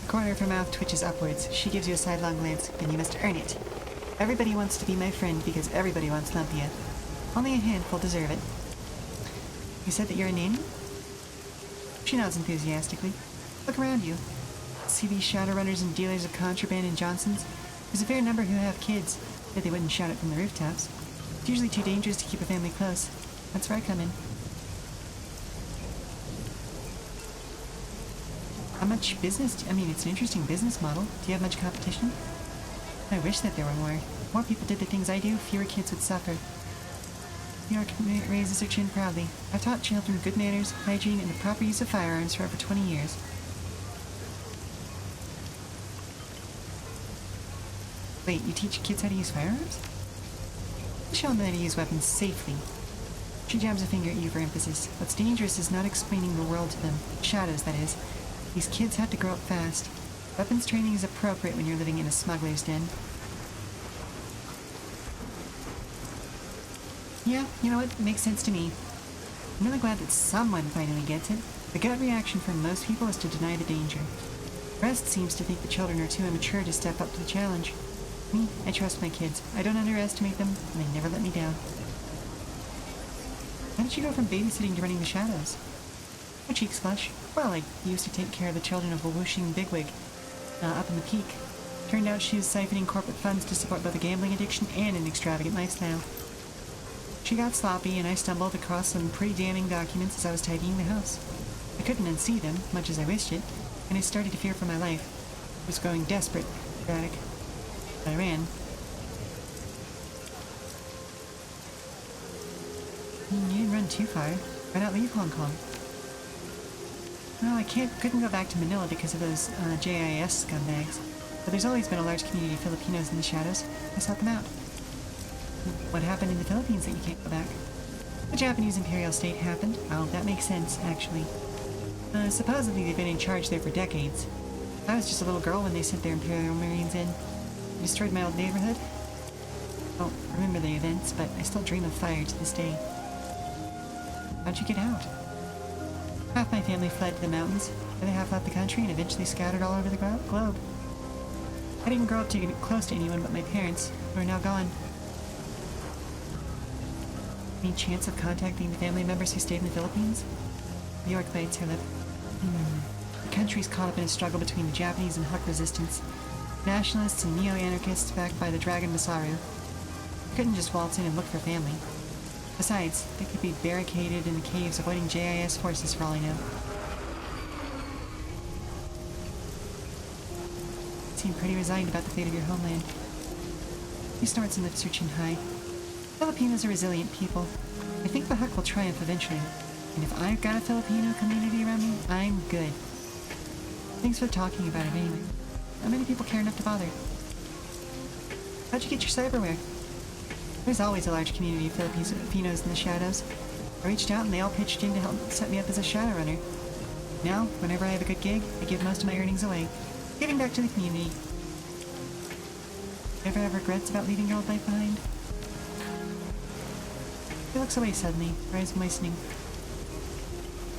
The corner of her mouth twitches upwards. She gives you a sidelong glance. Then you must earn it. Everybody wants to be my friend because everybody wants lumpia. Only a handful deserve it. You said that you're a nanny? She nods enthusiastically. Look around you. See these Shadowrunners and dealers of contraband in Johnson's? There's a fair number who have kids, yet they wouldn't shout it from the rooftops. It's usually too dangerous to keep a family close. That's where I come in. How much business? I mean, it's an interesting business model. Do you have much competition? I wish that there were more. If more people did the things I do, fewer kids would suffer. New York raises her chin proudly. I've taught children good manners, hygiene, and the proper use of firearms for over 20 years. Wait, you teach kids how to use firearms? Show them how to use weapons safely. She jabs a finger at you for emphasis. What's dangerous is not explaining the world to them. Shadows, that is. These kids have to grow up fast. Weapons training is appropriate when you're living in a smuggler's den. Yeah, you know what? It makes sense to me. I'm really glad that someone finally gets it. The gut reaction from most people is to deny the danger. The rest seems to think the children are too immature to step up to the challenge. Me, I trust my kids. I don't underestimate them, and they never let me down. How did you go from babysitting to running the Shadows? My cheeks flush. Well, I used to take care of the children of a whooshing bigwig up in the Peak. Turned out she was siphoning corporate funds to support both a gambling addiction and an extravagant lifestyle. She got sloppy, and I stumbled across some pretty damning documents as I was tidying the house. I couldn't unsee them, much as I wished it, and I started to fear for my life. I was growing desperate, erratic. But I ran. You didn't run too far. Why not leave Hong Kong? Well, I couldn't go back to Manila because of those JIS scumbags. But there's always been a large community of Filipinos in the Shadows. I sought them out. What happened in the Philippines that you can't go back? The Japanese imperial state happened. Oh, that makes sense, actually. Supposedly they've been in charge there for decades. I was just a little girl when they sent their imperial marines in. They destroyed my old neighborhood. I don't remember the events, but I still dream of fire to this day. How'd you get out? Half my family fled to the mountains, the other half left the country and eventually scattered all over the globe. I didn't grow up to get close to anyone but my parents, who are now gone. Any chance of contacting the family members who stayed in the Philippines? New York bites her lip. The country's caught up in a struggle between the Japanese and Huck resistance. Nationalists and neo-anarchists backed by the Dragon Masaru. I couldn't just waltz in and look for family. Besides, they could be barricaded in the caves avoiding JIS forces for all I know. seem pretty resigned about the fate of your homeland. He snorts and lips her chin high. Filipinos are resilient people. I think the Huck will triumph eventually. And if I've got a Filipino community around me, I'm good. Thanks for talking about it anyway. Not many people care enough to bother. How'd you get your cyberware? There's always a large community of Filipinos in the shadows. I reached out and they all pitched in to help set me up as a Shadowrunner. Now, whenever I have a good gig, I give most of my earnings away, giving back to the community. Ever have regrets about leaving your old life behind? He looks away suddenly, her eyes moistening.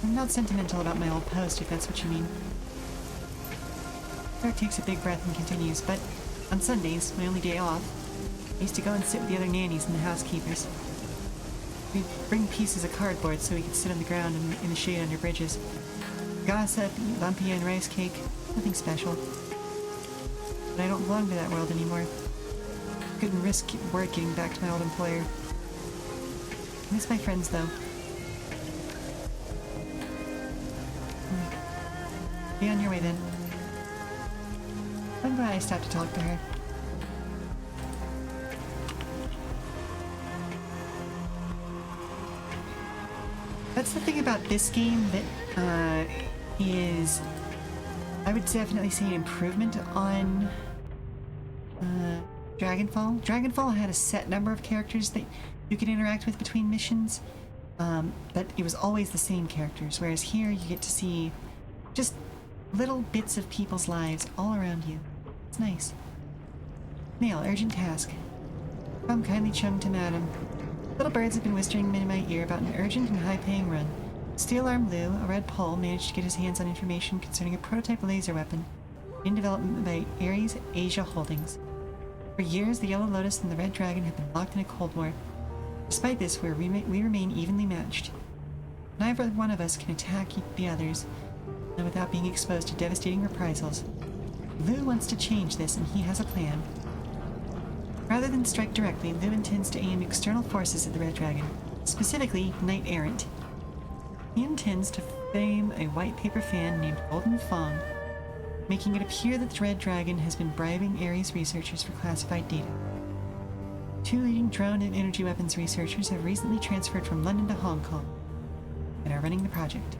I'm not sentimental about my old post, if that's what you mean. Clark takes a big breath and continues, but on Sundays, my only day off, I used to go and sit with the other nannies and the housekeepers. We'd bring pieces of cardboard so we could sit on the ground in the shade under bridges. Gossip, eat lumpia and rice cake, nothing special. But I don't belong to that world anymore. Couldn't risk work getting back to my old employer. I miss my friends, though. Be on your way, then. I'm glad I stopped to talk to her. That's the thing about this game that is, I would definitely say, an improvement on Dragonfall. Dragonfall had a set number of characters that you could interact with between missions, but it was always the same characters, whereas here you get to see just little bits of people's lives all around you. It's nice. Mail, urgent task. Come kindly chung to madam. Little birds have been whispering in my ear about an urgent and high-paying run. Steel Arm Lou, a red pole, managed to get his hands on information concerning a prototype laser weapon in development by Ares Asia Holdings. For years, the Yellow Lotus and the Red Dragon have been locked in a Cold War. Despite this, we remain evenly matched. Neither one of us can attack the others without being exposed to devastating reprisals. Lou wants to change this, and he has a plan. Rather than strike directly, Lou intends to aim external forces at the Red Dragon, specifically Knight Errant. He intends to frame a white paper fan named Golden Fong, making it appear that the Red Dragon has been bribing Ares researchers for classified data. 2 leading drone and energy weapons researchers have recently transferred from London to Hong Kong and are running the project.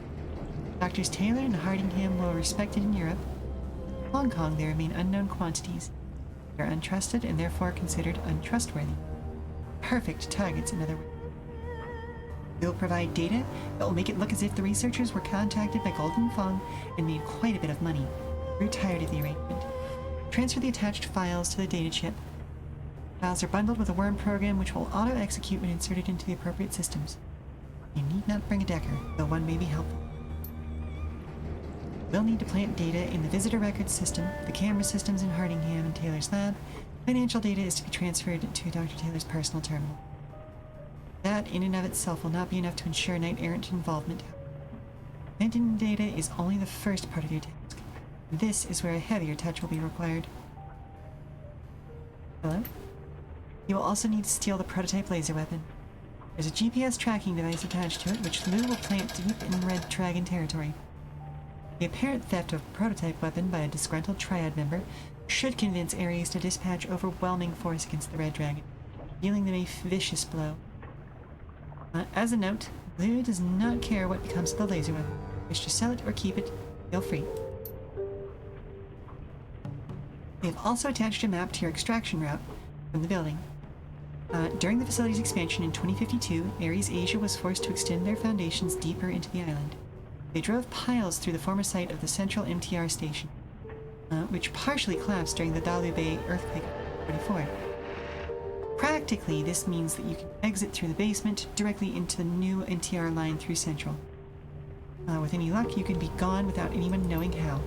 Doctors Taylor and Hardingham were respected in Europe. In Hong Kong, they remain unknown quantities. They are untrusted and therefore considered untrustworthy. Perfect targets, in other words. They will provide data that will make it look as if the researchers were contacted by Golden Fong and made quite a bit of money. Grew tired of the arrangement. Transfer the attached files to the data chip. Files are bundled with a worm program which will auto-execute when inserted into the appropriate systems. You need not bring a decker, though one may be helpful. We'll need to plant data in the visitor records system, the camera systems in Hardingham and Taylor's lab. Financial data is to be transferred to Dr. Taylor's personal terminal. That, in and of itself, will not be enough to ensure Knight Errant involvement. Planting data is only the first part of your task. This is where a heavier touch will be required. Hello? You will also need to steal the prototype laser weapon. There's a GPS tracking device attached to it, which Lou will plant deep in Red Dragon territory. The apparent theft of a prototype weapon by a disgruntled Triad member should convince Ares to dispatch overwhelming force against the Red Dragon, dealing them a vicious blow. As a note, Lou does not care what becomes of the laser weapon. Wish to sell it or keep it, feel free. They have also attached a map to your extraction route from the building. During the facility's expansion in 2052, Ares Asia was forced to extend their foundations deeper into the island. They drove piles through the former site of the central MTR station, which partially collapsed during the Dalu Bay earthquake of 1944. Practically, this means that you can exit through the basement directly into the new NTR line through Central. With any luck, you can be gone without anyone knowing how.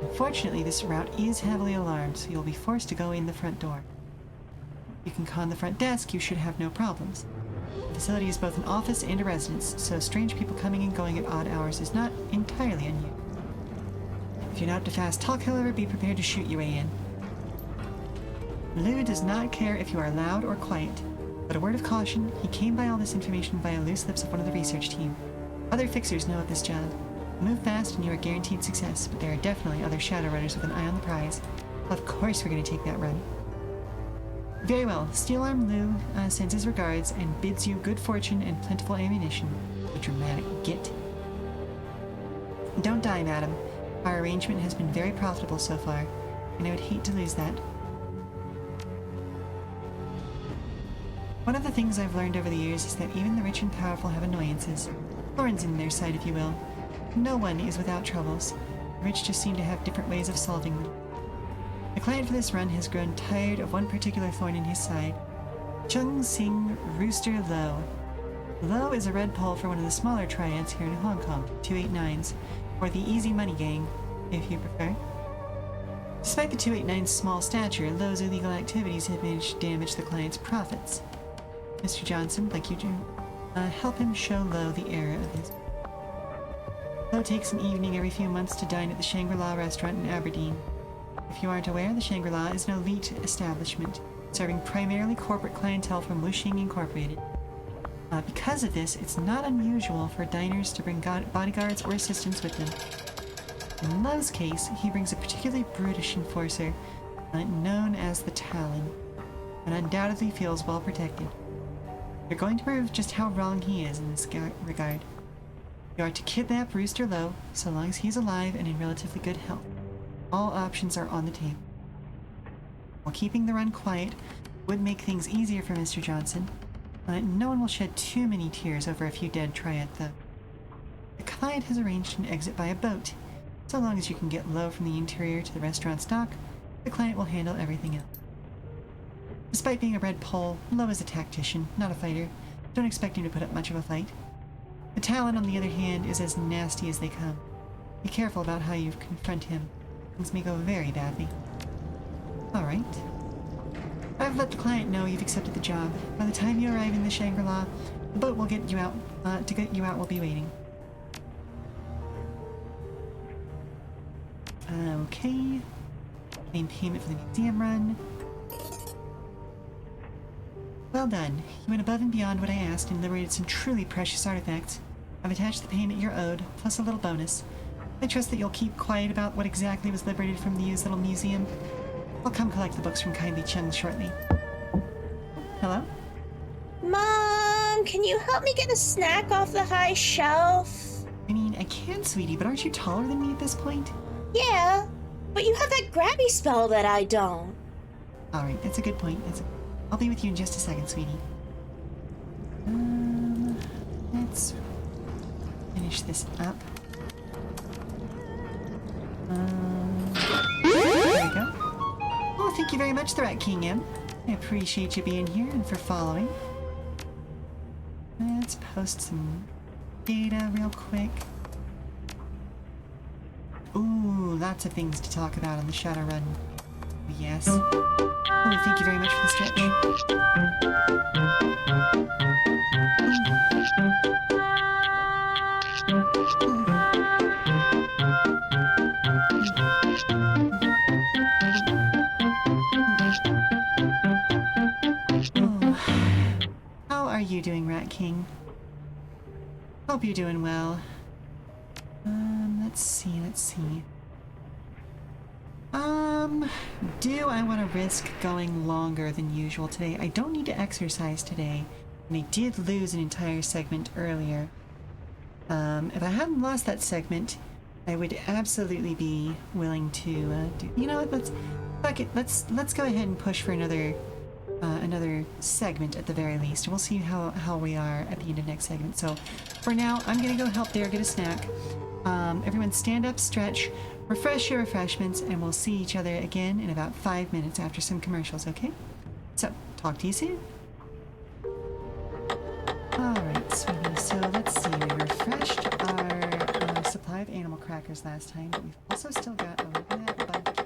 Unfortunately, this route is heavily alarmed, so you'll be forced to go in the front door. You can con the front desk, you should have no problems. The facility is both an office and a residence, so strange people coming and going at odd hours is not entirely unusual. If you're not to fast talk, however, be prepared to shoot your way in. Lou does not care if you are loud or quiet, but a word of caution, he came by all this information via loose lips of one of the research team. Other fixers know of this job. Move fast and you are guaranteed success, but there are definitely other Shadowrunners with an eye on the prize. Of course we're going to take that run. Very well. Steelarm Lou sends his regards and bids you good fortune and plentiful ammunition. A dramatic git. Don't die, madam. Our arrangement has been very profitable so far, and I would hate to lose that. One of the things I've learned over the years is that even the rich and powerful have annoyances. Thorns in their side, if you will. No one is without troubles. The rich just seem to have different ways of solving them. The client for this run has grown tired of one particular thorn in his side. Chung Sing Rooster Low. Low is a red pole for one of the smaller triads here in Hong Kong, 289s, or the Easy Money Gang, if you prefer. Despite the 289's small stature, Low's illegal activities have managed to damage the client's profits. Mr. Johnson, like you do, help him show Low the error of his. Low takes an evening every few months to dine at the Shangri-La restaurant in Aberdeen. If you aren't aware, the Shangri-La is an elite establishment, serving primarily corporate clientele from Wuxing Incorporated. Because of this, it's not unusual for diners to bring bodyguards or assistants with them. In Low's case, he brings a particularly brutish enforcer, known as the Talon, and undoubtedly feels well protected. You're going to prove just how wrong he is in this regard. You are to kidnap Rooster Low, so long as he's alive and in relatively good health. All options are on the table. While keeping the run quiet would make things easier for Mr. Johnson, no one will shed too many tears over a few dead triad, though. The client has arranged an exit by a boat. So long as you can get Low from the interior to the restaurant's dock, the client will handle everything else. Despite being a red pole, Low is a tactician, not a fighter. Don't expect him to put up much of a fight. The Talon, on the other hand, is as nasty as they come. Be careful about how you confront him. Things may go very badly. Alright. I've let the client know you've accepted the job. By the time you arrive in the Shangri-La, the boat will get you out. To get you out will be waiting. Okay. Claim payment for the museum run. Well done. You went above and beyond what I asked and liberated some truly precious artifacts. I've attached the payment you're owed, plus a little bonus. I trust that you'll keep quiet about what exactly was liberated from the used little museum. I'll come collect the books from Kindly Chung shortly. Hello? Mom, can you help me get a snack off the high shelf? I mean, I can, sweetie, but aren't you taller than me at this point? Yeah, but you have that grabby spell that I don't. Alright, that's a good point. I'll be with you in just a second, sweetie. Let's finish this up. There we go. Oh, thank you very much, the Rat King M. I appreciate you being here and for following. Let's post some data real quick. Ooh, lots of things to talk about on the Shadowrun. Yes. Oh, thank you very much for the stretch. How are you doing, Rat King? Hope you're doing well. Let's see. Do I want to risk going longer than usual today? I don't need to exercise today, and I did lose an entire segment earlier. If I hadn't lost that segment, I would absolutely be willing to do. You know what? Fuck it. Let's go ahead and push for another segment at the very least, and we'll see how we are at the end of next segment. So, for now, I'm gonna go help there get a snack. Everyone stand up, stretch, refresh your refreshments, and we'll see each other again in about 5 minutes after some commercials, okay? So, talk to you soon. Alright, sweetie, so let's see. We refreshed our supply of animal crackers last time, but we've also still got a little bit of bug cake.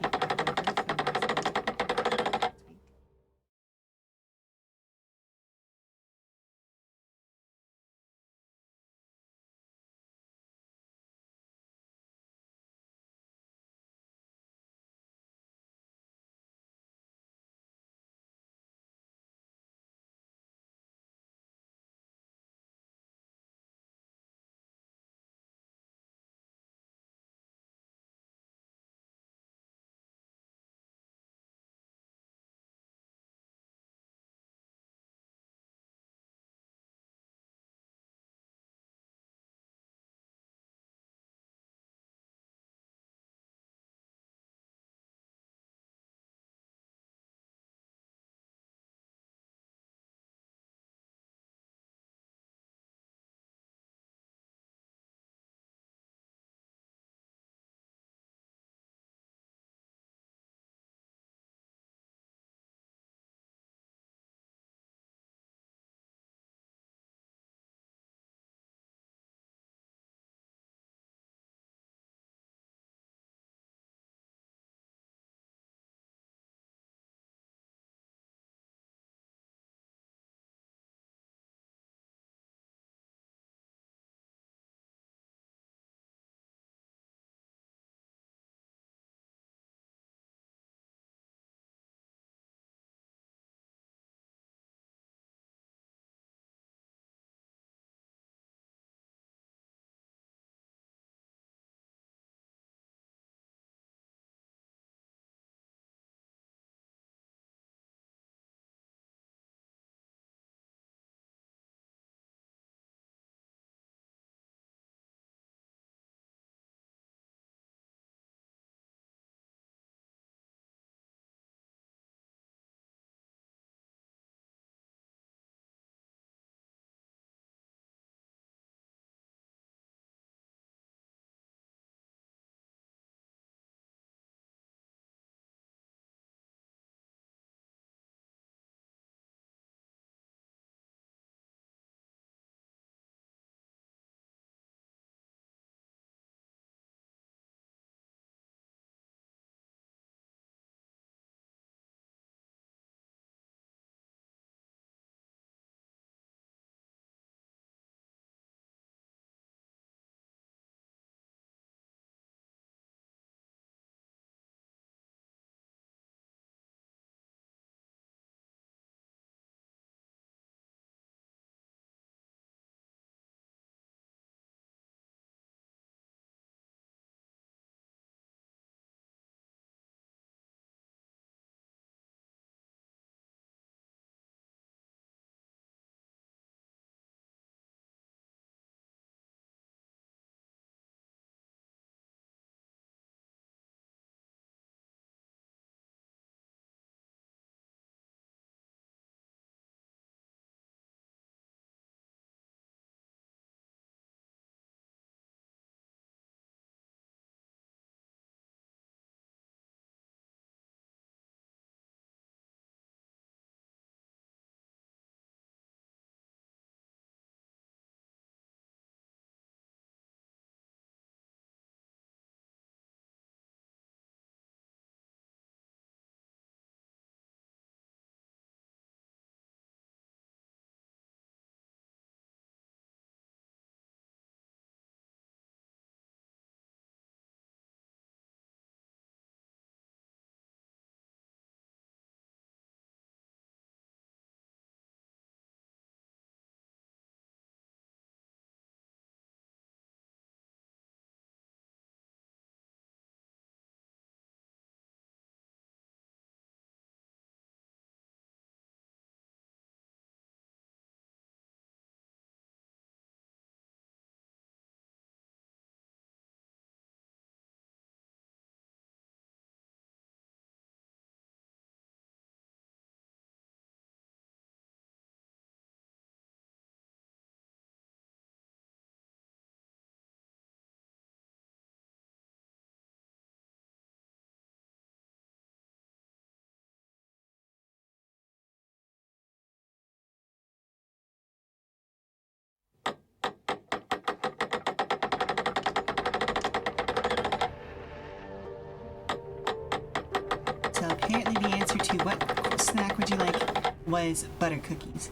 to what snack would you like was butter cookies,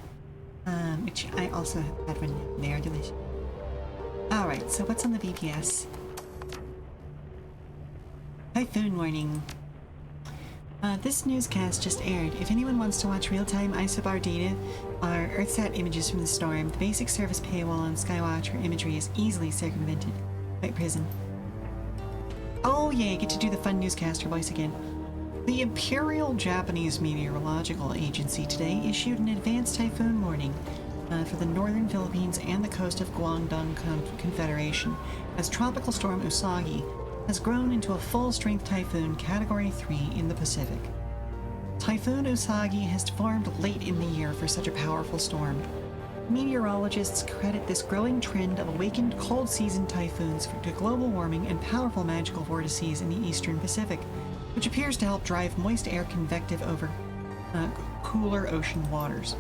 which I also have had one. They are delicious. All right, so what's on the BPS? Typhoon warning. This newscast just aired. If anyone wants to watch real-time isobar data or Earthsat images from the storm, the basic service paywall on Skywatcher imagery is easily circumvented. White prison. Oh yeah, I get to do the fun newscaster voice again. The Imperial Japanese Meteorological Agency today issued an advanced typhoon warning for the northern Philippines and the coast of Guangdong Confederation, as Tropical Storm Usagi has grown into a full-strength typhoon Category 3 in the Pacific. Typhoon Usagi has formed late in the year for such a powerful storm. Meteorologists credit this growing trend of awakened cold-season typhoons to global warming and powerful magical vortices in the eastern Pacific, which appears to help drive moist air convective over cooler ocean waters.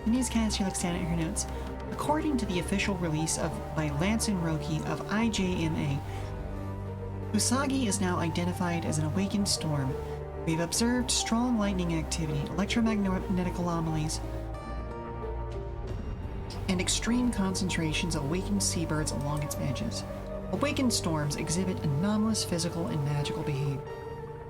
The newscaster looks down at her notes. According to the official release by Lance Roki of IJMA, Usagi is now identified as an awakened storm. We've observed strong lightning activity, electromagnetic anomalies, and extreme concentrations of awakened seabirds along its edges. Awakened storms exhibit anomalous physical and magical behavior.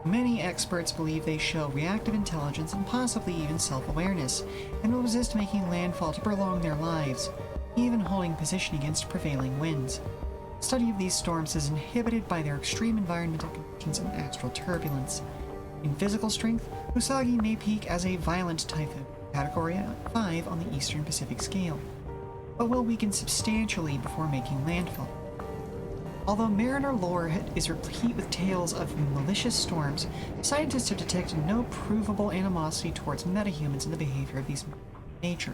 Many experts believe they show reactive intelligence and possibly even self-awareness, and will resist making landfall to prolong their lives, even holding position against prevailing winds. Study of these storms is inhibited by their extreme environmental conditions and astral turbulence. In physical strength, Usagi may peak as a violent typhoon, Category 5 on the Eastern Pacific scale, but will weaken substantially before making landfall. Although mariner lore is replete with tales of malicious storms, scientists have detected no provable animosity towards metahumans in the behavior of these nature.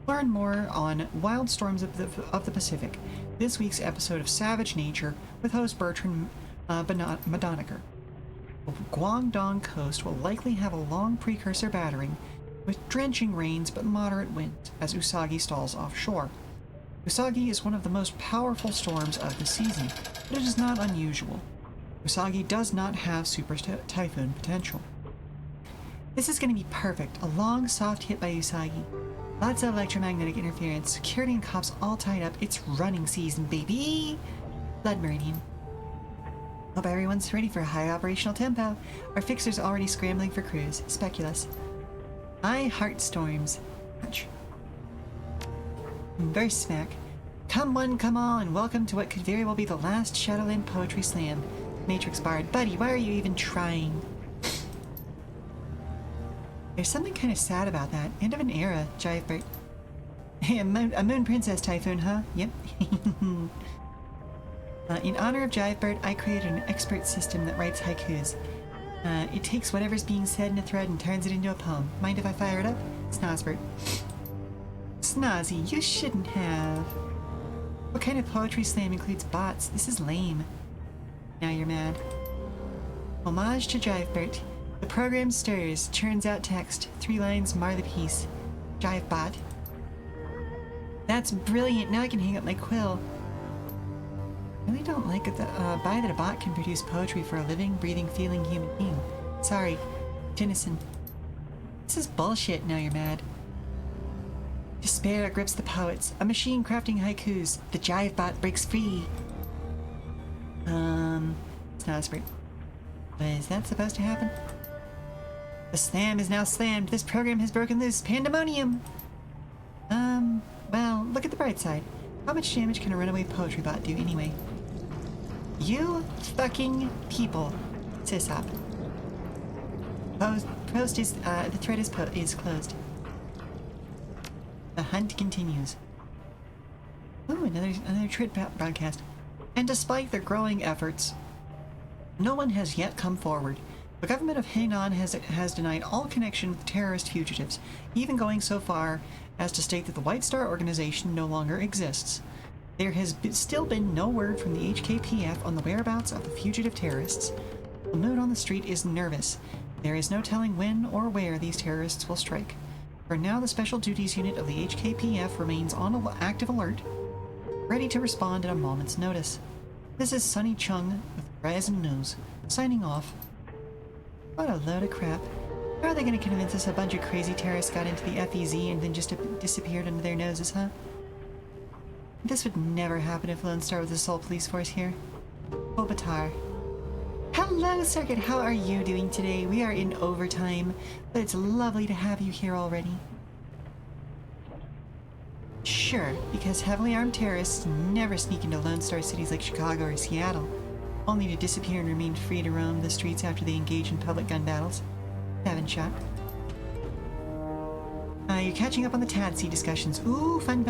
Learn more on Wild Storms of the Pacific, this week's episode of Savage Nature with host Bertrand Madoniker. The Guangdong coast will likely have a long precursor battering, with drenching rains but moderate winds as Usagi stalls offshore. Usagi is one of the most powerful storms of the season, but it is not unusual. Usagi does not have super typhoon potential. This is going to be perfect. A long, soft hit by Usagi. Lots of electromagnetic interference, security and cops all tied up. It's running season, baby! Blood Meridian. Hope everyone's ready for a high operational tempo. Our fixer's already scrambling for crews. Speculous. I heart storms. Much. Verse smack. Come one, come all, and welcome to what could very well be the last Shadowrun Poetry Slam. Matrix Bard. Buddy, why are you even trying? There's something kind of sad about that. End of an era, Jivebert. Hey, a moon princess typhoon, huh? Yep. In honor of Jivebert, I created an expert system that writes haikus. It takes whatever's being said in a thread and turns it into a poem. Mind if I fire it up? Snozbert. Snozzy, you shouldn't have. What kind of poetry slam includes bots? This is lame. Now you're mad. Homage to Jivebert. The program stirs, churns out text. 3 lines, mar the piece. Jivebot. That's brilliant. Now I can hang up my quill. I really don't like it that a bot can produce poetry for a living, breathing, feeling human being. Sorry, Tennyson. This is bullshit. Now you're mad. Despair grips the poets. A machine crafting haikus. The Jivebot breaks free. Snozbert. Was that supposed to happen? The slam is now slammed. This program has broken loose. Pandemonium! Well, look at the bright side. How much damage can a runaway poetry bot do anyway? You fucking people. Sysop. Post is, the thread is closed. The hunt continues. Ooh, another thread broadcast. And despite their growing efforts, no one has yet come forward. The government of Hainan has denied all connection with terrorist fugitives, even going so far as to state that the White Star organization no longer exists. There has still been no word from the HKPF on the whereabouts of the fugitive terrorists. The mood on the street is nervous. There is no telling when or where these terrorists will strike. For now, the Special Duties Unit of the HKPF remains on active alert, ready to respond at a moment's notice. This is Sunny Chung with Brazen News, signing off. What a load of crap. How are they going to convince us a bunch of crazy terrorists got into the FEZ and then just disappeared under their noses, huh? This would never happen if Lone Star was the sole police force here. Obatar. Hello, Circuit. How are you doing today? We are in overtime, but it's lovely to have you here already. Sure, because heavily armed terrorists never sneak into Lone Star cities like Chicago or Seattle, only to disappear and remain free to roam the streets after they engage in public gun battles. Haven't shot. You're catching up on the TADC discussions. Ooh, fun.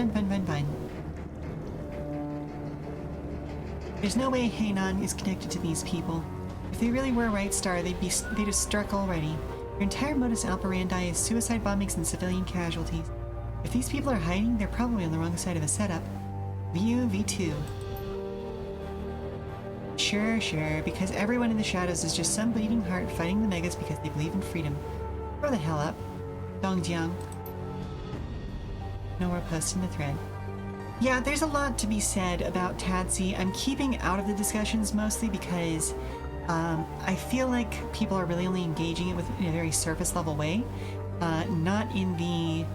There's no way Hainan is connected to these people. If they really were Right Star, they'd have struck already. Your entire modus operandi is suicide bombings and civilian casualties. If these people are hiding, they're probably on the wrong side of a setup. VU V2. Sure, because everyone in the shadows is just some bleeding heart fighting the megas because they believe in freedom. Grow the hell up. Dongjiang. No more posts in the thread. Yeah, there's a lot to be said about TADC. I'm keeping out of the discussions mostly because I feel like people are really only engaging it in a very surface level way, not in the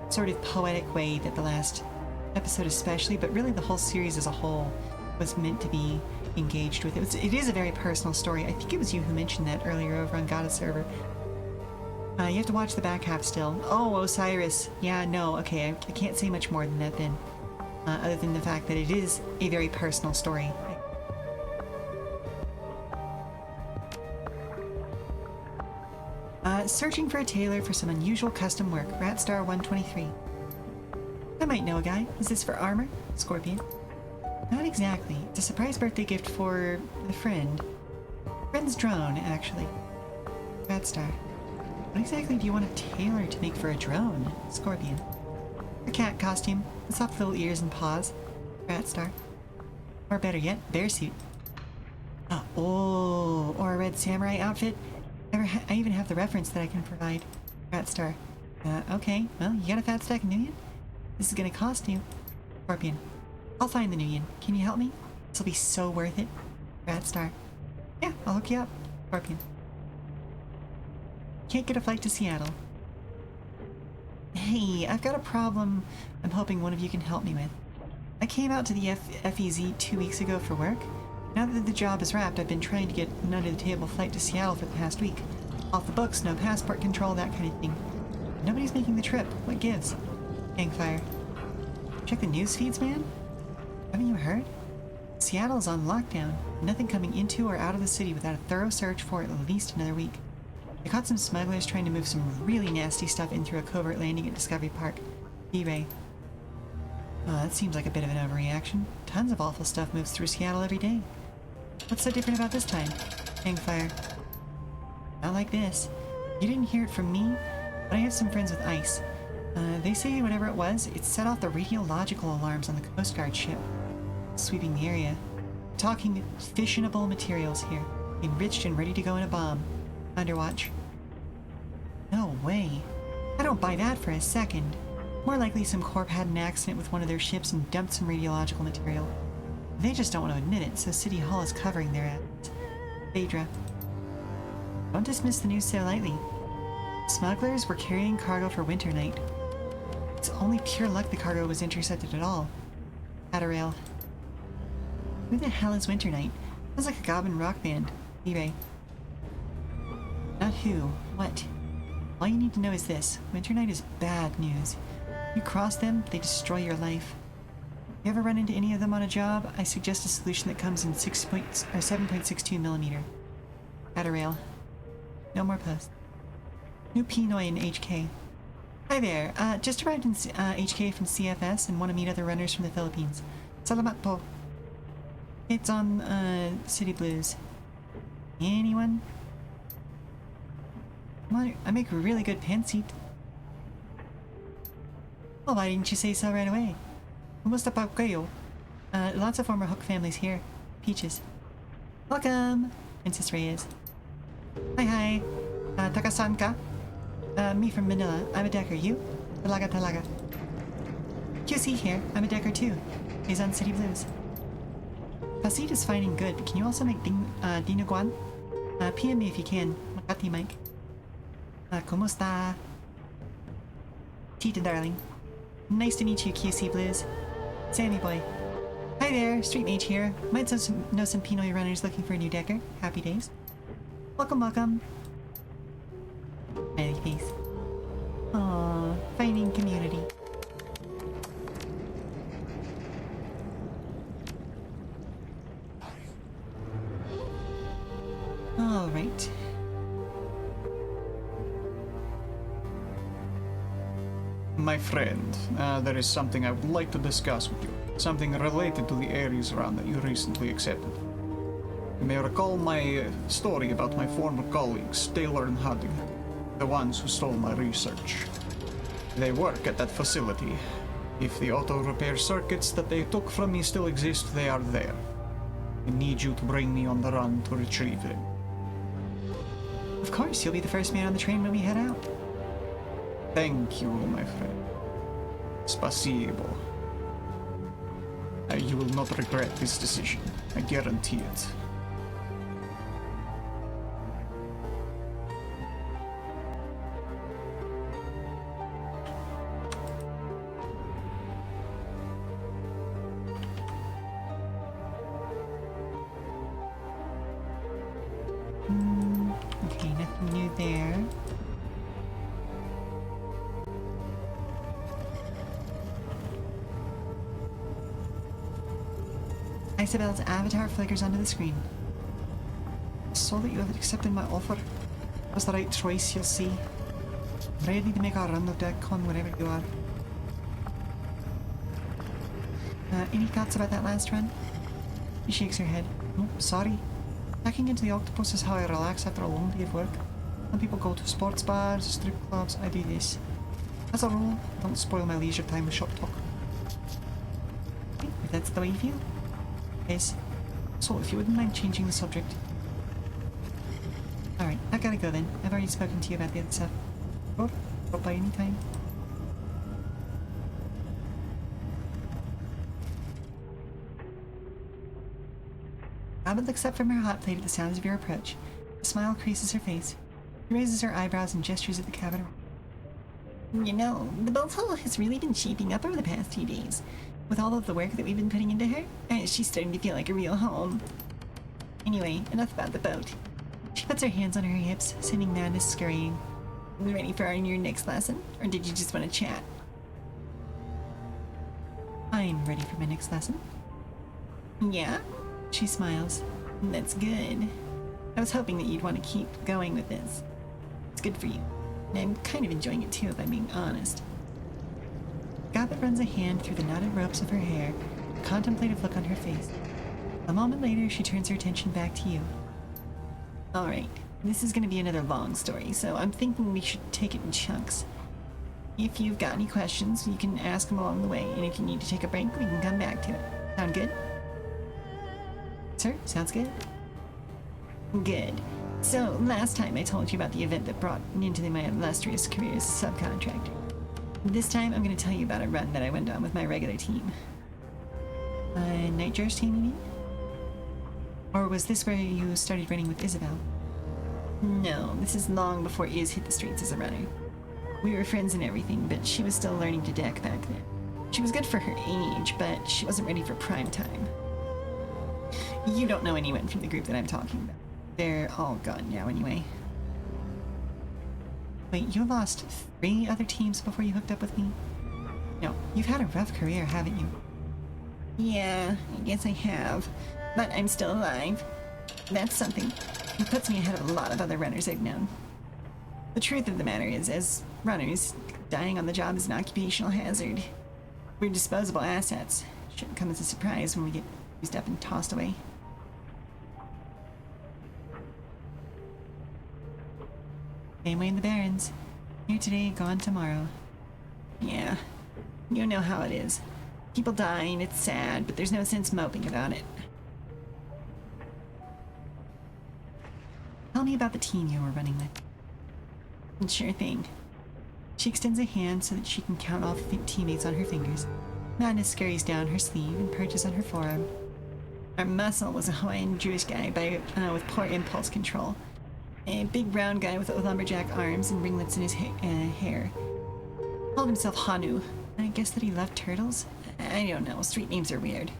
sort of poetic way that the last episode especially, but really the whole series as a whole was meant to be engaged with. It is a very personal story. I think it was you who mentioned that earlier over on Gata server. You have to watch the back half still. Oh, Osiris. Yeah, no, okay, I can't say much more than that then. Other than the fact that it is a very personal story. Searching for a tailor for some unusual custom work. Ratstar 123. I might know a guy. Is this for armor? Scorpion. Not exactly. It's a surprise birthday gift for a friend. Friend's drone, actually. Ratstar. What exactly do you want a tailor to make for a drone? Scorpion. A cat costume. With soft little ears and paws. Ratstar. Or better yet, bear suit. Oh, or a red samurai outfit. I even have the reference that I can provide. Ratstar. Okay, well, you got a fat stack of Nuyen? This is gonna cost you. Scorpion. I'll find the Nuyen. Can you help me? This'll be so worth it. Ratstar. Yeah, I'll hook you up. Scorpion. Can't get a flight to Seattle. Hey, I've got a problem I'm hoping one of you can help me with. I came out to the FEZ 2 weeks ago for work. Now that the job is wrapped, I've been trying to get an under-the-table flight to Seattle for the past week. Off the books, no passport control, that kind of thing. Nobody's making the trip. What gives? Hangfire. Check the news feeds, man? Haven't you heard? Seattle's on lockdown. Nothing coming into or out of the city without a thorough search for at least another week. I caught some smugglers trying to move some really nasty stuff in through a covert landing at Discovery Park. B-Ray. Oh, that seems like a bit of an overreaction. Tons of awful stuff moves through Seattle every day. What's so different about this time? Hangfire. Not like this. You didn't hear it from me, but I have some friends with ICE. They say whatever it was, it set off the radiological alarms on the Coast Guard ship, sweeping the area. We're talking fissionable materials here, enriched and ready to go in a bomb. Underwatch. No way. I don't buy that for a second. More likely some corp had an accident with one of their ships and dumped some radiological material. They just don't want to admit it, so City Hall is covering their ass. Phaedra. Don't dismiss the news so lightly. Smugglers were carrying cargo for Winter Night. It's only pure luck the cargo was intercepted at all. Adarail. Who the hell is Winter Night? Sounds like a goblin rock band. eBay. Not who, what. All you need to know is this. Winter Night is bad news. You cross them, they destroy your life. You ever run into any of them on a job? I suggest a solution that comes in 7.62mm. Adarail. No more posts. New Pinoy in HK. Hi there. Just arrived in HK from CFS and want to meet other runners from the Philippines. Salamat po. It's on City Blues. Anyone? I make a really good pen seat. Well, why didn't you say so right away? Kumusta pa kayo? Lots of former Hook families here. Peaches. Welcome! Princess Reyes. Hi. Taka-san ka? Me from Manila. I'm a decker. You? Talaga. QC here. I'm a decker too. He's on City Blues. Pasit is fine and good, but can you also make dinuguan? PM me if you can. Makati Mike. ¿Cómo está? Tita, darling. Nice to meet you, QC Blues. Sammy boy. Hi there, Street Mage here. Might know some Pinoy runners looking for a new decker. Happy days. Welcome, welcome. Smiley face. Aww, finding community. Alright. My friend, there is something I would like to discuss with you. Something related to the Ares run that you recently accepted. You may recall my story about my former colleagues, Taylor and Harding, the ones who stole my research. They work at that facility. If the auto repair circuits that they took from me still exist, they are there. I need you to bring me on the run to retrieve them. Of course, you'll be the first man on the train when we head out. Thank you, my friend. Spasibo. You will not regret this decision. I guarantee it. Okay, nothing new there. Isabel's avatar flickers onto the screen. I saw that you have accepted my offer. It was the right choice, you'll see. I'm ready to make a run of DeckCon wherever you are. Any thoughts about that last run? She shakes her head. No, sorry. Hacking into the octopus is how I relax after a long day of work. Some people go to sports bars, strip clubs, I do this. As a rule, I don't spoil my leisure time with shop talk. Okay, if that's the way you feel. Yes. So, if you wouldn't mind changing the subject. Alright, I gotta go then. I've already spoken to you about the other stuff. Sure, drop by any time. Rabbit looks up from her hot plate at the sounds of your approach. A smile creases her face. She raises her eyebrows and gestures at the cabin. You know, the Belltower has really been shaping up over the past few days. With all of the work that we've been putting into her, she's starting to feel like a real home. Anyway, enough about the boat. She puts her hands on her hips, sending Madness scurrying. You ready for your next lesson? Or did you just want to chat? I'm ready for my next lesson. Yeah? She smiles. That's good. I was hoping that you'd want to keep going with this. It's good for you. And I'm kind of enjoying it too, if I'm being honest. Gobbet runs a hand through the knotted ropes of her hair, a contemplative look on her face. A moment later, she turns her attention back to you. Alright, this is going to be another long story, so I'm thinking we should take it in chunks. If you've got any questions, you can ask them along the way, and if you need to take a break, we can come back to it. Sound good? Sir, sounds good? Good. So, last time I told you about the event that brought me into my illustrious career as a subcontractor. This time, I'm going to tell you about a run that I went on with my regular team. Nightjar's team, you mean? Or was this where you started running with Isabel? No, this is long before Iz hit the streets as a runner. We were friends and everything, but she was still learning to deck back then. She was good for her age, but she wasn't ready for prime time. You don't know anyone from the group that I'm talking about. They're all gone now anyway. Wait, you lost 3 other teams before you hooked up with me? No, you've had a rough career, haven't you? Yeah, I guess I have. But I'm still alive. That's something. It puts me ahead of a lot of other runners I've known. The truth of the matter is, as runners, dying on the job is an occupational hazard. We're disposable assets. Shouldn't come as a surprise when we get used up and tossed away. Same way in the Barrens. Here today, gone tomorrow. Yeah, you know how it is. People die and it's sad, but there's no sense moping about it. Tell me about the team you were running with. Sure thing. She extends a hand so that she can count all teammates on her fingers. Madness scurries down her sleeve and perches on her forearm. Our muscle was a Hawaiian Jewish guy with poor impulse control. A big brown guy with lumberjack arms and ringlets in his hair. Called himself Hanu. I guess that he loved turtles? I don't know, street names are weird.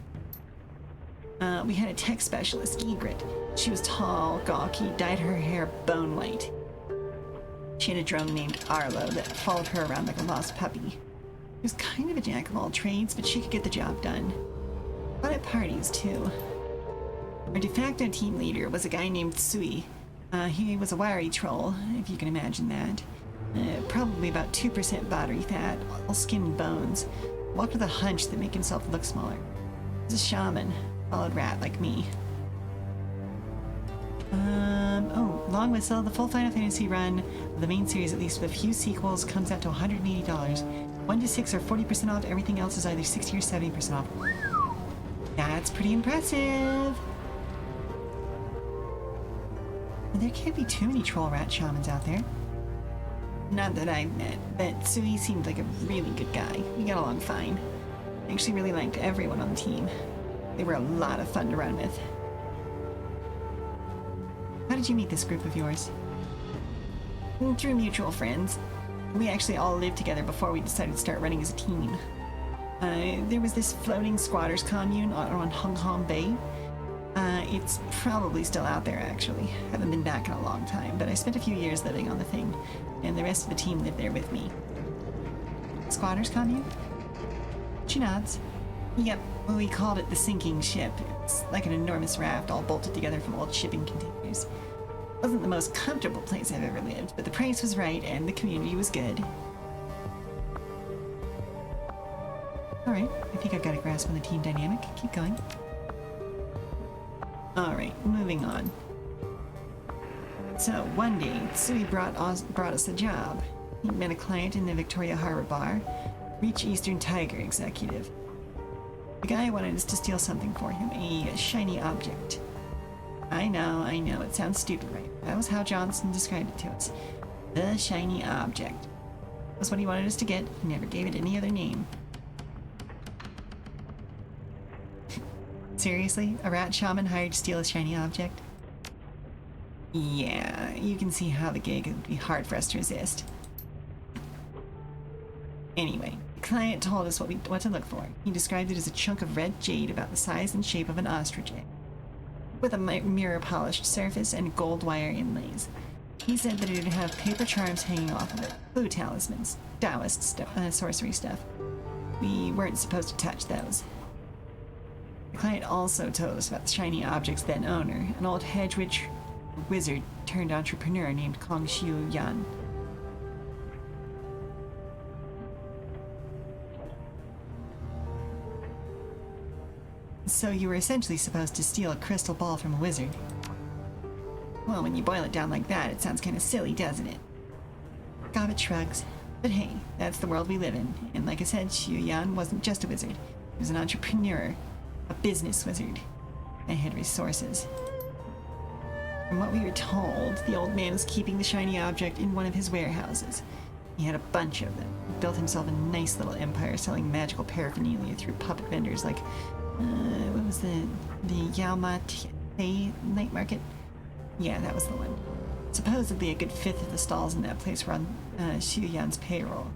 We had a tech specialist, Egret. She was tall, gawky, dyed her hair bone white. She had a drone named Arlo that followed her around like a lost puppy. She was kind of a jack of all trades, but she could get the job done. Fun at parties, too. Our de facto team leader was a guy named Sui. He was a wiry troll, if you can imagine that. Probably about 2% battery fat, all skin and bones. Walked with a hunch that made himself look smaller. He was a shaman, followed rat like me. Long Whistle, the full Final Fantasy run of the main series, at least with a few sequels, comes out to $180. 1 to 6 are 40% off, everything else is either 60 or 70% off. That's pretty impressive! There can't be too many troll rat shamans out there. Not that I've met, but Sui seemed like a really good guy. We got along fine. I actually really liked everyone on the team. They were a lot of fun to run with. How did you meet this group of yours? Through mutual friends. We actually all lived together before we decided to start running as a team. There was this floating squatters commune on Hong Kong Bay. It's probably still out there, actually. Haven't been back in a long time, but I spent a few years living on the thing, and the rest of the team lived there with me. Squatters commune? She nods. Yep, well, we called it the sinking ship. It's like an enormous raft all bolted together from old shipping containers. Wasn't the most comfortable place I've ever lived, but the price was right and the community was good. Alright, I think I've got a grasp on the team dynamic. Keep going. Alright, moving on. So, one day, Tsui brought us a job. He met a client in the Victoria Harbor Bar, Reach Eastern Tiger executive. The guy wanted us to steal something for him, a shiny object. I know, it sounds stupid, right? That was how Johnson described it to us. The shiny object. That's what he wanted us to get. He never gave it any other name. Seriously? A rat shaman hired to steal a shiny object? Yeah, you can see how the gig would be hard for us to resist. Anyway, the client told us what to look for. He described it as a chunk of red jade about the size and shape of an ostrich egg, with a mirror-polished surface and gold wire inlays. He said that it would have paper charms hanging off of it, blue talismans, Taoist sorcery stuff. We weren't supposed to touch those. The client also told us about the shiny object's then owner, an old hedge witch wizard turned entrepreneur named Kong Xiu Yan. So you were essentially supposed to steal a crystal ball from a wizard. Well, when you boil it down like that, it sounds kind of silly, doesn't it? Gobbet shrugs. But hey, that's the world we live in. And like I said, Xiu Yan wasn't just a wizard. He was an entrepreneur. A business wizard. I had resources. From what we were told, the old man was keeping the shiny object in one of his warehouses. He had a bunch of them. He built himself a nice little empire selling magical paraphernalia through puppet vendors like, what was the Yao Ma Tei night market? Yeah, that was the one. Supposedly a good fifth of the stalls in that place were on Xiu Yan's payroll.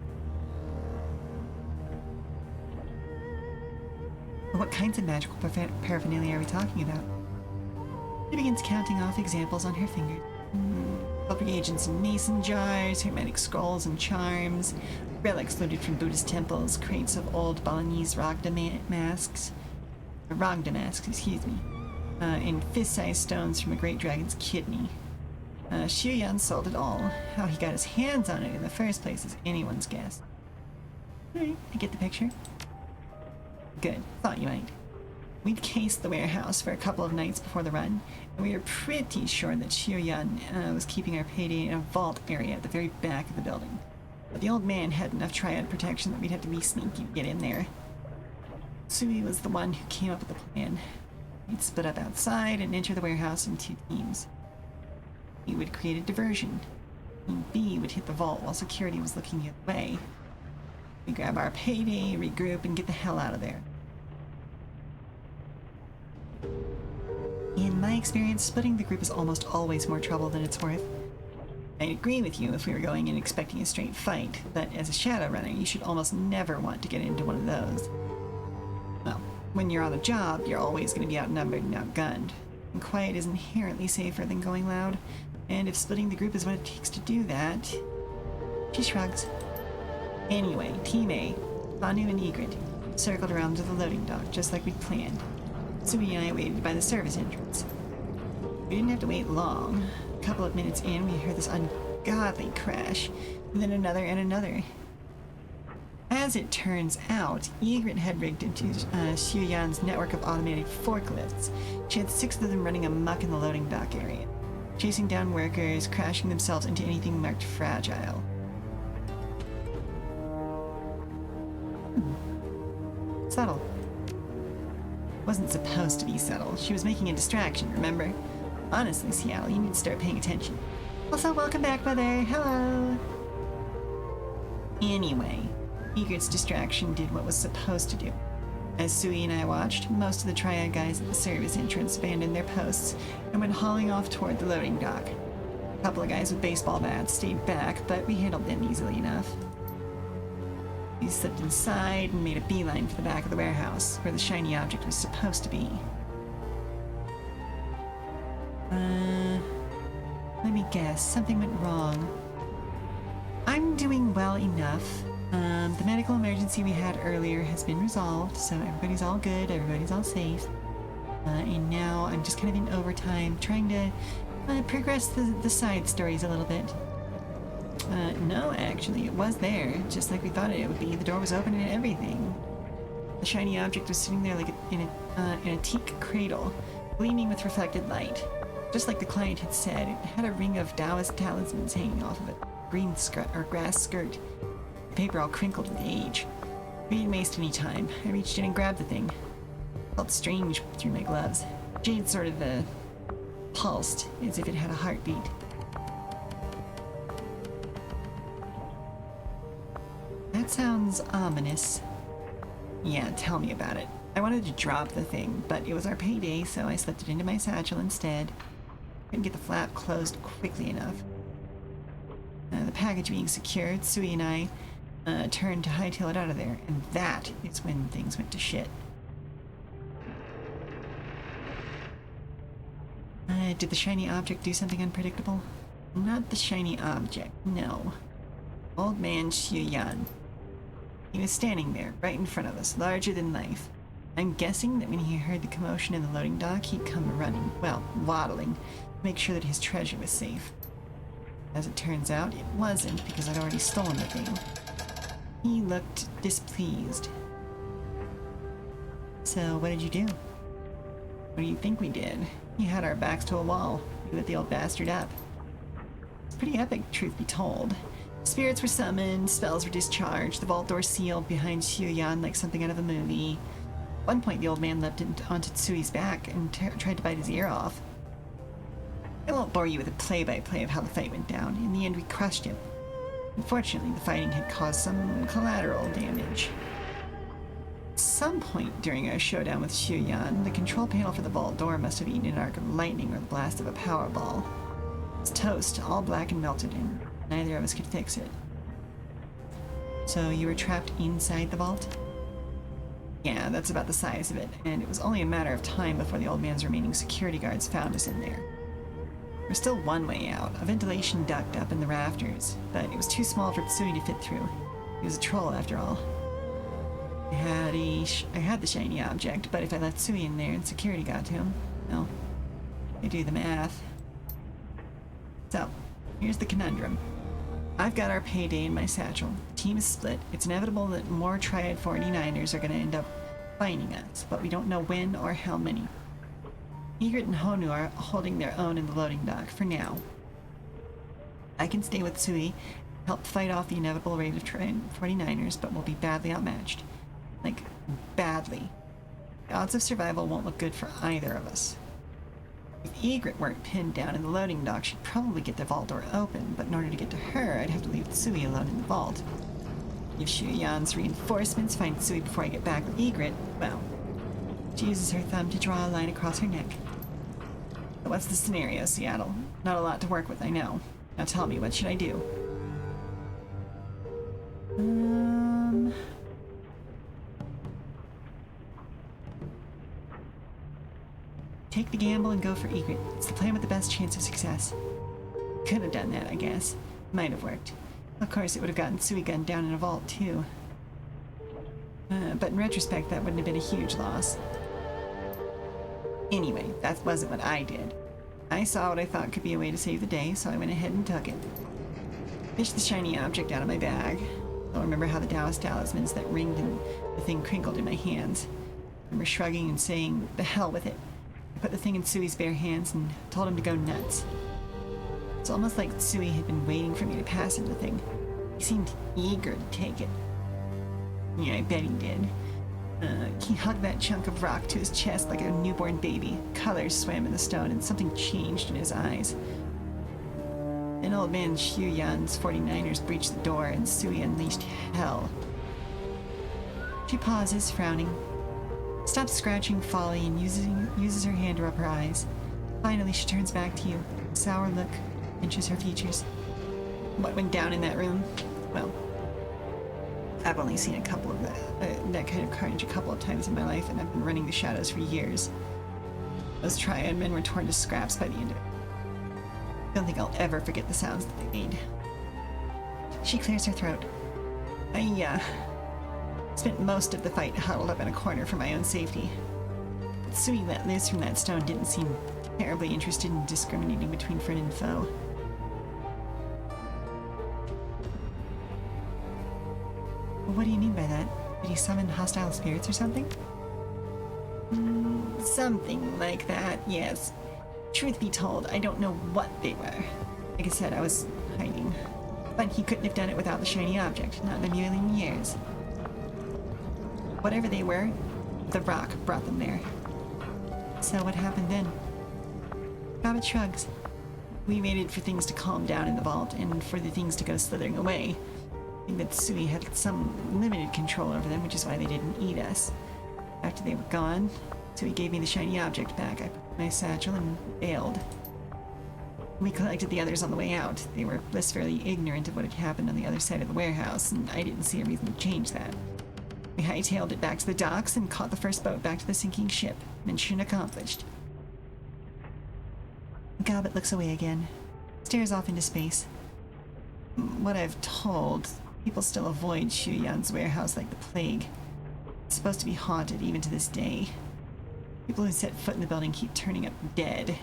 What kinds of magical paraphernalia are we talking about? She begins counting off examples on her fingers. Help reagents in mason jars, hermetic scrolls and charms, relics looted from Buddhist temples, crates of old Balinese Ragda masks, and fist-sized stones from a great dragon's kidney. Xiu Yan sold it all. How he got his hands on it in the first place is anyone's guess. Alright, I get the picture. Good. Thought you might. We'd cased the warehouse for a couple of nights before the run, and we were pretty sure that Xiu Yan was keeping our payday in a vault area at the very back of the building. But the old man had enough triad protection that we'd have to be sneaky to get in there. Sui was the one who came up with the plan. We'd split up outside and enter the warehouse in 2 teams. We would create a diversion. Team B would hit the vault while security was looking the other way. We grab our payday, regroup, and get the hell out of there. In my experience, splitting the group is almost always more trouble than it's worth. I agree with you if we were going in expecting a straight fight, but as a Shadowrunner, you should almost never want to get into one of those. Well, when you're on a job, you're always going to be outnumbered and outgunned. And quiet is inherently safer than going loud, and if splitting the group is what it takes to do that... She shrugs. Anyway, Team A, Banu and Egret, circled around to the loading dock, just like we'd planned. Sui and I waited by the service entrance. We didn't have to wait long. A couple of minutes in, we heard this ungodly crash, and then another and another. As it turns out, Egret had rigged into Xu Yan's network of automated forklifts. She had 6 of them running amok in the loading dock area, chasing down workers, crashing themselves into anything marked fragile. Subtle. Wasn't supposed to be subtle. She was making a distraction, remember? Honestly, Seattle, you need to start paying attention. Also, welcome back, Mother. Hello. Anyway, Egret's distraction did what was supposed to do. As Sui and I watched, most of the Triad guys at the service entrance abandoned their posts and went hauling off toward the loading dock. A couple of guys with baseball bats stayed back, but we handled them easily enough. We slipped inside and made a beeline for the back of the warehouse, where the shiny object was supposed to be. Let me guess, something went wrong. I'm doing well enough. The medical emergency we had earlier has been resolved, so everybody's all good, everybody's all safe. And now I'm just kind of in overtime, trying to progress the side stories a little bit. No, actually, it was there, just like we thought it would be. The door was open and everything. The shiny object was sitting there like in a teak cradle, gleaming with reflected light. Just like the client had said, it had a ring of Taoist talismans hanging off of it. Green grass skirt. The paper all crinkled with age. We didn't waste any time. I reached in and grabbed the thing. Felt strange through my gloves. Jade sort of pulsed, as if it had a heartbeat. That sounds ominous. Yeah, tell me about it. I wanted to drop the thing, but it was our payday, so I slipped it into my satchel instead. Couldn't get the flap closed quickly enough. The package being secured, Sui and I turned to hightail it out of there, and that is when things went to shit. Did the shiny object do something unpredictable? Not the shiny object, no. Old man Xu Yan. He was standing there, right in front of us, larger than life. I'm guessing that when he heard the commotion in the loading dock, he'd come running, well, waddling, to make sure that his treasure was safe. As it turns out, it wasn't, because I'd already stolen the thing. He looked displeased. So, what did you do? What do you think we did? He had our backs to a wall. We lit the old bastard up. It's pretty epic, truth be told. Spirits were summoned, spells were discharged, the vault door sealed behind Xu Yan like something out of a movie. At one point, the old man leapt onto Tsui's back and tried to bite his ear off. I won't bore you with a play-by-play of how the fight went down. In the end, we crushed him. Unfortunately, the fighting had caused some collateral damage. At some point during our showdown with Xu Yan, the control panel for the vault door must have eaten an arc of lightning or the blast of a power ball. It was toast, all black and melted, and neither of us could fix it. So you were trapped inside the vault? Yeah, that's about the size of it, and it was only a matter of time before the old man's remaining security guards found us in there. There was still one way out, a ventilation duct up in the rafters, but it was too small for Tsui to fit through. He was a troll, after all. I had the shiny object, but if I left Tsui in there and security got to him, well, I do the math. So, here's the conundrum. I've got our payday in my satchel. The team is split. It's inevitable that more Triad 49ers are going to end up finding us, but we don't know when or how many. Egret and Honu are holding their own in the loading dock for now. I can stay with Tsui, help fight off the inevitable raid of Triad 49ers, but we'll be badly outmatched. Like, badly. The odds of survival won't look good for either of us. If Egret weren't pinned down in the loading dock, she'd probably get the vault door open, but in order to get to her, I'd have to leave Tsui alone in the vault. If Xu Yan's reinforcements find Tsui before I get back with Egret, well, she uses her thumb to draw a line across her neck. So what's the scenario, Seattle? Not a lot to work with, I know. Now tell me, what should I do? Take the gamble and go for egret. It's the plan with the best chance of success. Could have done that, I guess. Might have worked. Of course, it would have gotten Sui gunned down in a vault, too. But in retrospect, that wouldn't have been a huge loss. Anyway, that wasn't what I did. I saw what I thought could be a way to save the day, so I went ahead and took it. Fished the shiny object out of my bag. I'll remember how the Taoist talismans that ringed and the thing crinkled in my hands. I remember shrugging and saying, the hell with it. I put the thing in Sui's bare hands and told him to go nuts. It's almost like Sui had been waiting for me to pass him the thing. He seemed eager to take it. Yeah, I bet he did. He hugged that chunk of rock to his chest like a newborn baby. Colors swam in the stone and something changed in his eyes. An old man Xu Yan's 49ers breached the door and Sui unleashed hell. She pauses, frowning. Stops scratching Folly and uses her hand to rub her eyes. Finally, she turns back to you. A sour look pinches her features. What went down in that room? Well, I've only seen a couple of that kind of carnage a couple of times in my life, and I've been running the shadows for years. Those triad men were torn to scraps by the end of it. Don't think I'll ever forget the sounds that they made. She clears her throat. I spent most of the fight huddled up in a corner for my own safety. But Sui let loose from that stone didn't seem terribly interested in discriminating between friend and foe. What do you mean by that? Did he summon hostile spirits or something? Something like that, yes. Truth be told, I don't know what they were. Like I said, I was hiding. But he couldn't have done it without the shiny object, not in a million years. Whatever they were, the rock brought them there. So what happened then? Rabbit shrugs. We waited for things to calm down in the vault and for the things to go slithering away. I think that Sui had some limited control over them, which is why they didn't eat us. After they were gone, Sui gave me the shiny object back. I put it in my satchel and bailed. We collected the others on the way out. They were blissfully ignorant of what had happened on the other side of the warehouse, and I didn't see a reason to change that. We hightailed it back to the docks and caught the first boat back to the sinking ship. Mission accomplished. Gobbet looks away again, stares off into space. What I've told, people still avoid Xu Yan's warehouse like the plague. It's supposed to be haunted even to this day. People who set foot in the building keep turning up dead.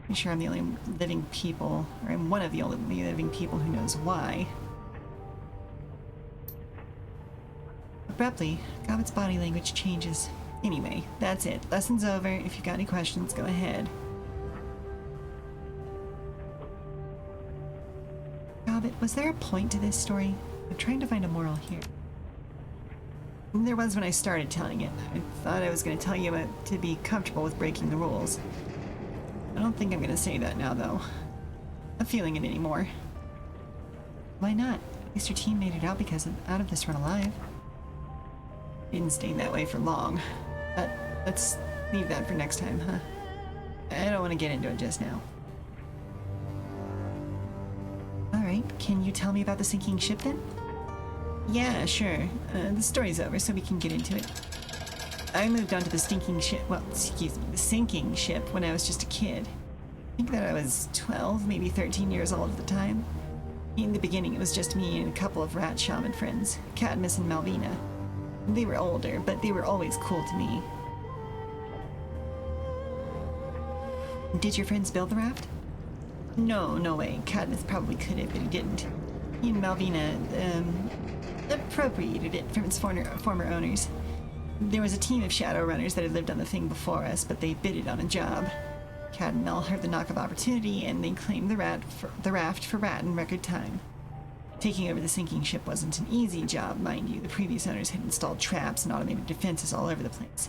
I'm sure I'm the only living people, or I'm one of the only living people who knows why. Abruptly, Gobbet's body language changes. Anyway, that's it. Lesson's over. If you've got any questions, go ahead. Gobbet, was there a point to this story? I'm trying to find a moral here. There was when I started telling it. I thought I was going to tell you to be comfortable with breaking the rules. I don't think I'm going to say that now, though. I'm not feeling it anymore. Why not? At least your team made it out out of this run alive. Didn't stay that way for long. But let's leave that for next time, huh? I don't want to get into it just now. Alright, can you tell me about the sinking ship then? Yeah, sure. The story's over, so we can get into it. I moved onto the sinking ship when I was just a kid. I think that I was 12, maybe 13 years old at the time. In the beginning, it was just me and a couple of rat shaman friends, Cadmus and Malvina. They were older, but they were always cool to me. Did your friends build the raft? No way. Cadmus probably could have, but he didn't. He and Malvina, appropriated it from its former owners. There was a team of Shadowrunners that had lived on the thing before us, but they bid it on a job. Cad and Mel heard the knock of opportunity, and they claimed the raft for Rat in record time. Taking over the sinking ship wasn't an easy job, mind you. The previous owners had installed traps and automated defenses all over the place,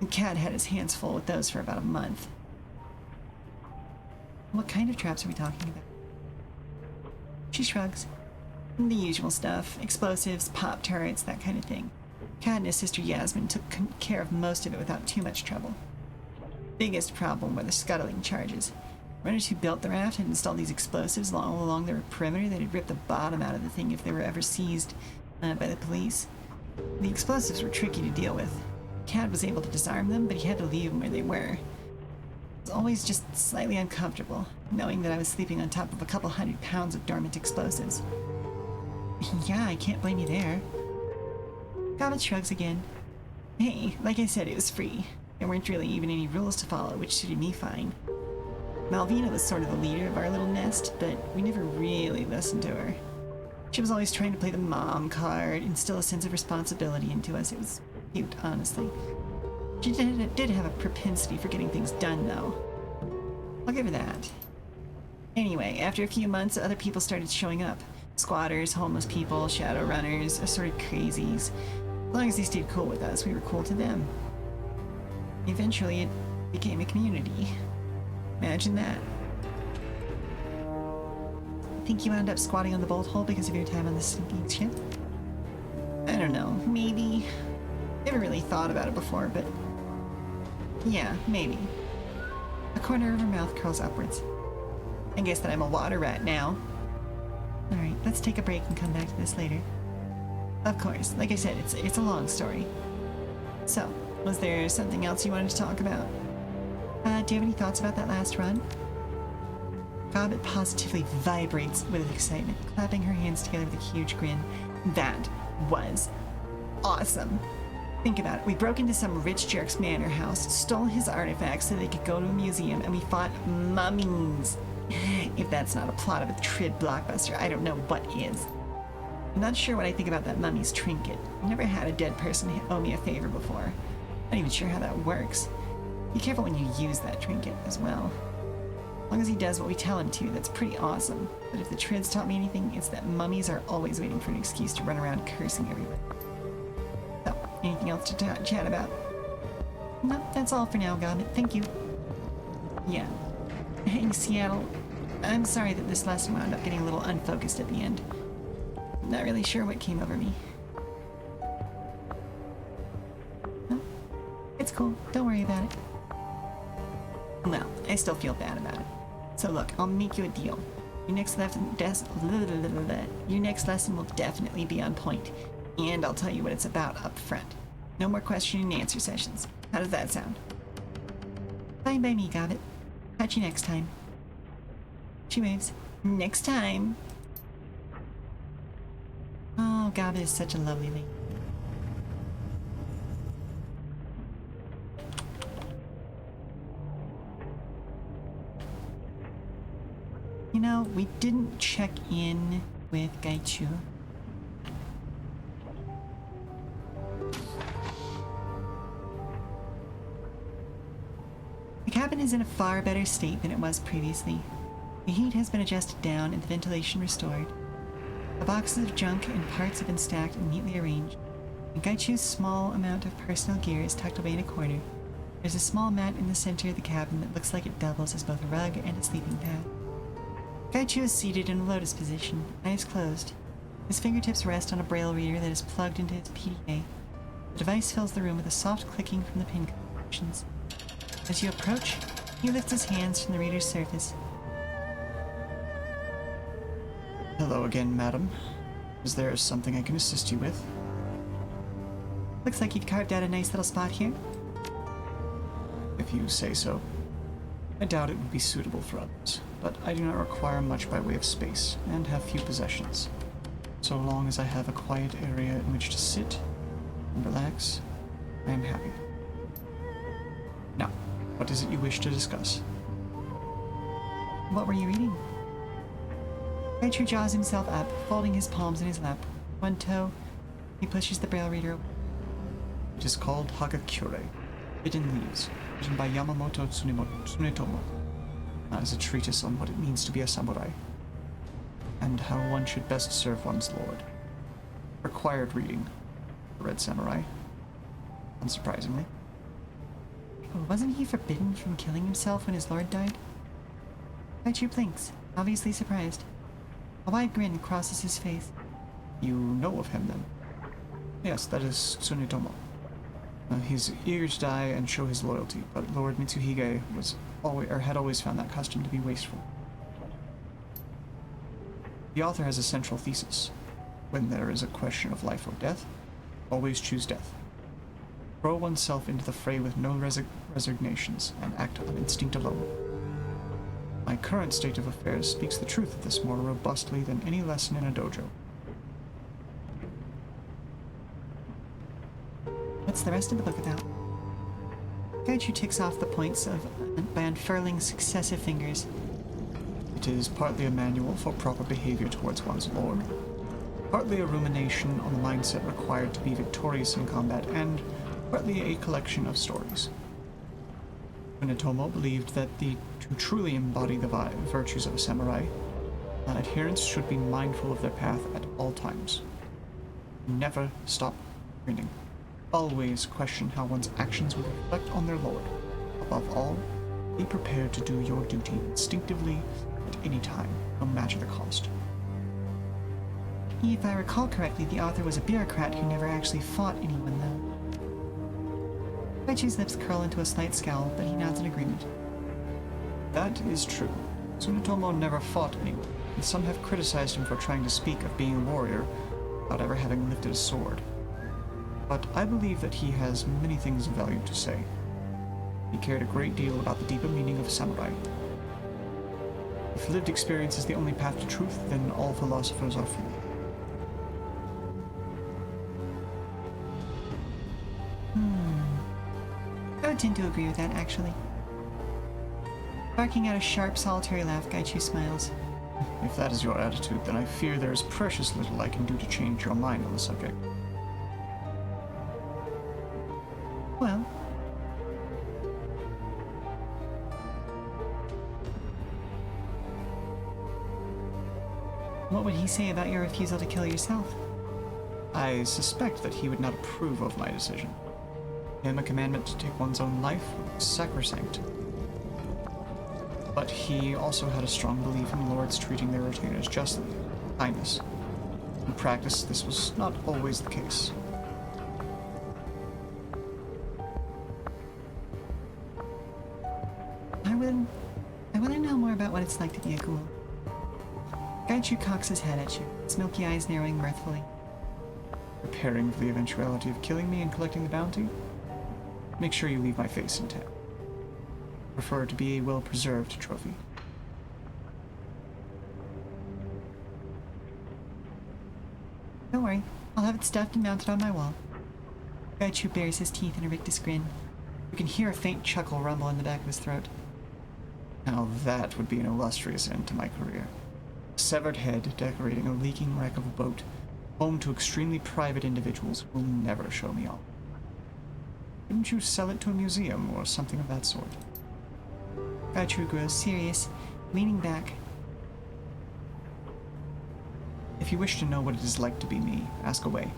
and Cad had his hands full with those for about a month. What kind of traps are we talking about? She shrugs. The usual stuff. Explosives, pop turrets, that kind of thing. Cad and his sister Yasmin took care of most of it without too much trouble. Biggest problem were the scuttling charges. Runners who built the raft had installed these explosives all along their perimeter that had ripped the bottom out of the thing if they were ever seized by the police. The explosives were tricky to deal with. Cad was able to disarm them, but he had to leave them where they were. It was always just slightly uncomfortable, knowing that I was sleeping on top of a couple 100 pounds of dormant explosives. Yeah, I can't blame you there. Gobbet shrugs again. Hey, like I said, it was free. There weren't really even any rules to follow, which suited me fine. Malvina was sort of the leader of our little nest, but we never really listened to her. She was always trying to play the mom card, instill a sense of responsibility into us. It was cute, honestly. She did have a propensity for getting things done, though. I'll give her that. Anyway, after a few months, other people started showing up. Squatters, homeless people, Shadowrunners, assorted crazies. As long as they stayed cool with us, we were cool to them. Eventually, it became a community. Imagine that. Think you wound up squatting on the bolt hole because of your time on the sinking ship? I don't know, maybe. Never really thought about it before, but yeah, maybe. The corner of her mouth curls upwards. I guess that I'm a water rat now. Alright, let's take a break and come back to this later. Of course, like I said, it's a long story. So, was there something else you wanted to talk about? Do you have any thoughts about that last run? Gobbet positively vibrates with excitement, clapping her hands together with a huge grin. That was awesome. Think about it. We broke into some rich jerk's manor house, stole his artifacts so they could go to a museum, and we fought mummies. If that's not a plot of a Trid blockbuster, I don't know what is. I'm not sure what I think about that mummy's trinket. I've never had a dead person owe me a favor before. Not even sure how that works. Be careful when you use that trinket as well. As long as he does what we tell him to, that's pretty awesome. But if the Trids taught me anything, it's that mummies are always waiting for an excuse to run around cursing everywhere. So, anything else to chat about? No, that's all for now, Gobbet. Thank you. Yeah. Hey, Seattle. I'm sorry that this lesson wound up getting a little unfocused at the end. Not really sure what came over me. No, it's cool. Don't worry about it. Well, I still feel bad about it. So look, I'll make you a deal. Your next lesson will definitely be on point, and I'll tell you what it's about up front. No more question and answer sessions. How does that sound? Fine by me, Gobbet. Catch you next time. She waves. Next time. Oh, Gobbet is such a lovely lady. You know, we didn't check in with Gaichu. The cabin is in a far better state than it was previously. The heat has been adjusted down and the ventilation restored. The boxes of junk and parts have been stacked and neatly arranged, and Gaichu's small amount of personal gear is tucked away in a corner. There's a small mat in the center of the cabin that looks like it doubles as both a rug and a sleeping pad. Gaichu is seated in a lotus position, eyes closed. His fingertips rest on a braille reader that is plugged into his PDA. The device fills the room with a soft clicking from the pin connections. As you approach, he lifts his hands from the reader's surface. Hello again, madam. Is there something I can assist you with? Looks like you've carved out a nice little spot here. If you say so. I doubt it would be suitable for others, but I do not require much by way of space, and have few possessions. So long as I have a quiet area in which to sit and relax, I am happy. Now, what is it you wish to discuss? What were you reading? Gaichu jaws himself up, folding his palms in his lap. One toe, he pushes the braille reader away. It is called Hagakure, Hidden Leaves, written by Yamamoto Tsunetomo, as a treatise on what it means to be a samurai, and how one should best serve one's lord. Required reading for Red Samurai, unsurprisingly. Wasn't he forbidden from killing himself when his lord died? Gaichu blinks, obviously surprised. A wide grin crosses his face. You know of him, then? Yes, that is Tsunetomo. His ears die and show his loyalty, but Lord Mitsuhige was had always found that custom to be wasteful. The author has a central thesis. When there is a question of life or death, always choose death. Throw oneself into the fray with no resignations, and act on instinct alone. My current state of affairs speaks the truth of this more robustly than any lesson in a dojo. What's the rest of the book about? Gaichu ticks off the points by unfurling successive fingers. It is partly a manual for proper behavior towards one's lord, partly a rumination on the mindset required to be victorious in combat, and partly a collection of stories. Unetomo believed that to truly embody the virtues of a samurai, adherents should be mindful of their path at all times. Never stop training. Always question how one's actions will reflect on their lord. Above all, be prepared to do your duty instinctively at any time, no matter the cost. If I recall correctly, the author was a bureaucrat who never actually fought anyone, though. Gaichu's lips curl into a slight scowl, but he nods in agreement. That is true. Tsunetomo never fought anyone, and some have criticized him for trying to speak of being a warrior without ever having lifted a sword. But I believe that he has many things of value to say. He cared a great deal about the deeper meaning of samurai. If lived experience is the only path to truth, then all philosophers are fooled. I would tend to agree with that, actually. Barking out a sharp, solitary laugh, Gaichu smiles. If that is your attitude, then I fear there is precious little I can do to change your mind on the subject. Well, what would he say about your refusal to kill yourself? I suspect that he would not approve of my decision. To him, a commandment to take one's own life was sacrosanct. But he also had a strong belief in lords treating their retainers justly, with kindness. In practice, this was not always the case. I want to know more about what it's like to be a ghoul. Gaichu cocks his head at you, his milky eyes narrowing mirthfully. Preparing for the eventuality of killing me and collecting the bounty? Make sure you leave my face intact. Prefer to be a well-preserved trophy. Don't worry, I'll have it stuffed and mounted on my wall. Gaichu bares his teeth in a rictus grin. You can hear a faint chuckle rumble in the back of his throat. Now that would be an illustrious end to my career. A severed head decorating a leaking wreck of a boat, home to extremely private individuals who will never show me off. Couldn't you sell it to a museum or something of that sort? Gaichu grows serious, leaning back. If you wish to know what it is like to be me, ask away.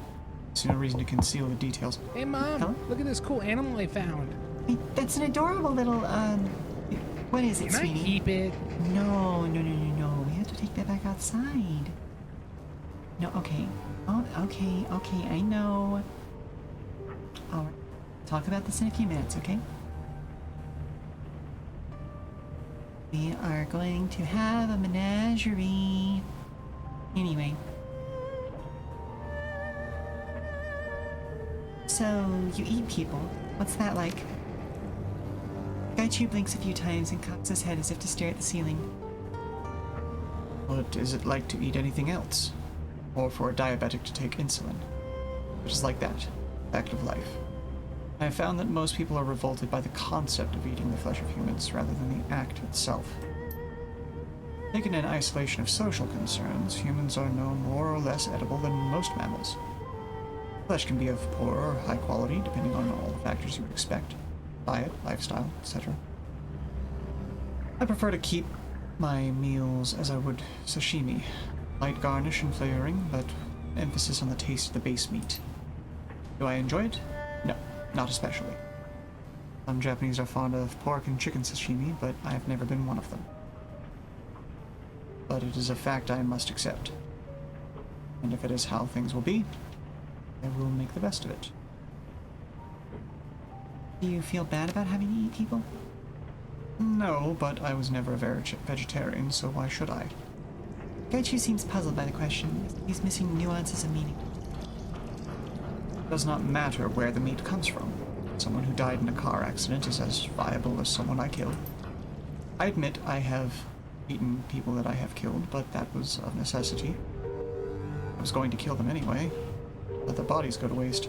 There's no reason to conceal the details. Hey, Mom, Huh? look at this cool animal I found. Hey, that's an adorable little, what is it, Can I sweetie? keep it? No. We have to take that back outside. No, okay. Oh, okay, I know. Alright. Talk about this in a few minutes, okay? We are going to have a menagerie. Anyway. So, you eat people. What's that like? Gaichu blinks a few times and cocks his head as if to stare at the ceiling. What is it like to eat anything else? Or for a diabetic to take insulin? It is like that. Fact of life. I have found that most people are revolted by the concept of eating the flesh of humans rather than the act itself. Taken in isolation of social concerns, humans are no more or less edible than most mammals. Flesh can be of poor or high quality, depending on all the factors you would expect. Diet, lifestyle, etc. I prefer to keep my meals as I would sashimi. Light garnish and flavoring, but emphasis on the taste of the base meat. Do I enjoy it? No, not especially. Some Japanese are fond of pork and chicken sashimi, but I have never been one of them. But it is a fact I must accept. And if it is how things will be, I will make the best of it. Do you feel bad about having to eat people? No, but I was never a vegetarian, so why should I? Gaichu seems puzzled by the question. He's missing nuances of meaning. It does not matter where the meat comes from. Someone who died in a car accident is as viable as someone I killed. I admit I have eaten people that I have killed, but that was of necessity. I was going to kill them anyway. Let their bodies go to waste.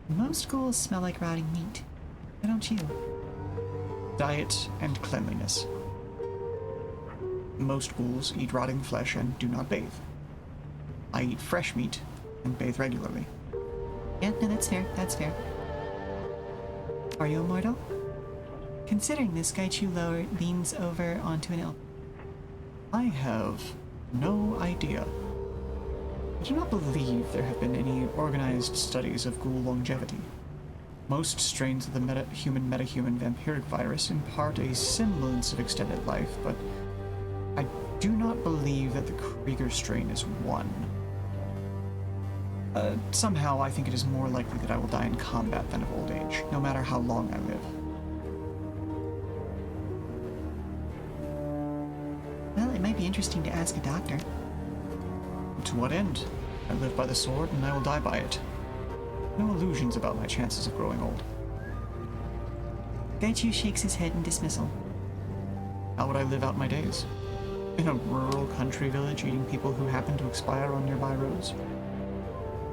Most ghouls smell like rotting meat. Why don't you? Diet and cleanliness. Most ghouls eat rotting flesh and do not bathe. I eat fresh meat and bathe regularly. Yeah, no, that's fair. That's fair. Are you immortal? Considering this, Gaichu leans over onto an elbow. I have no idea. I do not believe there have been any organized studies of ghoul longevity. Most strains of the metahuman vampiric virus impart a semblance of extended life, but I do not believe that the Krieger strain is one. Somehow I think it is more likely that I will die in combat than of old age, no matter how long I live. Well, it might be interesting to ask a doctor. To what end? I live by the sword, and I will die by it. No illusions about my chances of growing old. Gaichu shakes his head in dismissal. How would I live out my days? In a rural country village eating people who happen to expire on nearby roads?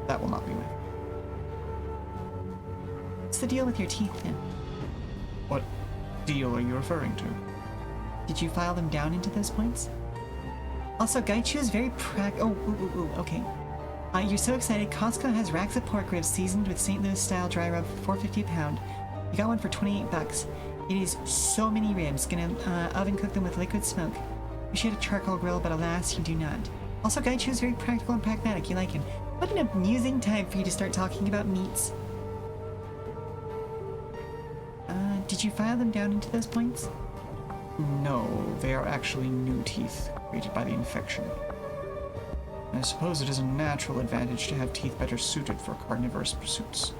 That will not be me. What's the deal with your teeth, then? What deal are you referring to? Did you file them down into those points? Also, Gaichu is very okay. You're so excited. Costco has racks of pork ribs seasoned with St. Louis-style dry rub for $4.50 a pound. You got one for $28. It is so many ribs. Gonna oven cook them with liquid smoke. Wish you had a charcoal grill, but alas, you do not. Also, Gaichu is very practical and pragmatic. You like him. What an amusing time for you to start talking about meats. Did you file them down into those points? No, they are actually new teeth created by the infection. I suppose it is a natural advantage to have teeth better suited for carnivorous pursuits.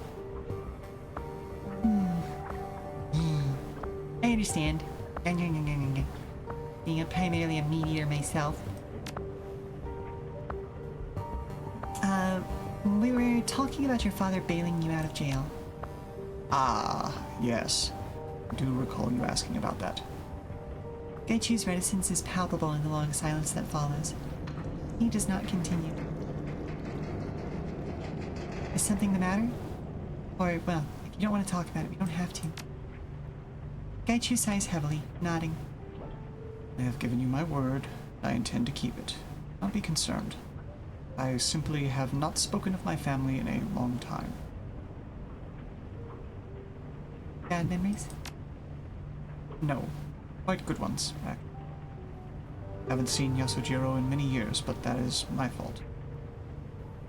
I understand. Being primarily a meat eater myself. We were talking about your father bailing you out of jail. Ah, yes. I do recall you asking about that. Gaichu's reticence is palpable in the long silence that follows. He does not continue. Is something the matter? Or, well, if you don't want to talk about it, we don't have to. Gaichu sighs heavily, nodding. I have given you my word. I intend to keep it. Don't be concerned. I simply have not spoken of my family in a long time. Bad memories? No, quite good ones, actually. Haven't seen Yasujiro in many years, but that is my fault.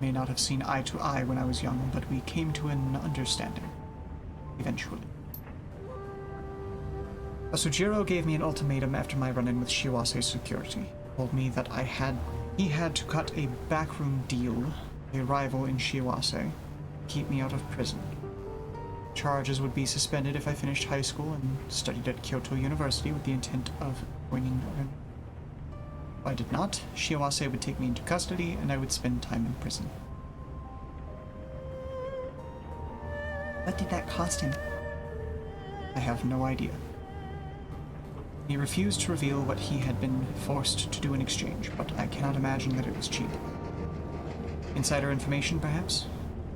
May not have seen eye to eye when I was young, but we came to an understanding. Eventually. Yasujiro gave me an ultimatum after my run-in with Shiwase security. Told me that he had to cut a backroom deal, a rival in Shiwase, to keep me out of prison. Charges would be suspended if I finished high school and studied at Kyoto University with the intent of joining. If I did not, Shiwase would take me into custody and I would spend time in prison. What did that cost him? I have no idea. He refused to reveal what he had been forced to do in exchange, but I cannot imagine that it was cheap. Insider information, perhaps?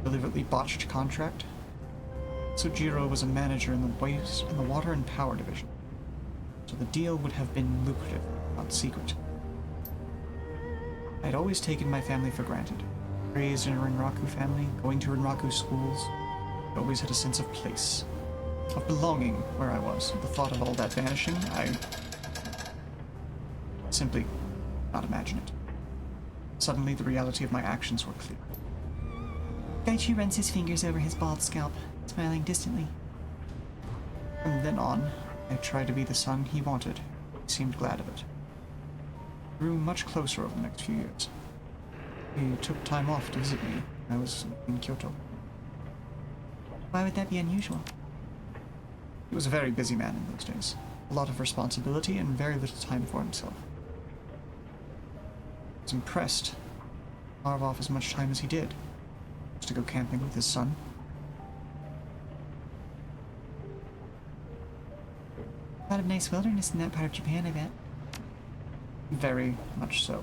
Deliberately botched contract? Sojiro was a manager in the water and power division, so the deal would have been lucrative, not secret. I had always taken my family for granted. Raised in a Rinraku family, going to Rinraku schools, I always had a sense of place, of belonging where I was. The thought of all that vanishing, I simply not imagine it. Suddenly, the reality of my actions were clear. Gaichu runs his fingers over his bald scalp, smiling distantly. From then on, I tried to be the son he wanted. He seemed glad of it. We grew much closer over the next few years. He took time off to visit me when I was in Kyoto. Why would that be unusual? He was a very busy man in those days. A lot of responsibility and very little time for himself. I was impressed to carve off as much time as he did, just to go camping with his son. A lot of nice wilderness in that part of Japan, I bet. Very much so.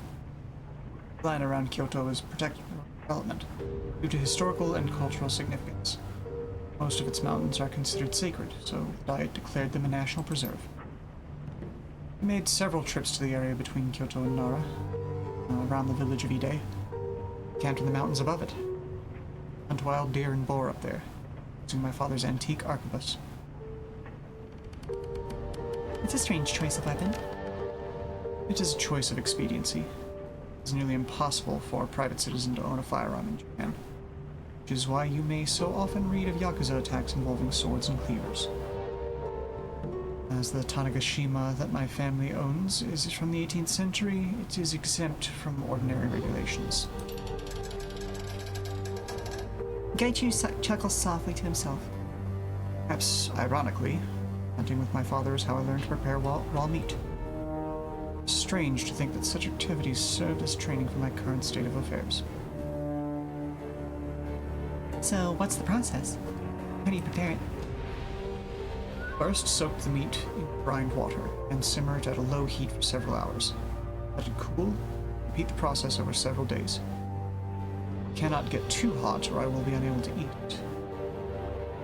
The land around Kyoto is protected from development due to historical and cultural significance. Most of its mountains are considered sacred, so the Diet declared them a national preserve. We made several trips to the area between Kyoto and Nara, around the village of Ide, camped in the mountains above it, hunt wild deer and boar up there, using my father's antique arquebus. It's a strange choice of weapon. It is a choice of expediency. It is nearly impossible for a private citizen to own a firearm in Japan, which is why you may so often read of Yakuza attacks involving swords and cleavers. As the Tanegashima that my family owns is from the 18th century, it is exempt from ordinary regulations. Gaichu chuckles softly to himself. Perhaps ironically, hunting with my father is how I learned to prepare raw meat. Strange to think that such activities served as training for my current state of affairs. So, what's the process? How do you prepare it? First, soak the meat in brine water and simmer it at a low heat for several hours. Let it cool. Repeat the process over several days. It cannot get too hot or I will be unable to eat it.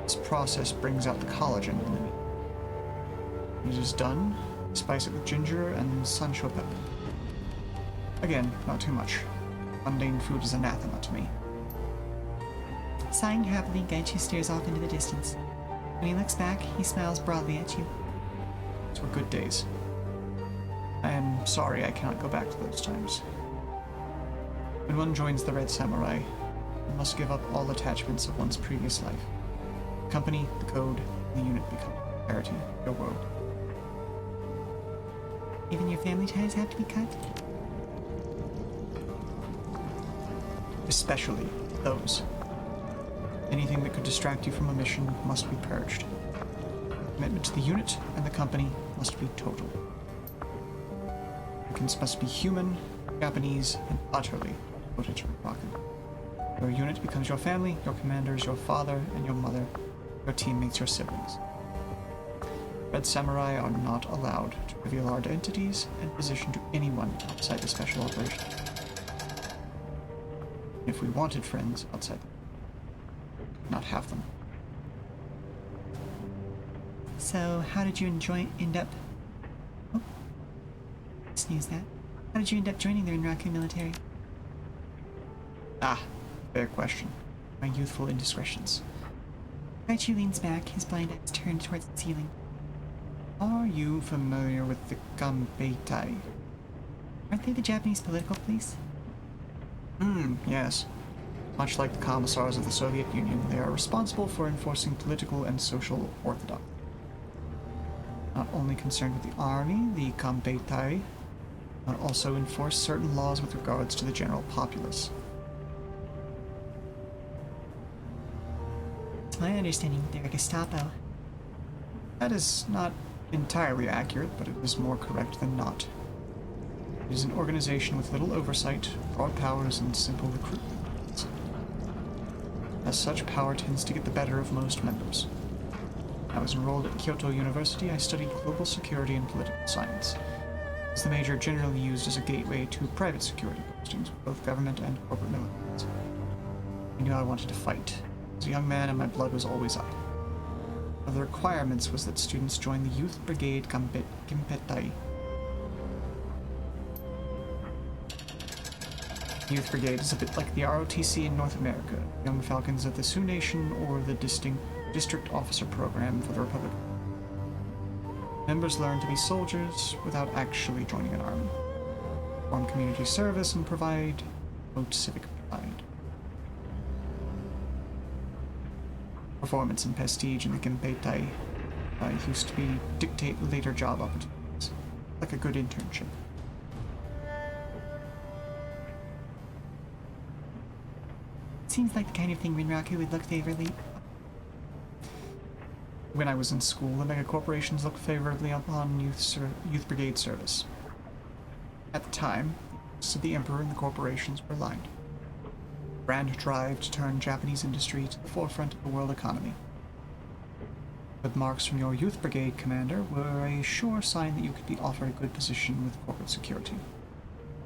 This process brings out the collagen in the meat. When it is done, spice it with ginger and sansho pepper. Again, not too much. Mundane food is anathema to me. Sighing happily, Gaichu stares off into the distance. When he looks back, he smiles broadly at you. Those were good days. I am sorry I cannot go back to those times. When one joins the Red Samurai, one must give up all attachments of one's previous life. The company, the code, and the unit become parity of your world. Even your family ties have to be cut? Especially those. Anything that could distract you from a mission must be purged. Commitment to the unit and the company must be total. Americans must be human, Japanese, and utterly devoted to rocket. Your unit becomes your family, your commanders your father and your mother, your teammates your siblings. Red Samurai are not allowed to reveal our identities and position to anyone outside the special operation. If we wanted friends outside the not have them. So, how did you end up... Oh. Snooze that. How did you end up joining the Rinraku military? Ah, fair question. My youthful indiscretions. Gaichu leans back, his blind eyes turned towards the ceiling. Are you familiar with the Ganbeitai? Aren't they the Japanese political police? Yes. Much like the commissars of the Soviet Union, they are responsible for enforcing political and social orthodoxy. Not only concerned with the army, the Ganbeitai also enforce certain laws with regards to the general populace. It's my understanding they're a Gestapo. That is not entirely accurate, but it is more correct than not. It is an organization with little oversight, broad powers, and simple recruitment. As such, power tends to get the better of most members. When I was enrolled at Kyoto University, I studied global security and political science. It's the major generally used as a gateway to private security postings with both government and corporate militaries. I knew I wanted to fight. As a young man, and my blood was always up. One of the requirements was that students join the Youth Brigade Ganbeitai. Youth Brigade is a bit like the ROTC in North America, Young Falcons of the Sioux Nation, or the District Officer Program for the Republic. Members learn to be soldiers without actually joining an army, perform community service, and provide civic pride. Performance and prestige in the Ganbeitai used to dictate later job opportunities, like a good internship. Seems like the kind of thing Rinraku would look favorably. When I was in school, the megacorporations looked favorably upon youth brigade service. At the time, the interests of the Emperor and the corporations were aligned. A grand drive to turn Japanese industry to the forefront of the world economy. Good marks from your youth brigade commander were a sure sign that you could be offered a good position with corporate security.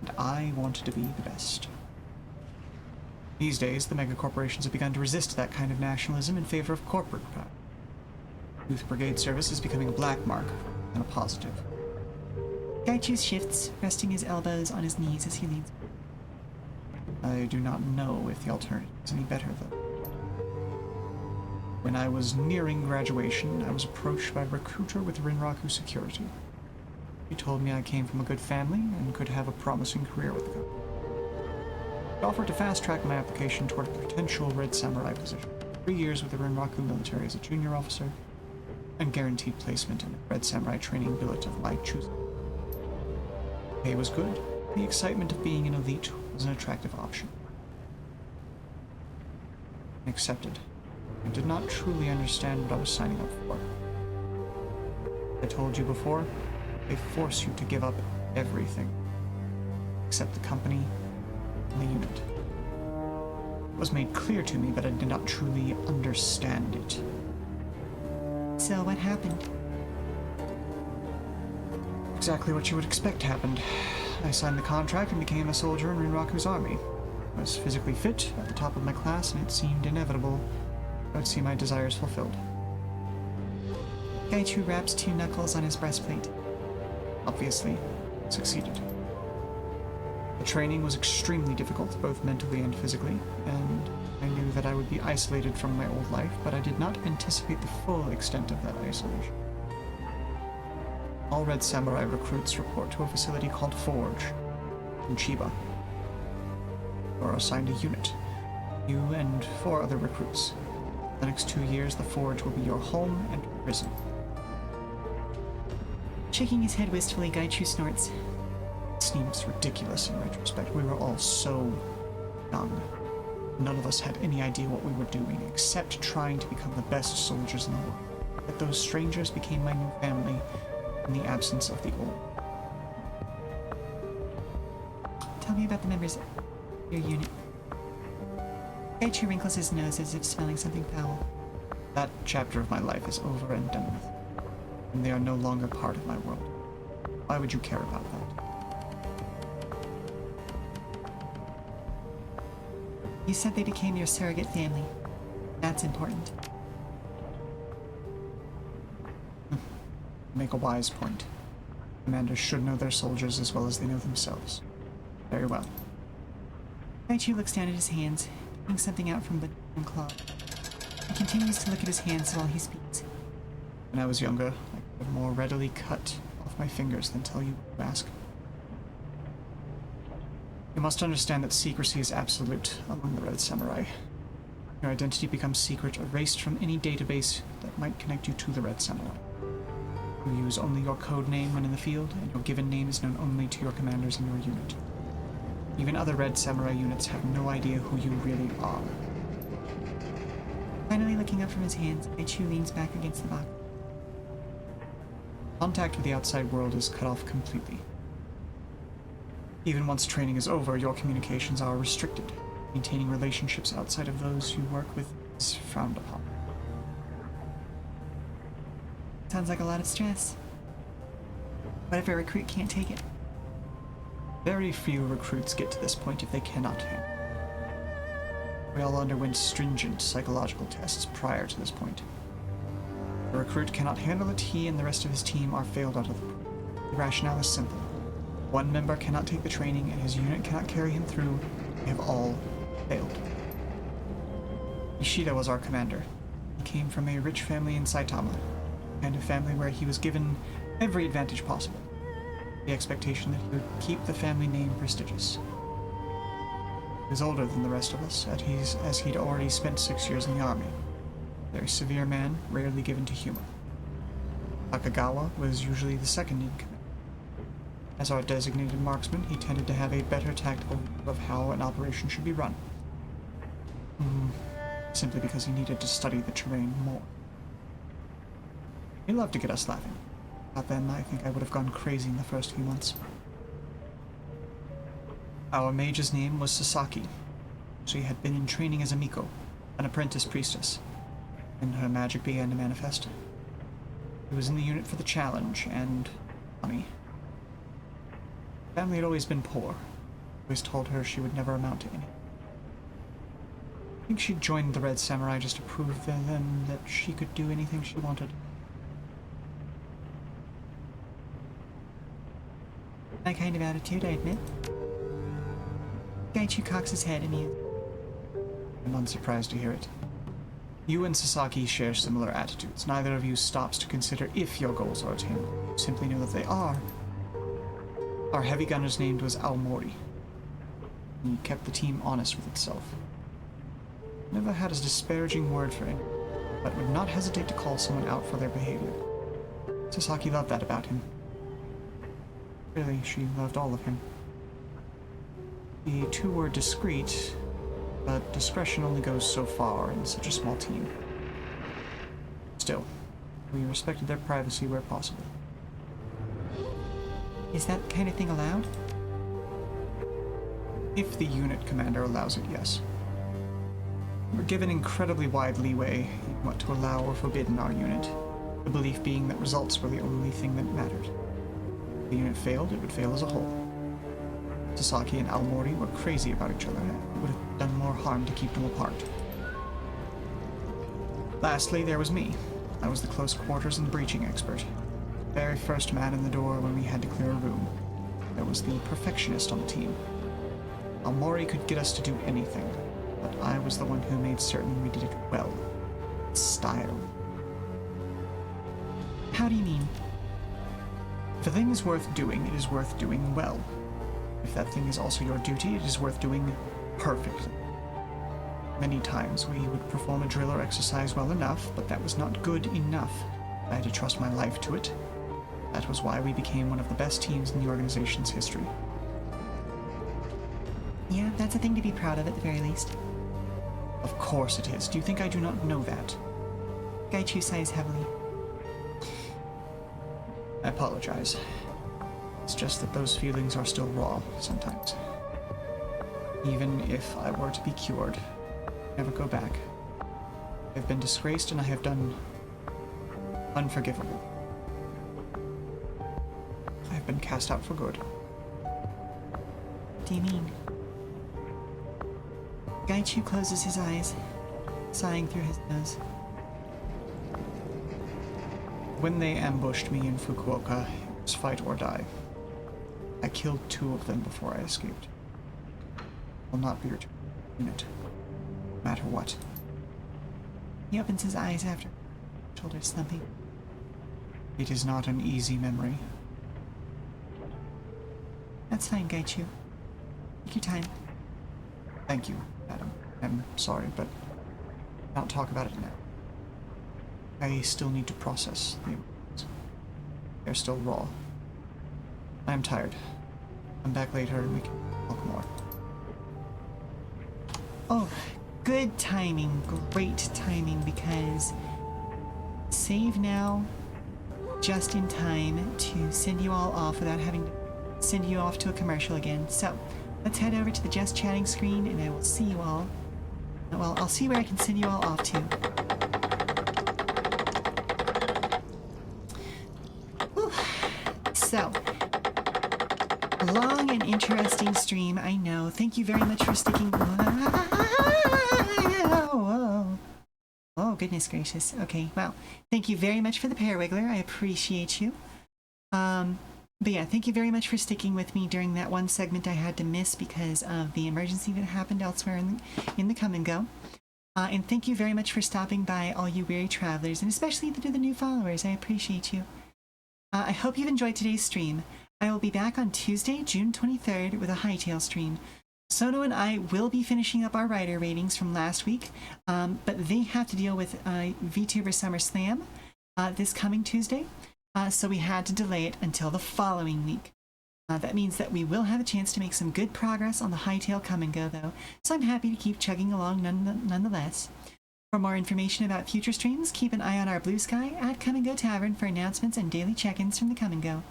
And I wanted to be the best. These days, the megacorporations have begun to resist that kind of nationalism in favor of corporate power. Youth brigade service is becoming a black mark and a positive. Gaichu shifts, resting his elbows on his knees as he leans. I do not know if the alternative is any better, though. When I was nearing graduation, I was approached by a recruiter with Rinraku Security. He told me I came from a good family and could have a promising career with the company. He offered to fast-track my application toward a potential Red Samurai position. 3 years with the Rinraku military as a junior officer, and guaranteed placement in a Red Samurai training billet of my choosing. Pay was good. The excitement of being an elite was an attractive option. I accepted. I did not truly understand what I was signing up for. I told you before, they force you to give up everything, except the company and the unit. It was made clear to me, but I did not truly understand it. So what happened? Exactly what you would expect happened. I signed the contract and became a soldier in Rinraku's army. I was physically fit, at the top of my class, and it seemed inevitable I would see my desires fulfilled. Gaichu wraps 2 knuckles on his breastplate. Obviously, succeeded. The training was extremely difficult, both mentally and physically, and I knew that I would be isolated from my old life, but I did not anticipate the full extent of that isolation. All Red Samurai recruits report to a facility called Forge in Chiba. You are assigned a unit. You and 4 other recruits. For the next 2 years, the Forge will be your home and prison. Shaking his head wistfully, Gaichu snorts. It seems ridiculous in retrospect. We were all so young. None of us had any idea what we were doing, except trying to become the best soldiers in the world. Yet those strangers became my new family in the absence of the old. Tell me about the members of your unit. Gaichu wrinkles his nose as if smelling something foul. That chapter of my life is over and done with, and they are no longer part of my world. Why would you care about that? You said they became your surrogate family. That's important. Make a wise point. Commanders should know their soldiers as well as they know themselves. Very well. Gaichu looks down at his hands, picking something out from the cloth. He continues to look at his hands while he speaks. When I was younger, I could have more readily cut off my fingers than tell you what to ask. You must understand that secrecy is absolute among the Red Samurai. Your identity becomes secret, erased from any database that might connect you to the Red Samurai. You use only your code name when in the field, and your given name is known only to your commanders in your unit. Even other Red Samurai units have no idea who you really are. Finally looking up from his hands, Gaichu leans back against the box. Contact with the outside world is cut off completely. Even once training is over, your communications are restricted. Maintaining relationships outside of those you work with is frowned upon. Sounds like a lot of stress. What if a recruit can't take it? Very few recruits get to this point if they cannot handle it. We all underwent stringent psychological tests prior to this point. If a recruit cannot handle it, he and the rest of his team are failed out of the program. The rationale is simple. One member cannot take the training and his unit cannot carry him through. They have all failed. Ishida was our commander. He came from a rich family in Saitama, the kind of family where he was given every advantage possible. The expectation that he would keep the family name prestigious. He was older than the rest of us, as he'd already spent 6 years in the army. A very severe man, rarely given to humor. Takagawa was usually the second in command. As our designated marksman, he tended to have a better tactical view of how an operation should be run. Simply because he needed to study the terrain more. He loved to get us laughing. But then I think I would have gone crazy in the first few months. Our mage's name was Sasaki. She had been in training as a Miko, an apprentice priestess, and her magic began to manifest. She was in the unit for the challenge, and money. Family had always been poor. Always told her she would never amount to anything. I think she joined the Red Samurai just to prove to them that she could do anything she wanted. My kind of attitude, I admit. Gaichu cocks his head and he... I'm unsurprised to hear it. You and Sasaki share similar attitudes. Neither of you stops to consider if your goals are attainable. You simply know that they are. Our heavy gunner's name was Aomori. He kept the team honest with itself. Never had a disparaging word for anyone, but would not hesitate to call someone out for their behavior. Sasaki loved that about him. Really, she loved all of him. The two were discreet, but discretion only goes so far in such a small team. Still, we respected their privacy where possible. Is that kind of thing allowed? If the unit commander allows it, yes. We're given incredibly wide leeway in what to allow or forbid in our unit, the belief being that results were the only thing that mattered. If the unit failed, it would fail as a whole. Sasaki and Aomori were crazy about each other, and it would have done more harm to keep them apart. Lastly, there was me. I was the close quarters and breaching expert. Very first man in the door when we had to clear a room. There was the perfectionist on the team. Aomori could get us to do anything, but I was the one who made certain we did it well. Style. How do you mean? If a thing is worth doing, it is worth doing well. If that thing is also your duty, it is worth doing perfectly. Many times we would perform a drill or exercise well enough, but that was not good enough. I had to trust my life to it. That was why we became one of the best teams in the organization's history. Yeah, that's a thing to be proud of at the very least. Of course it is. Do you think I do not know that? Gaichu sighs heavily. I apologize. It's just that those feelings are still raw sometimes. Even if I were to be cured, I'd never go back. I've been disgraced and I have done unforgivable. I have been cast out for good. What do you mean? Gaichu closes his eyes, sighing through his nose. When they ambushed me in Fukuoka, it was fight or die. I killed 2 of them before I escaped. I will not be returned to the unit, no matter what. He opens his eyes after, shoulders slumping. It is not an easy memory. That's fine, Gaichu. Take your time. Thank you, Adam. I'm sorry, but don't talk about it now. I still need to process the emotions. They're still raw. I am tired. I'm back later and we can talk more. Oh, good timing. Great timing, because save now just in time to send you all off without having to send you off to a commercial again. So, let's head over to the Just Chatting screen and I will see you all. Well, I'll see where I can send you all off to. Whew. So, long and interesting stream, I know. Thank you very much for sticking... Oh, goodness gracious. Okay, well, thank you very much for the Parawiggler. I appreciate you. But yeah, thank you very much for sticking with me during that one segment I had to miss because of the emergency that happened elsewhere in the come and go. And thank you very much for stopping by, all you weary travelers, and especially to the new followers. I appreciate you. I hope you've enjoyed today's stream. I will be back on Tuesday, June 23rd with a Hightail stream. Sono and I will be finishing up our writer ratings from last week, but they have to deal with VTuber SummerSlam this coming Tuesday, so we had to delay it until the following week. That means that we will have a chance to make some good progress on the Hightail Come and Go, though, so I'm happy to keep chugging along nonetheless. For more information about future streams, keep an eye on our Blue Sky at Come and Go Tavern for announcements and daily check-ins from the Come and Go.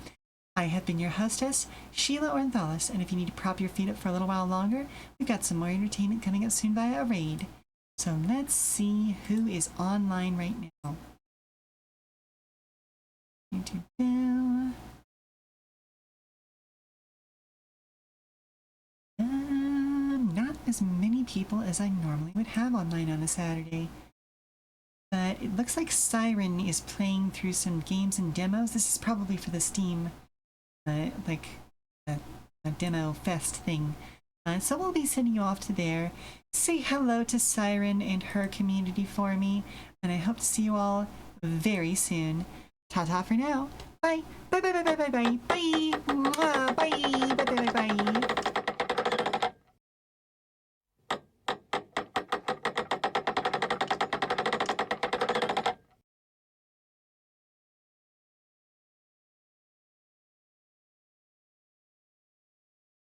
I have been your hostess, Sheela Ornthalis, and if you need to prop your feet up for a little while longer, we've got some more entertainment coming up soon via a raid. So let's see who is online right now. YouTube Bill. Not as many people as I normally would have online on a Saturday. But it looks like Siren is playing through some games and demos. This is probably for the Steam, like a demo fest thing. So we'll be sending you off to there. Say hello to Siren and her community for me, and I hope to see you all very soon. Ta-ta for now. Bye. Bye bye bye bye bye bye. Bye. Mwah. Bye. Bye bye bye bye.